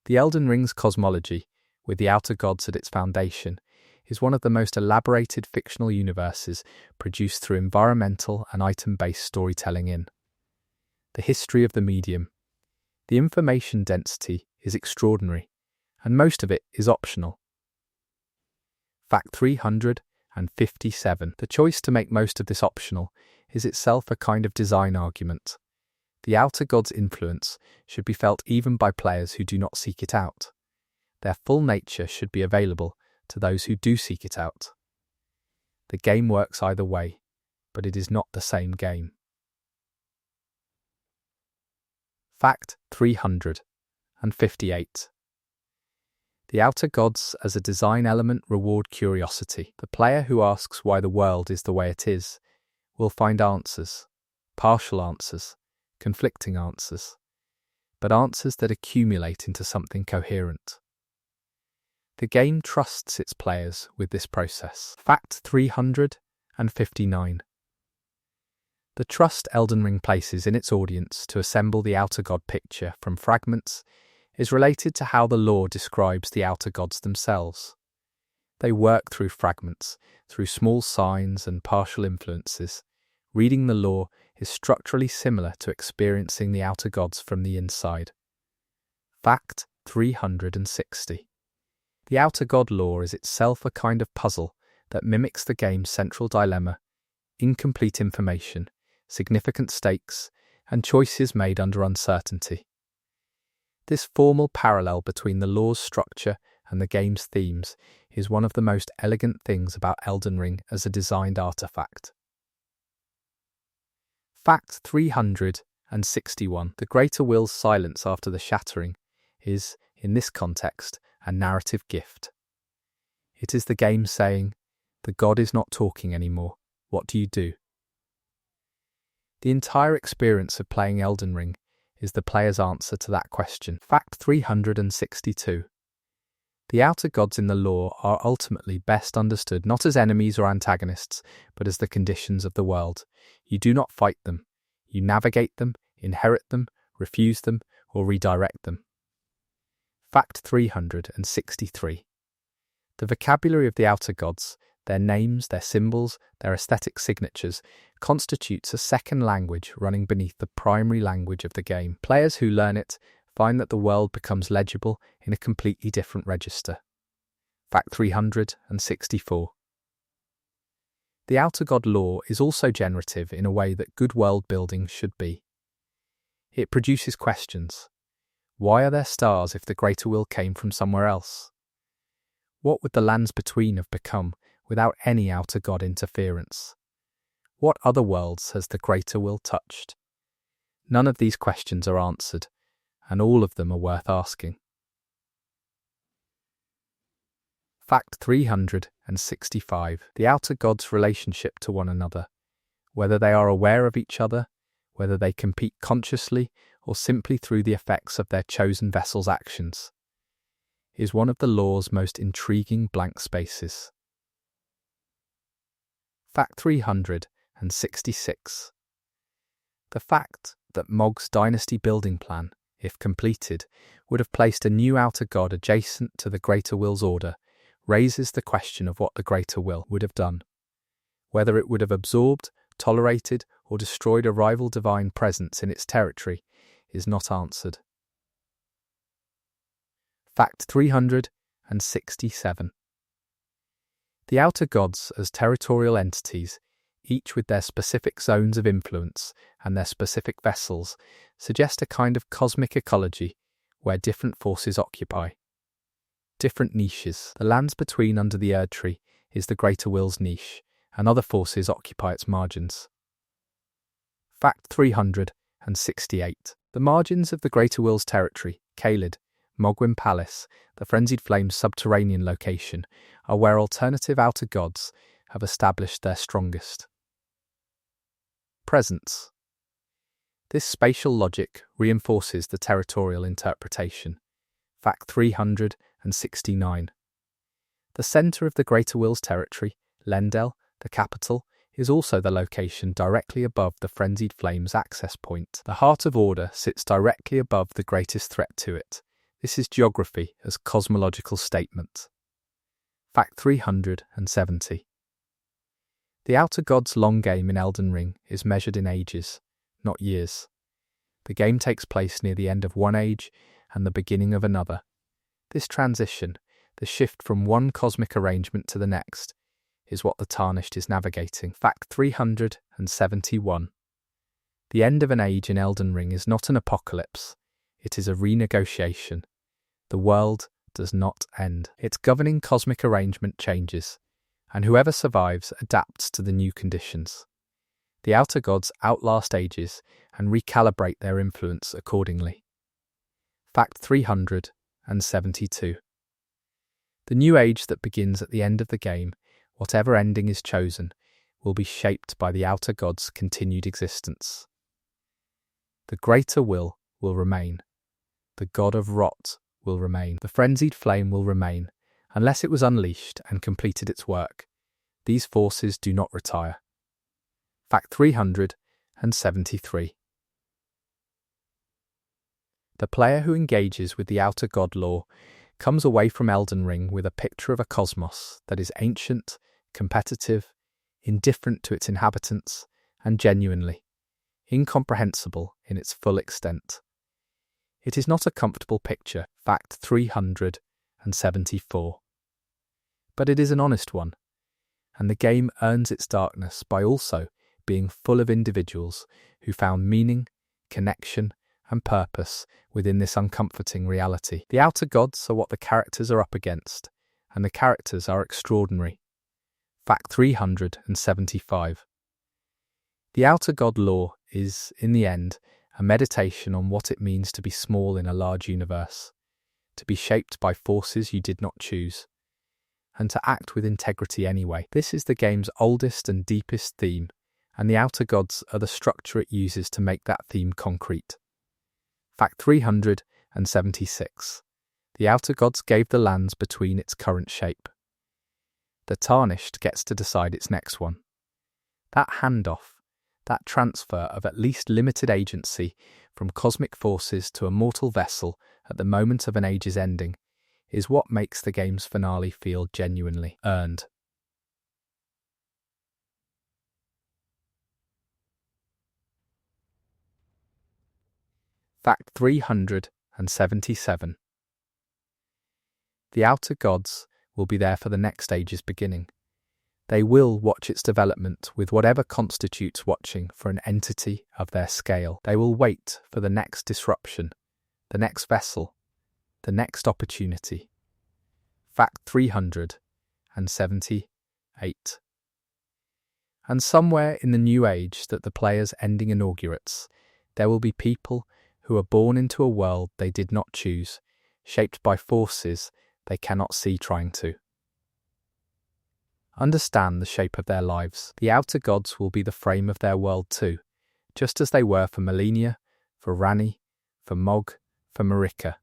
The Elden Ring's cosmology, with the outer gods at its foundation, is one of the most elaborated fictional universes produced through environmental and item-based storytelling in the history of the medium. The information density is extraordinary, and most of it is optional. Fact 357. The choice to make most of this optional is itself a kind of design argument. The outer god's influence should be felt even by players who do not seek it out. Their full nature should be available to those who do seek it out. The game works either way, but it is not the same game. Fact 358. The outer gods as a design element reward curiosity. The player who asks why the world is the way it is will find answers, partial answers, conflicting answers, but answers that accumulate into something coherent. The game trusts its players with this process. Fact 359. The trust Elden Ring places in its audience to assemble the outer god picture from fragments is related to how the lore describes the outer gods themselves. They work through fragments, through small signs and partial influences. Reading the lore is structurally similar to experiencing the outer gods from the inside. Fact 360. The outer god lore is itself a kind of puzzle that mimics the game's central dilemma: incomplete information, significant stakes, and choices made under uncertainty. This formal parallel between the lore's structure and the game's themes is one of the most elegant things about Elden Ring as a designed artifact. Fact 361. The greater will's silence after the shattering is, in this context, a narrative gift. It is the game saying, "The god is not talking anymore. What do you do?" The entire experience of playing Elden Ring is the player's answer to that question. Fact 362. The outer gods in the lore are ultimately best understood not as enemies or antagonists, but as the conditions of the world. You do not fight them. You navigate them, inherit them, refuse them, or redirect them. Fact 363. The vocabulary of the outer gods, their names, their symbols, their aesthetic signatures, constitutes a second language running beneath the primary language of the game. Players who learn it find that the world becomes legible in a completely different register. Fact 364. The outer god lore is also generative in a way that good world building should be. It produces questions. Why are there stars if the greater will came from somewhere else? What would the lands between have become without any outer god interference? What other worlds has the greater will touched? None of these questions are answered, and all of them are worth asking. Fact 365. The outer gods' relationship to one another, whether they are aware of each other, whether they compete consciously or simply through the effects of their chosen vessel's actions, is one of the lore's most intriguing blank spaces. Fact 366. The fact that Mog's dynasty building plan, if completed, would have placed a new outer god adjacent to the Greater Will's order raises the question of what the Greater Will would have done. Whether it would have absorbed, tolerated, or destroyed a rival divine presence in its territory is not answered. Fact 367. The outer gods as territorial entities, each with their specific zones of influence and their specific vessels, suggest a kind of cosmic ecology where different forces occupy different niches. The lands between under the Erd Tree is the Greater Will's niche, and other forces occupy its margins. Fact 368. The margins of the Greater Will's territory, Caelid, Mogwin Palace, the Frenzied Flame's subterranean location, are where alternative outer gods have established their strongest presence. This spatial logic reinforces the territorial interpretation. Fact 369. The centre of the Greater Will's territory, Lendel, the capital, is also the location directly above the Frenzied Flame's access point. The heart of order sits directly above the greatest threat to it. This is geography as cosmological statement. Fact 370. The outer god's long game in Elden Ring is measured in ages, not years. The game takes place near the end of one age and the beginning of another. This transition, the shift from one cosmic arrangement to the next, is what the Tarnished is navigating. Fact 371. The end of an age in Elden Ring is not an apocalypse, it is a renegotiation. The world does not end. Its governing cosmic arrangement changes, and whoever survives adapts to the new conditions. The outer gods outlast ages and recalibrate their influence accordingly. Fact 372. The new age that begins at the end of the game, whatever ending is chosen, will be shaped by the outer god's continued existence. The Greater Will remain. The God of Rot will remain. The Frenzied Flame will remain, unless it was unleashed and completed its work. These forces do not retire. Fact 373. The player who engages with the outer god lore comes away from Elden Ring with a picture of a cosmos that is ancient, competitive, indifferent to its inhabitants, and genuinely incomprehensible in its full extent. It is not a comfortable picture, fact 374. But it is an honest one, and the game earns its darkness by also being full of individuals who found meaning, connection, and purpose within this uncomforting reality. The outer gods are what the characters are up against, and the characters are extraordinary. Fact 375. The outer god lore is, in the end, a meditation on what it means to be small in a large universe, to be shaped by forces you did not choose, and to act with integrity anyway. This is the game's oldest and deepest theme, and the outer gods are the structure it uses to make that theme concrete. Fact 376. The outer gods gave the lands between its current shape. The Tarnished gets to decide its next one. That handoff, that transfer of at least limited agency from cosmic forces to a mortal vessel at the moment of an age's ending, is what makes the game's finale feel genuinely earned. Fact 377. The outer gods will be there for the next age's beginning. They will watch its development with whatever constitutes watching for an entity of their scale. They will wait for the next disruption, the next vessel, the next opportunity. Fact 378. And somewhere in the new age that the player's ending inaugurates, there will be people who are born into a world they did not choose, shaped by forces they cannot see trying to understand the shape of their lives. The outer gods will be the frame of their world too, just as they were for Melania, for Ranni, for Mog, for Marika.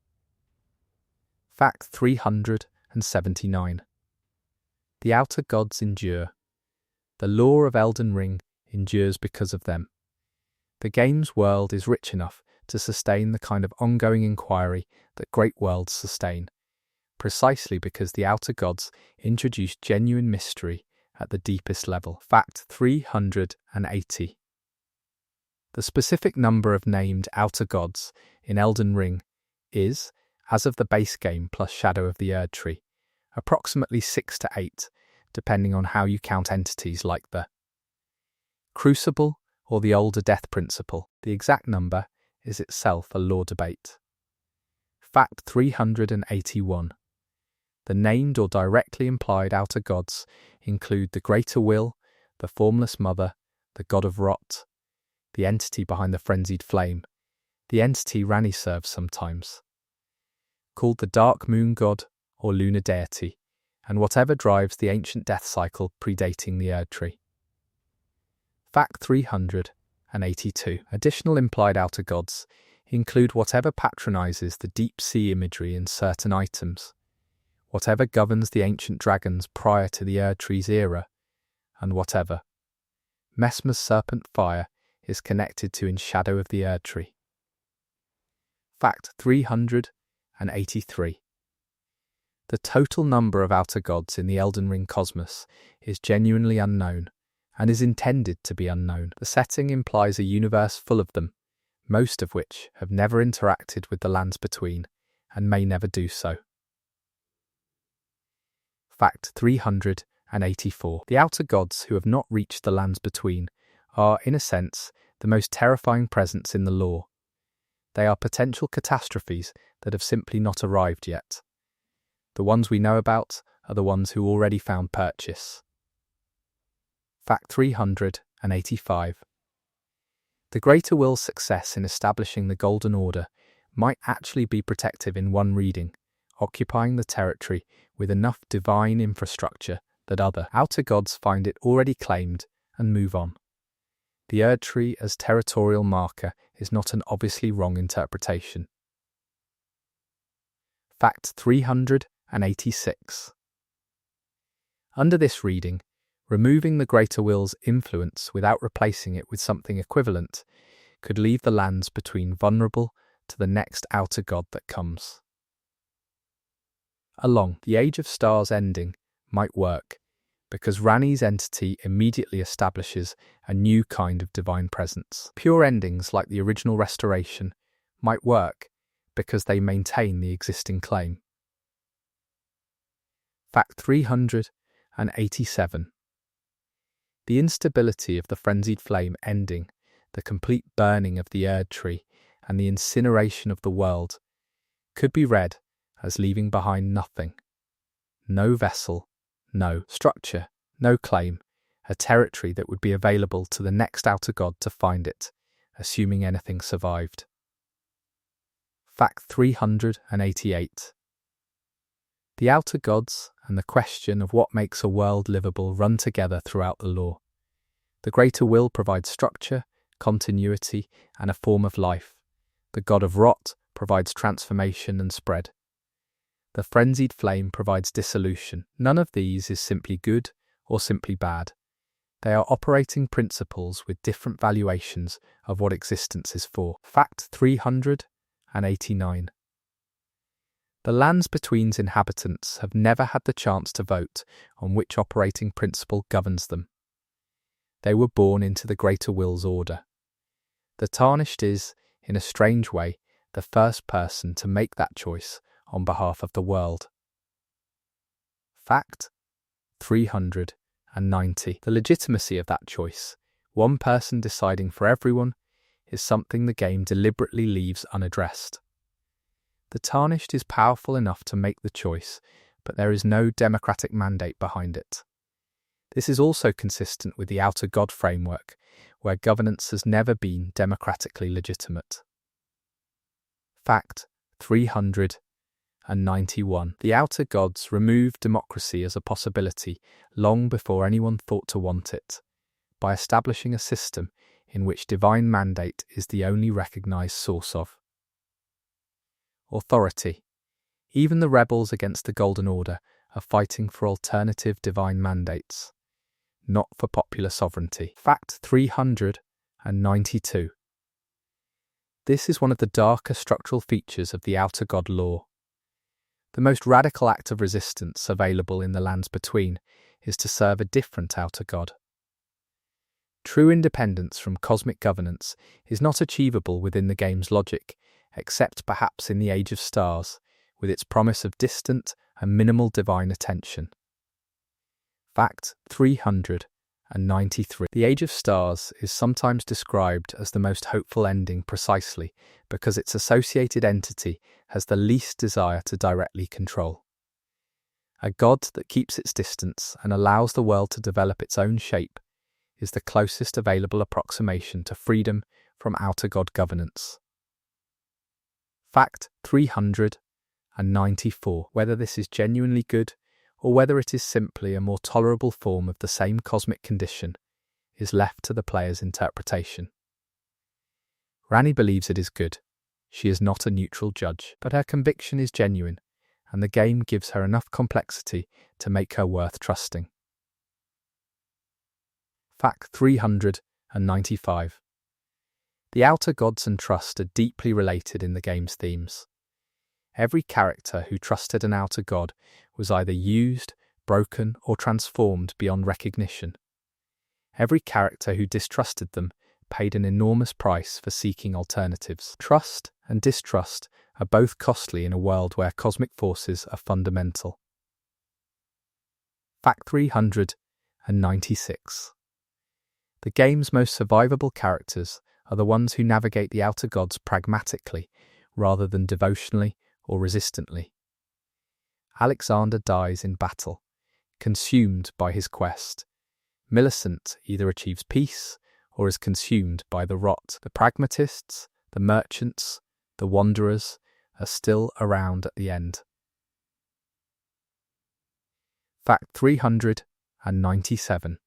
Fact 379. The outer gods endure. The lore of Elden Ring endures because of them. The game's world is rich enough to sustain the kind of ongoing inquiry that great worlds sustain, precisely because the outer gods introduce genuine mystery at the deepest level. Fact 380. The specific number of named outer gods in Elden Ring is, as of the base game plus Shadow of the Erdtree, approximately 6 to 8, depending on how you count entities like the Crucible or the older Death Principle. The exact number is itself a lore debate. Fact 381. The named or directly implied outer gods include the Greater Will, the Formless Mother, the God of Rot, the entity behind the Frenzied Flame, the entity Ranni serves sometimes, called the Dark Moon God or Lunar Deity, and whatever drives the ancient death cycle predating the Erdtree. Fact 382. Additional implied outer gods include whatever patronizes the deep sea imagery in certain items, whatever governs the ancient dragons prior to the Erdtree's era, and whatever Messmer's serpent fire is connected to in Shadow of the Erdtree. Fact 383. The total number of outer gods in the Elden Ring cosmos is genuinely unknown, and is intended to be unknown. The setting implies a universe full of them, most of which have never interacted with the lands between, and may never do so. Fact 384. The outer gods who have not reached the lands between are, in a sense, the most terrifying presence in the lore. They are potential catastrophes that have simply not arrived yet. The ones we know about are the ones who already found purchase. Fact 385. The Greater Will's success in establishing the Golden Order might actually be protective in one reading, occupying the territory with enough divine infrastructure that other outer gods find it already claimed and move on. The Erdtree as territorial marker is not an obviously wrong interpretation. Fact 386. Under this reading, removing the Greater Will's influence without replacing it with something equivalent could leave the lands between vulnerable to the next outer god that comes along. The Age of Stars ending might work, because Ranni's entity immediately establishes a new kind of divine presence. Pure endings like the original Restoration might work, because they maintain the existing claim. Fact 387. The instability of the Frenzied Flame ending, the complete burning of the Erdtree, and the incineration of the world could be read as leaving behind nothing. No vessel, no structure, no claim, a territory that would be available to the next outer god to find it, assuming anything survived. Fact 388. The outer gods and the question of what makes a world livable run together throughout the lore. The Greater Will provides structure, continuity, and a form of life. The God of Rot provides transformation and spread. The Frenzied Flame provides dissolution. None of these is simply good or simply bad. They are operating principles with different valuations of what existence is for. Fact 389. The lands between's inhabitants have never had the chance to vote on which operating principle governs them. They were born into the Greater Will's order. The Tarnished is, in a strange way, the first person to make that choice on behalf of the world. Fact 390. The legitimacy of that choice, one person deciding for everyone, is something the game deliberately leaves unaddressed. The Tarnished is powerful enough to make the choice, but there is no democratic mandate behind it. This is also consistent with the Outer God framework, where governance has never been democratically legitimate. Fact 391. The Outer Gods removed democracy as a possibility long before anyone thought to want it, by establishing a system in which divine mandate is the only recognized source of authority. Even the rebels against the Golden Order are fighting for alternative divine mandates. not for popular sovereignty. Fact 392. This is one of the darker structural features of the Outer God lore. The most radical act of resistance available in the lands between is to serve a different Outer God. True independence from cosmic governance is not achievable within the game's logic, except perhaps in the Age of Stars, with its promise of distant and minimal divine attention. Fact 393. The Age of Stars is sometimes described as the most hopeful ending precisely because its associated entity has the least desire to directly control. A god that keeps its distance and allows the world to develop its own shape is the closest available approximation to freedom from Outer God governance. Fact 394. Whether this is genuinely good or whether it is simply a more tolerable form of the same cosmic condition is left to the player's interpretation. Rani believes it is good. She is not a neutral judge, but her conviction is genuine, and the game gives her enough complexity to make her worth trusting. Fact 395. The Outer Gods and trust are deeply related in the game's themes. Every character who trusted an Outer God was either used, broken, or transformed beyond recognition. Every character who distrusted them paid an enormous price for seeking alternatives. Trust and distrust are both costly in a world where cosmic forces are fundamental. Fact 396. The game's most survivable characters are the ones who navigate the Outer Gods pragmatically rather than devotionally or resistantly. Alexander dies in battle, consumed by his quest. Millicent either achieves peace or is consumed by the rot. The pragmatists, the merchants, the wanderers are still around at the end. Fact 397.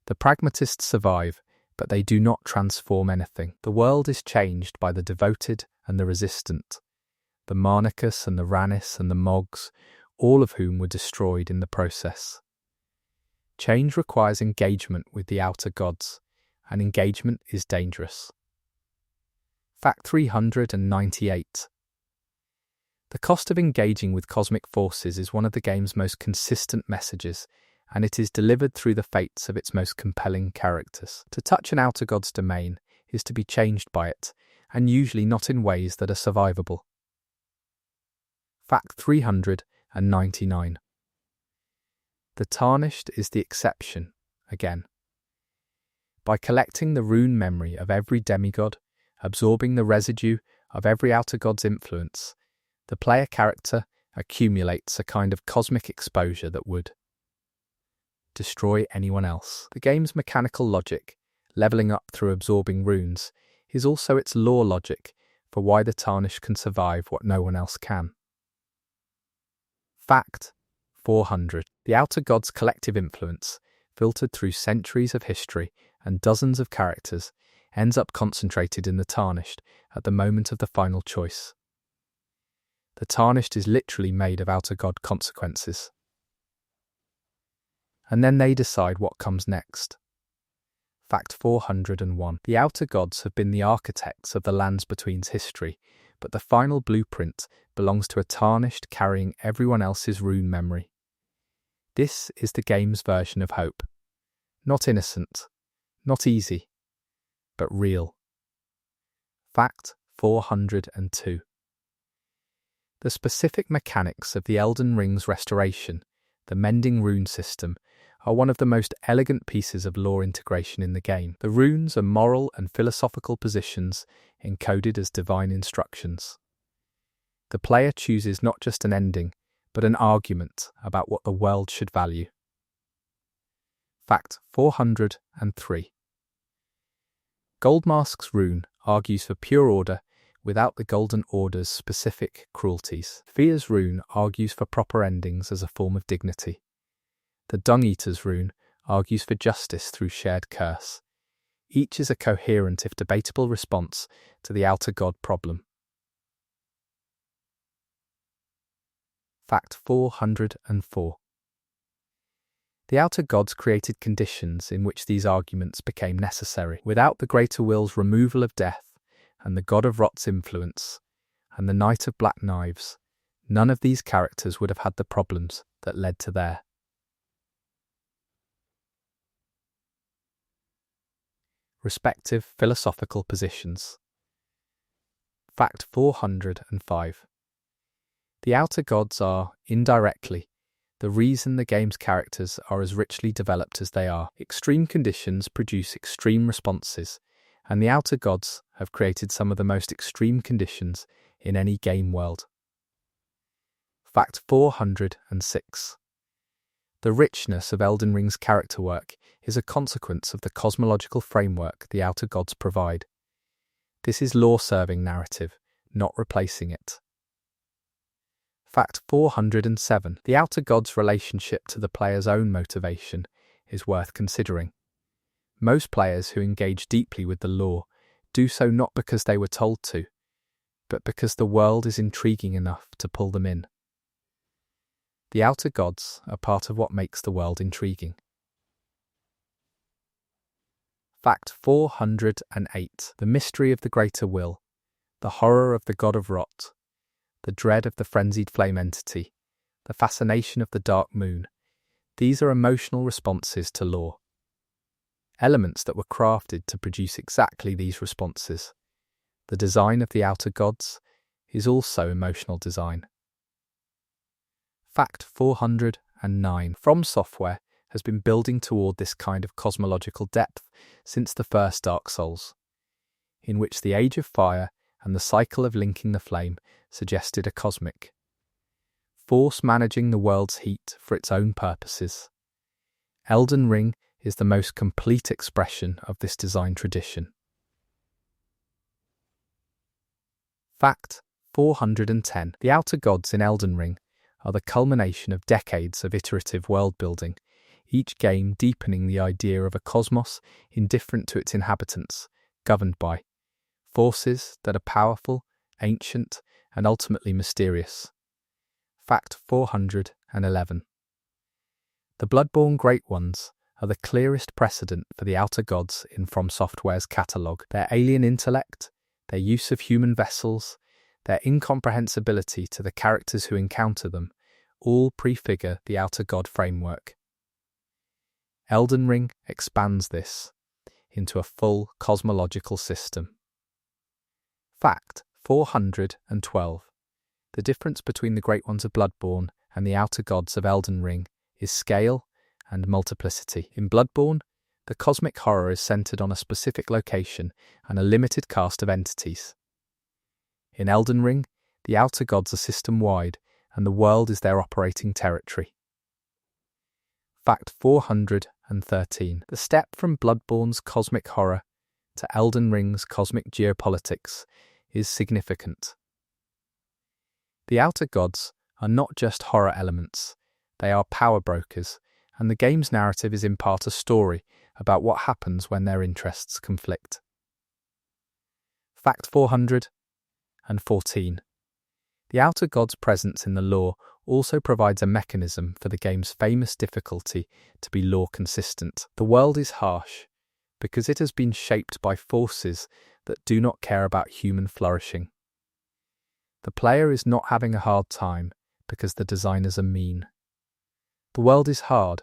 The pragmatists survive, but they do not transform anything. The world is changed by the devoted and the resistant, the Marnicus and the Ranis and the Mogs, all of whom were destroyed in the process. Change requires engagement with the Outer Gods, and engagement is dangerous. Fact 398. The cost of engaging with cosmic forces is one of the game's most consistent messages, and it is delivered through the fates of its most compelling characters. To touch an Outer God's domain is to be changed by it, and usually not in ways that are survivable. Fact 399. The Tarnished is the exception, again. By collecting the rune memory of every demigod, absorbing the residue of every Outer God's influence, the player character accumulates a kind of cosmic exposure that would destroy anyone else. The game's mechanical logic, leveling up through absorbing runes, is also its lore logic for why the Tarnished can survive what no one else can. Fact 400. The Outer Gods' collective influence, filtered through centuries of history and dozens of characters, ends up concentrated in the Tarnished at the moment of the final choice. The Tarnished is literally made of Outer God consequences. And then they decide what comes next. Fact 401. The Outer Gods have been the architects of the Lands Between's history, but the final blueprint belongs to a Tarnished carrying everyone else's rune memory. This is the game's version of hope. Not innocent, not easy, but real. Fact 402. The specific mechanics of the Elden Ring's restoration, the mending rune system, are one of the most elegant pieces of lore integration in the game. The runes are moral and philosophical positions encoded as divine instructions. The player chooses not just an ending, but an argument about what the world should value. Fact 403. Goldmask's rune argues for pure order without the Golden Order's specific cruelties. Fear's rune argues for proper endings as a form of dignity. The Dung Eater's rune argues for justice through shared curse. Each is a coherent, if debatable, response to the Outer God problem. Fact 404. The outer gods created conditions in which these arguments became necessary. Without the greater will's removal of death, and the god of rot's influence, and the knight of black knives, none of these characters would have had the problems that led to their respective philosophical positions. Fact 405. The outer gods are, indirectly, the reason the game's characters are as richly developed as they are. Extreme conditions produce extreme responses, and the outer gods have created some of the most extreme conditions in any game world. Fact 406. The richness of Elden Ring's character work is a consequence of the cosmological framework the outer gods provide. This is lore-serving narrative, not replacing it. Fact 407. The outer god's relationship to the player's own motivation is worth considering. Most players who engage deeply with the lore do so not because they were told to, but because the world is intriguing enough to pull them in. The outer gods are part of what makes the world intriguing. Fact 408. The mystery of the greater will, the horror of the god of rot, the dread of the Frenzied Flame entity, the fascination of the dark moon, these are emotional responses to lore. Elements that were crafted to produce exactly these responses. The design of the outer gods is also emotional design. Fact 409. From Software has been building toward this kind of cosmological depth since the first Dark Souls, in which the Age of Fire and the cycle of linking the flame suggested a cosmic force managing the world's heat for its own purposes. Elden Ring is the most complete expression of this design tradition. Fact 410. The outer gods in Elden Ring are the culmination of decades of iterative world-building, each game deepening the idea of a cosmos indifferent to its inhabitants, governed by forces that are powerful, ancient, and ultimately mysterious. Fact 411. The Bloodborne Great Ones are the clearest precedent for the outer gods in From Software's catalogue. Their alien intellect, their use of human vessels, their incomprehensibility to the characters who encounter them, all prefigure the outer god framework. Elden Ring expands this into a full cosmological system. Fact 412. The difference between the Great Ones of Bloodborne and the outer gods of Elden Ring is scale and multiplicity. In Bloodborne, the cosmic horror is centered on a specific location and a limited cast of entities. In Elden Ring, the outer gods are system-wide, and the world is their operating territory. Fact 413. The step from Bloodborne's cosmic horror to Elden Ring's cosmic geopolitics is significant. The outer gods are not just horror elements, they are power brokers, and the game's narrative is in part a story about what happens when their interests conflict. Fact 414. The outer god's presence in the lore also provides a mechanism for the game's famous difficulty to be lore consistent. The world is harsh because it has been shaped by forces that do not care about human flourishing. The player is not having a hard time because the designers are mean. The world is hard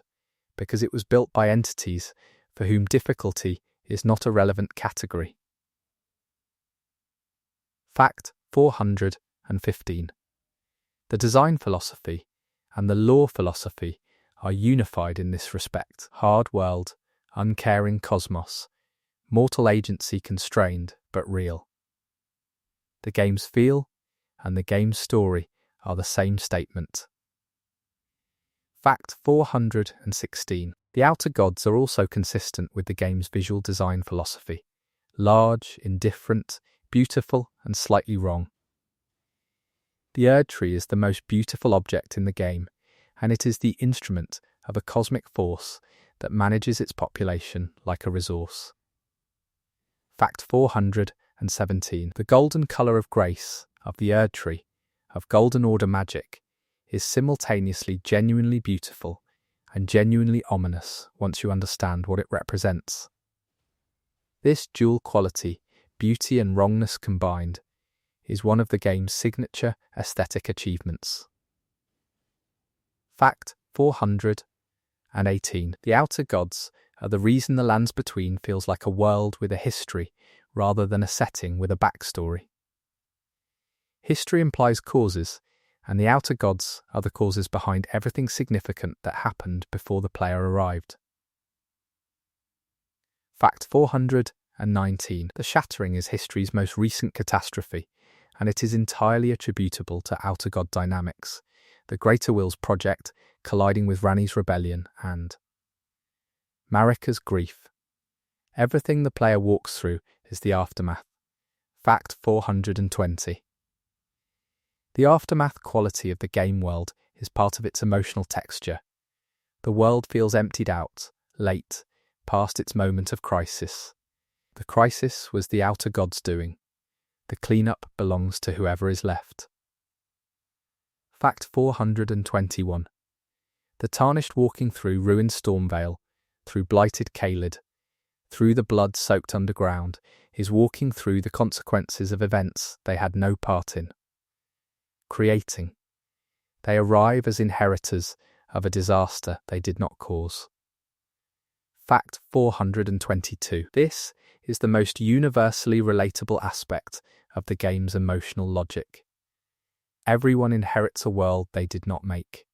because it was built by entities for whom difficulty is not a relevant category. Fact 415. The design philosophy and the lore philosophy are unified in this respect. Hard world, uncaring cosmos, mortal agency constrained but real. The game's feel and the game's story are the same statement. Fact 416. The outer gods are also consistent with the game's visual design philosophy. Large, indifferent, beautiful, and slightly wrong. The Erd Tree is the most beautiful object in the game, and it is the instrument of a cosmic force that manages its population like a resource. Fact 417. The golden colour of grace of the Erd Tree, of Golden Order magic, is simultaneously genuinely beautiful and genuinely ominous once you understand what it represents. This dual quality, beauty and wrongness combined, is one of the game's signature aesthetic achievements. Fact 418. The Outer Gods are the reason the Lands Between feels like a world with a history rather than a setting with a backstory. History implies causes, and the Outer Gods are the causes behind everything significant that happened before the player arrived. Fact 419. The Shattering is history's most recent catastrophe, and it is entirely attributable to Outer God dynamics, the Greater Will's project colliding with Ranni's rebellion and Marika's grief. Everything the player walks through is the aftermath. Fact 420. The aftermath quality of the game world is part of its emotional texture. The world feels emptied out, late, past its moment of crisis. The crisis was the Outer Gods' doing. The cleanup belongs to whoever is left. Fact 421. The Tarnished walking through ruined Stormvale, through blighted Caelid, through the blood-soaked underground, is walking through the consequences of events they had no part in. Creating. They arrive as inheritors of a disaster they did not cause. Fact 422. This is the most universally relatable aspect of the game's emotional logic. Everyone inherits a world they did not make.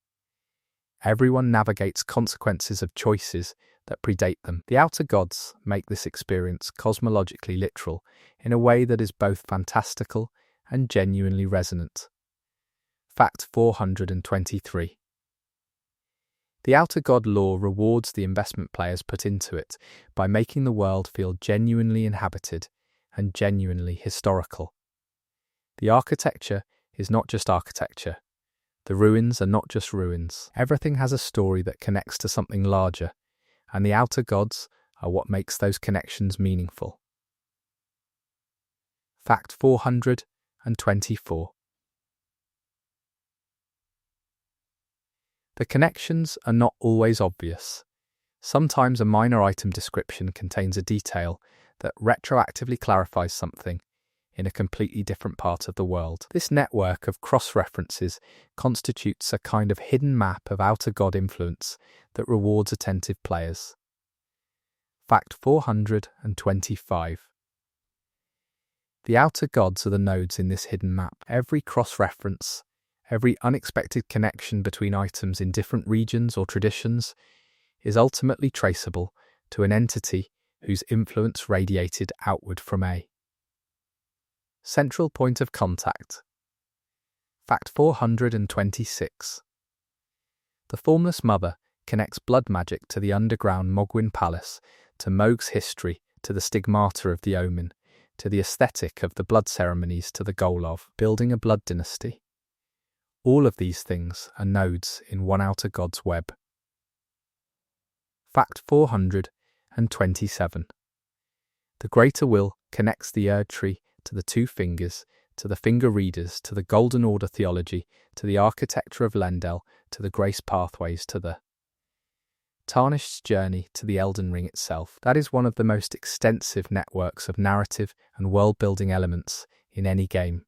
Everyone navigates consequences of choices that predate them. The Outer Gods make this experience cosmologically literal in a way that is both fantastical and genuinely resonant. Fact 423. The Outer God lore rewards the investment players put into it by making the world feel genuinely inhabited and genuinely historical. The architecture is not just architecture. The ruins are not just ruins. Everything has a story that connects to something larger, and the Outer Gods are what makes those connections meaningful. Fact 424. The connections are not always obvious. Sometimes a minor item description contains a detail that retroactively clarifies something in a completely different part of the world. This network of cross-references constitutes a kind of hidden map of Outer God influence that rewards attentive players. Fact 425. The Outer Gods are the nodes in this hidden map. Every cross-reference, every unexpected connection between items in different regions or traditions is ultimately traceable to an entity whose influence radiated outward from a central point of contact. Fact 426. The Formless Mother connects blood magic to the underground Mogwin Palace, to Mohg's history, to the stigmata of the Omen, to the aesthetic of the blood ceremonies, to the goal of building a blood dynasty. All of these things are nodes in one Outer God's web. Fact 427. The Greater Will connects the Erd Tree to the two fingers, to the finger readers, to the Golden Order theology, to the architecture of Lendel, to the grace pathways, to the Tarnished's journey, to the Elden Ring itself. That is one of the most extensive networks of narrative and world-building elements in any game.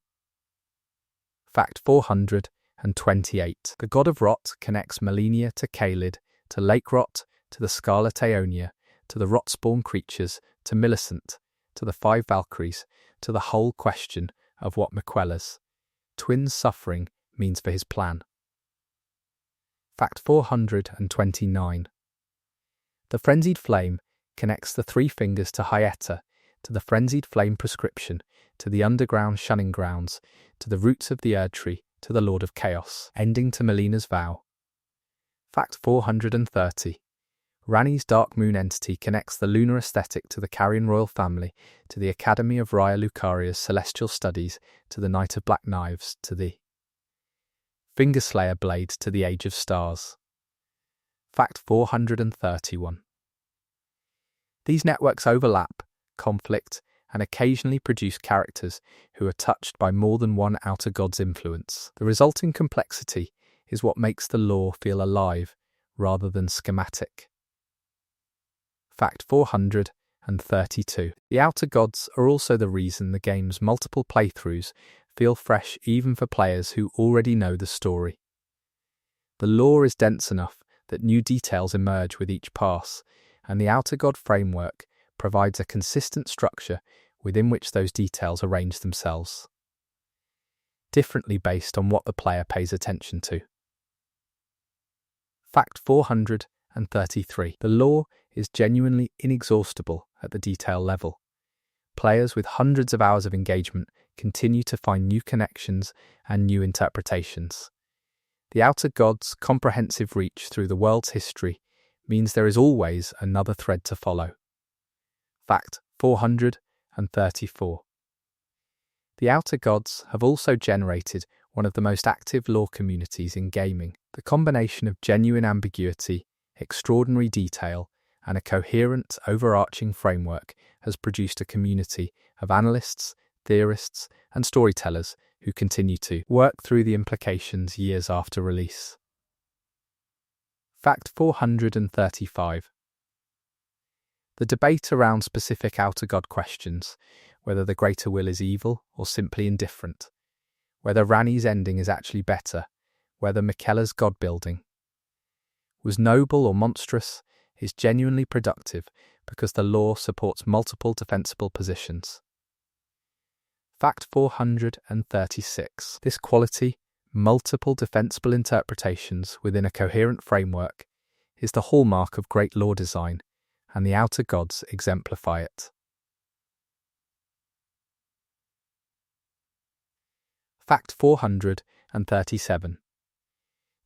Fact 428. The God of Rot connects Malenia to Caelid, to Lake Rot, to the Scarlet Aeonia, to the Rot-spawn creatures, to Millicent, to the Five Valkyries, to the whole question of what Miquella's twin's suffering means for his plan. Fact 429. The Frenzied Flame connects the Three Fingers to Hyetta, to the Frenzied Flame prescription, to the underground shunning grounds, to the roots of the Erd Tree, to the Lord of Chaos, ending to Melina's vow. Fact 430. Ranni's Dark Moon entity connects the lunar aesthetic to the Carrion royal family, to the Academy of Raya Lucaria's celestial studies, to the Knight of Black Knives, to the Fingerslayer blade, to the Age of Stars. Fact 431. These networks overlap, conflict, and occasionally produce characters who are touched by more than one Outer God's influence. The resulting complexity is what makes the lore feel alive rather than schematic. Fact 432. The Outer Gods are also the reason the game's multiple playthroughs feel fresh even for players who already know the story. The lore is dense enough that new details emerge with each pass, and the Outer God framework provides a consistent structure within which those details arrange themselves, differently based on what the player pays attention to. Fact 433. The lore is genuinely inexhaustible at the detail level. Players with hundreds of hours of engagement continue to find new connections and new interpretations. The Outer Gods' comprehensive reach through the world's history means there is always another thread to follow. Fact 434. The Outer Gods have also generated one of the most active lore communities in gaming. The combination of genuine ambiguity, extraordinary detail, and a coherent, overarching framework has produced a community of analysts, theorists, and storytellers who continue to work through the implications years after release. Fact 435. The debate around specific Outer God questions, whether the greater will is evil or simply indifferent, whether Ranni's ending is actually better, whether Miquella's god-building was noble or monstrous, is genuinely productive because the lore supports multiple defensible positions. Fact 436. This quality, multiple defensible interpretations within a coherent framework, is the hallmark of great lore design, and the Outer Gods exemplify it. Fact 437.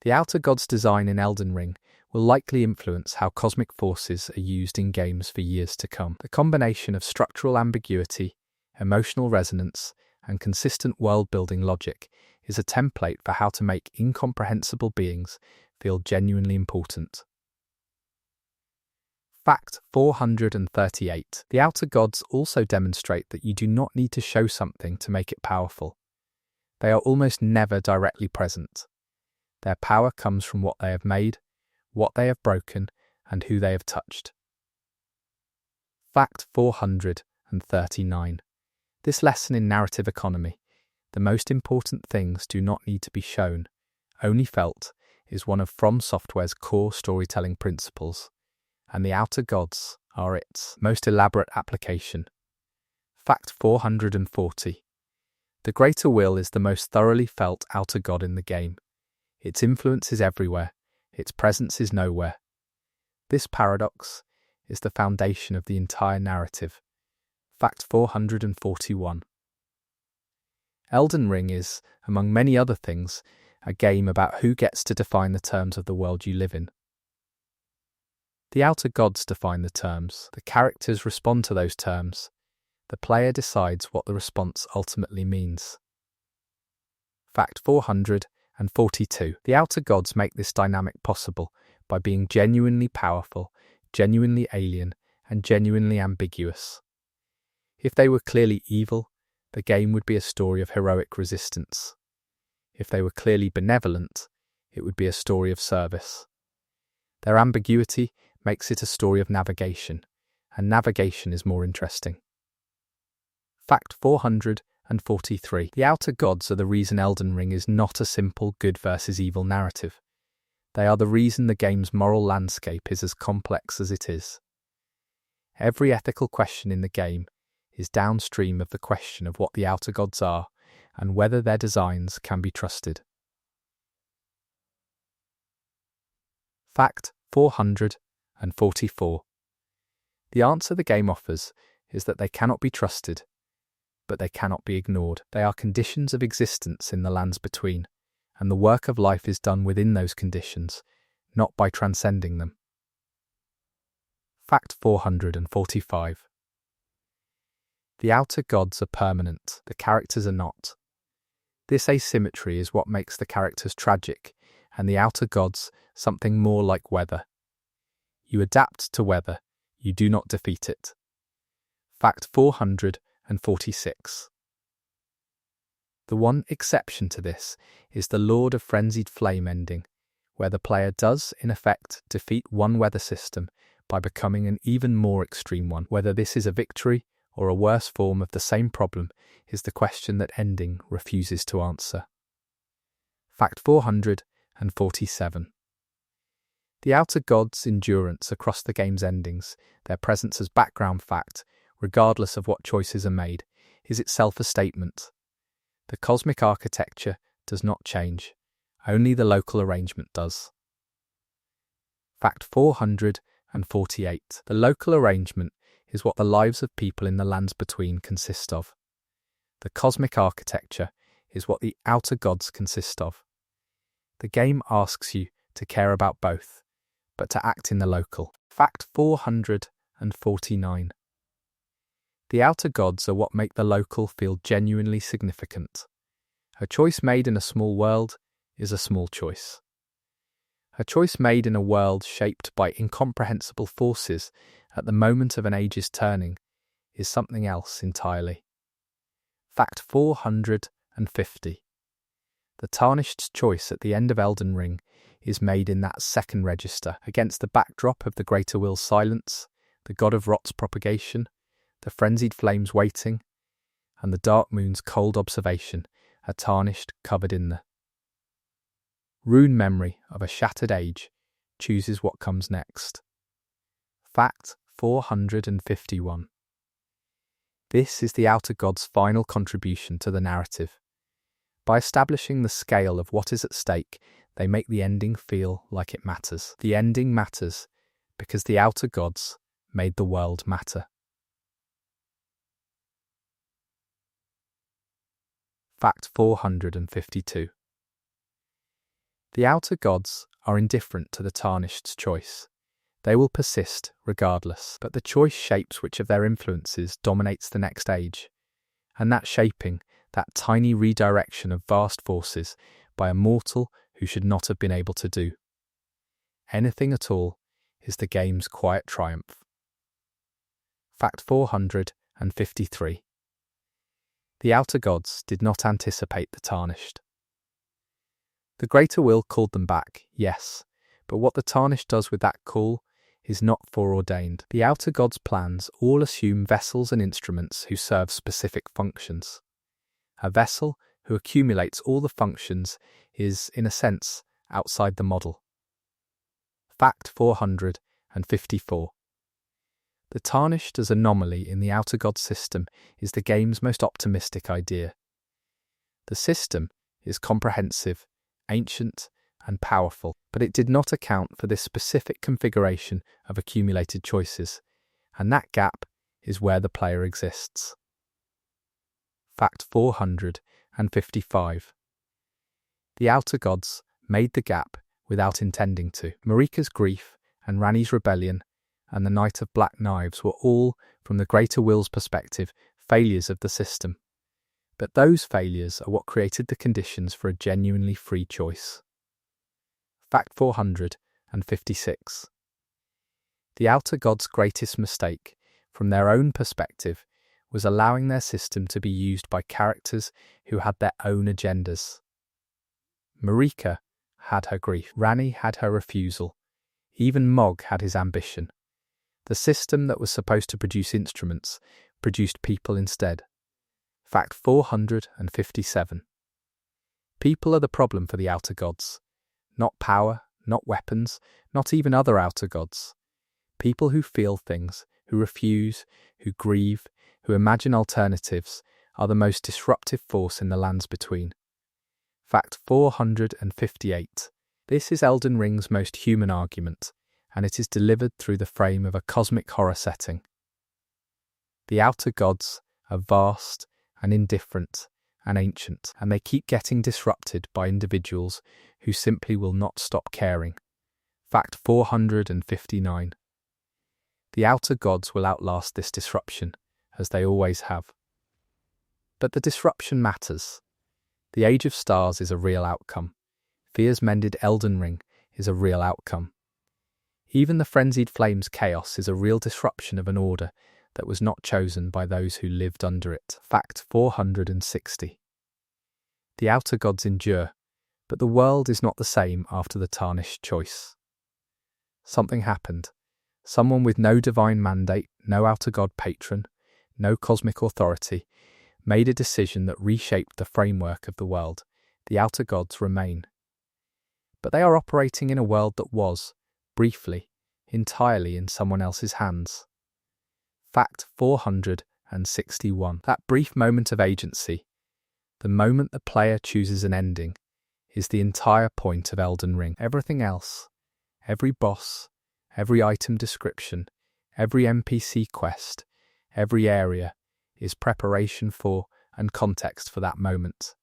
The Outer Gods' design in Elden Ring will likely influence how cosmic forces are used in games for years to come. The combination of structural ambiguity, emotional resonance, and consistent world-building logic is a template for how to make incomprehensible beings feel genuinely important. Fact 438. The Outer Gods also demonstrate that you do not need to show something to make it powerful. They are almost never directly present. Their power comes from what they have made, what they have broken, and who they have touched. Fact 439. This lesson in narrative economy, the most important things do not need to be shown, only felt, is one of From Software's core storytelling principles, and the Outer Gods are its most elaborate application. Fact 440. The greater will is the most thoroughly felt Outer God in the game. Its influence is everywhere, its presence is nowhere. This paradox is the foundation of the entire narrative. Fact 441. Elden Ring is, among many other things, a game about who gets to define the terms of the world you live in. The Outer Gods define the terms, the characters respond to those terms, the player decides what the response ultimately means. Fact 442. The Outer Gods make this dynamic possible by being genuinely powerful, genuinely alien, and genuinely ambiguous. If they were clearly evil, the game would be a story of heroic resistance. If they were clearly benevolent, it would be a story of service. Their ambiguity makes it a story of navigation, and navigation is more interesting. Fact 443. The Outer Gods are the reason Elden Ring is not a simple good versus evil narrative. They are the reason the game's moral landscape is as complex as it is. Every ethical question in the game is downstream of the question of what the Outer Gods are and whether their designs can be trusted. Fact 444. The answer the game offers is that they cannot be trusted, but they cannot be ignored. They are conditions of existence in the lands between, and the work of life is done within those conditions, not by transcending them. Fact 445. The Outer Gods are permanent, the characters are not. This asymmetry is what makes the characters tragic, and the Outer Gods something more like weather. You adapt to weather, you do not defeat it. Fact 446. The one exception to this is the Lord of Frenzied Flame ending, where the player does, in effect, defeat one weather system by becoming an even more extreme one. Whether this is a victory or a worse form of the same problem is the question that Ending refuses to answer. Fact 447. The outer gods' endurance across the game's endings, their presence as background fact, regardless of what choices are made, is itself a statement. The cosmic architecture does not change, only the local arrangement does. Fact 448. The local arrangement is what the lives of people in the lands between consist of. The cosmic architecture is what the outer gods consist of. The game asks you to care about both, but to act in the local. Fact 449. The outer gods are what make the local feel genuinely significant. A choice made in a small world is a small choice. A choice made in a world shaped by incomprehensible forces at the moment of an age's turning is something else entirely. Fact 450. The Tarnished's choice at the end of Elden Ring is made in that second register, against the backdrop of the Greater Will's silence, the God of Rot's propagation, the Frenzied Flame's waiting, and the Dark Moon's cold observation, a Tarnished covered in the rune memory of a shattered age chooses what comes next. Fact 451. This is the outer god's final contribution to the narrative. By establishing the scale of what is at stake, they make the ending feel like it matters. The ending matters because the outer gods made the world matter. Fact 452. The outer gods are indifferent to the Tarnished's choice. They will persist regardless, but the choice shapes which of their influences dominates the next age, and that shaping, that tiny redirection of vast forces by a mortal who should not have been able to do anything at all, is the game's quiet triumph. Fact 453. The outer gods did not anticipate the Tarnished. The Greater Will called them back, yes, but what the Tarnished does with that call is not foreordained. The outer gods' plans all assume vessels and instruments who serve specific functions. A vessel who accumulates all the functions is, in a sense, outside the model. Fact 454. The Tarnished as anomaly in the outer god system is the game's most optimistic idea. The system is comprehensive, ancient, and powerful, but it did not account for this specific configuration of accumulated choices, and that gap is where the player exists. Fact 455. The outer gods made the gap without intending to. Marika's grief and Ranni's rebellion and the Night of Black Knives were all, from the Greater Will's perspective, failures of the system. But those failures are what created the conditions for a genuinely free choice. Fact 456. The outer gods' greatest mistake, from their own perspective, was allowing their system to be used by characters who had their own agendas. Marika had her grief, Ranni had her refusal, even Mog had his ambition. The system that was supposed to produce instruments produced people instead. Fact 457. People are the problem for the outer gods. Not power, not weapons, not even other outer gods. People who feel things, who refuse, who grieve, who imagine alternatives, are the most disruptive force in the lands between. Fact 458. This is Elden Ring's most human argument, and it is delivered through the frame of a cosmic horror setting. The outer gods are vast and indifferent and ancient, and they keep getting disrupted by individuals who simply will not stop caring. Fact 459. The outer gods will outlast this disruption, as they always have. But the disruption matters. The Age of Stars is a real outcome. Fear's mended Elden Ring is a real outcome. Even the Frenzied Flame's chaos is a real disruption of an order that was not chosen by those who lived under it. Fact 460. The outer gods endure, But the world is not the same after the tarnished choice. Something happened. Someone with no divine mandate, no outer god patron, no cosmic authority, made a decision that reshaped the framework of the world. The outer gods remain. But they are operating in a world that was, briefly, entirely in someone else's hands. Fact 461. That brief moment of agency, the moment the player chooses an ending, is the entire point of Elden Ring. Everything else, every boss, every item description, every NPC quest, every area, is preparation for and context for that moment.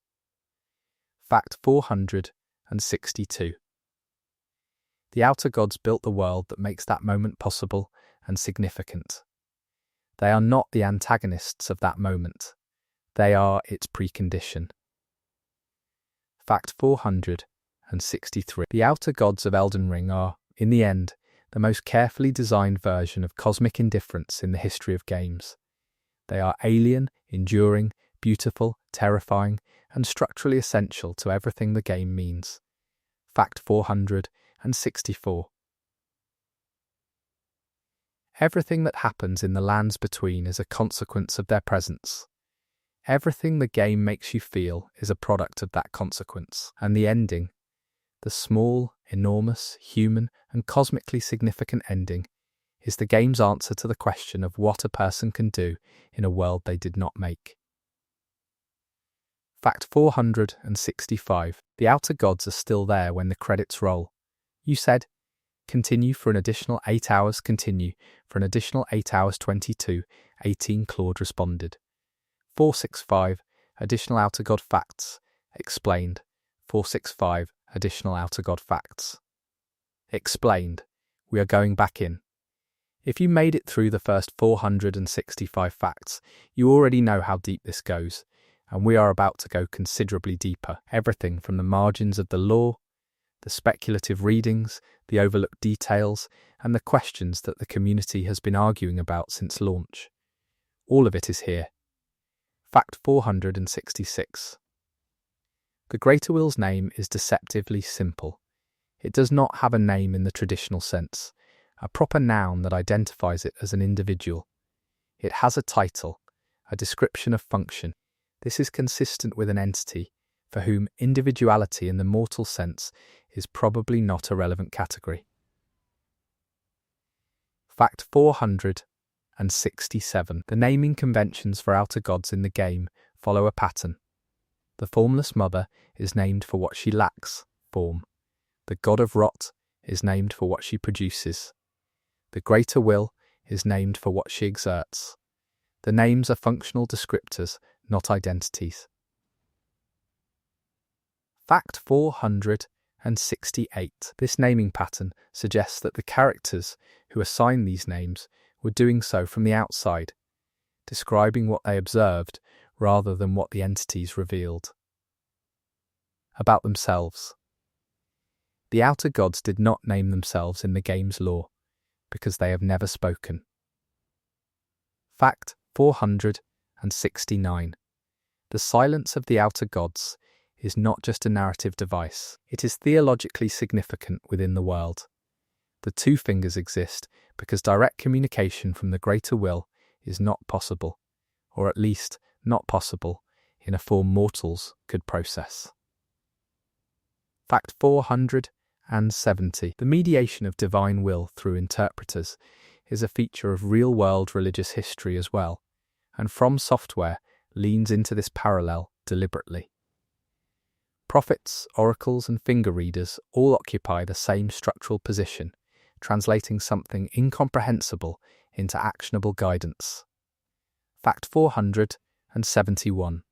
Fact 462. The outer gods built the world that makes that moment possible and significant. They are not the antagonists of that moment. They are its precondition. Fact 463. The outer gods of Elden Ring are, in the end, the most carefully designed version of cosmic indifference in the history of games. They are alien, enduring, beautiful, terrifying, and structurally essential to everything the game means. Fact 464. Everything that happens in the lands between is a consequence of their presence. Everything the game makes you feel is a product of that consequence. And the ending, the small, enormous, human, and cosmically significant ending, is the game's answer to the question of what a person can do in a world they did not make. Fact 465. The outer gods are still there when the credits roll. You said, continue for an additional 8 hours, continue for an additional 8 hours 22:18. Claude responded. 465. Additional outer god facts. Explained. 465. Additional outer god facts. Explained. We are going back in. If you made it through the first 465 facts, you already know how deep this goes, and we are about to go considerably deeper. Everything from the margins of the lore, the speculative readings, the overlooked details, and the questions that the community has been arguing about since launch. All of it is here. Fact 466. The Greater Will's name is deceptively simple. It does not have a name in the traditional sense, a proper noun that identifies it as an individual. It has a title, a description of function. This is consistent with an entity for whom individuality in the mortal sense is probably not a relevant category. Fact 467. The naming conventions for outer gods in the game follow a pattern. The Formless Mother is named for what she lacks, form. The God of Rot is named for what she produces. The Greater Will is named for what she exerts. The names are functional descriptors, not identities. Fact 468. This naming pattern suggests that the characters who assign these names were doing so from the outside, describing what they observed rather than what the entities revealed about themselves. The outer gods did not name themselves in the game's lore, because they have never spoken. Fact 469. The silence of the outer gods is not just a narrative device, it is theologically significant within the world. The two fingers exist because direct communication from the Greater Will is not possible, or at least not possible in a form mortals could process. Fact 470. The mediation of divine will through interpreters is a feature of real-world religious history as well, and From Software leans into this parallel deliberately. Prophets, oracles, and finger readers all occupy the same structural position, translating something incomprehensible into actionable guidance. Fact 471.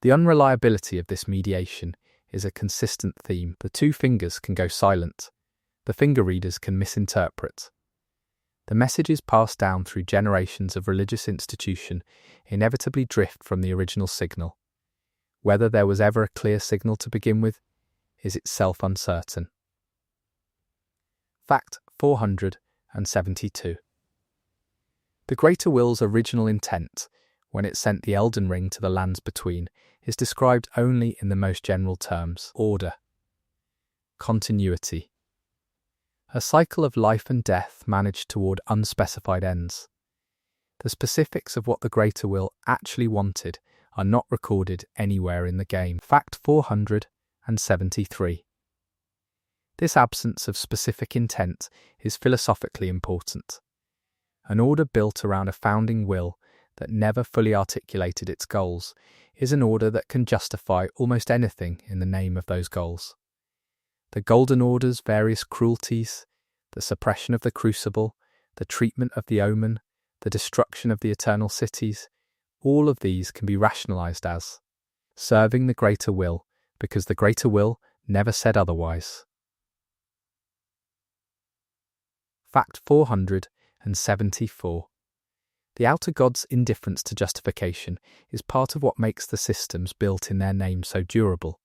The unreliability of this mediation is a consistent theme. The two fingers can go silent. The finger readers can misinterpret. The messages passed down through generations of religious institution inevitably drift from the original signal. Whether there was ever a clear signal to begin with is itself uncertain. Fact 472. The Greater Will's original intent when it sent the Elden Ring to the lands between, is described only in the most general terms: order, continuity. A cycle of life and death managed toward unspecified ends. The specifics of what the Greater Will actually wanted are not recorded anywhere in the game. Fact 473. This absence of specific intent is philosophically important. An order built around a founding will that never fully articulated its goals is an order that can justify almost anything in the name of those goals. The Golden Order's various cruelties, the suppression of the Crucible, the treatment of the Omen, the destruction of the Eternal Cities, all of these can be rationalized as serving the Greater Will because the Greater Will never said otherwise. Fact 474. The Outer God's indifference to justification is part of what makes the systems built in their name so durable.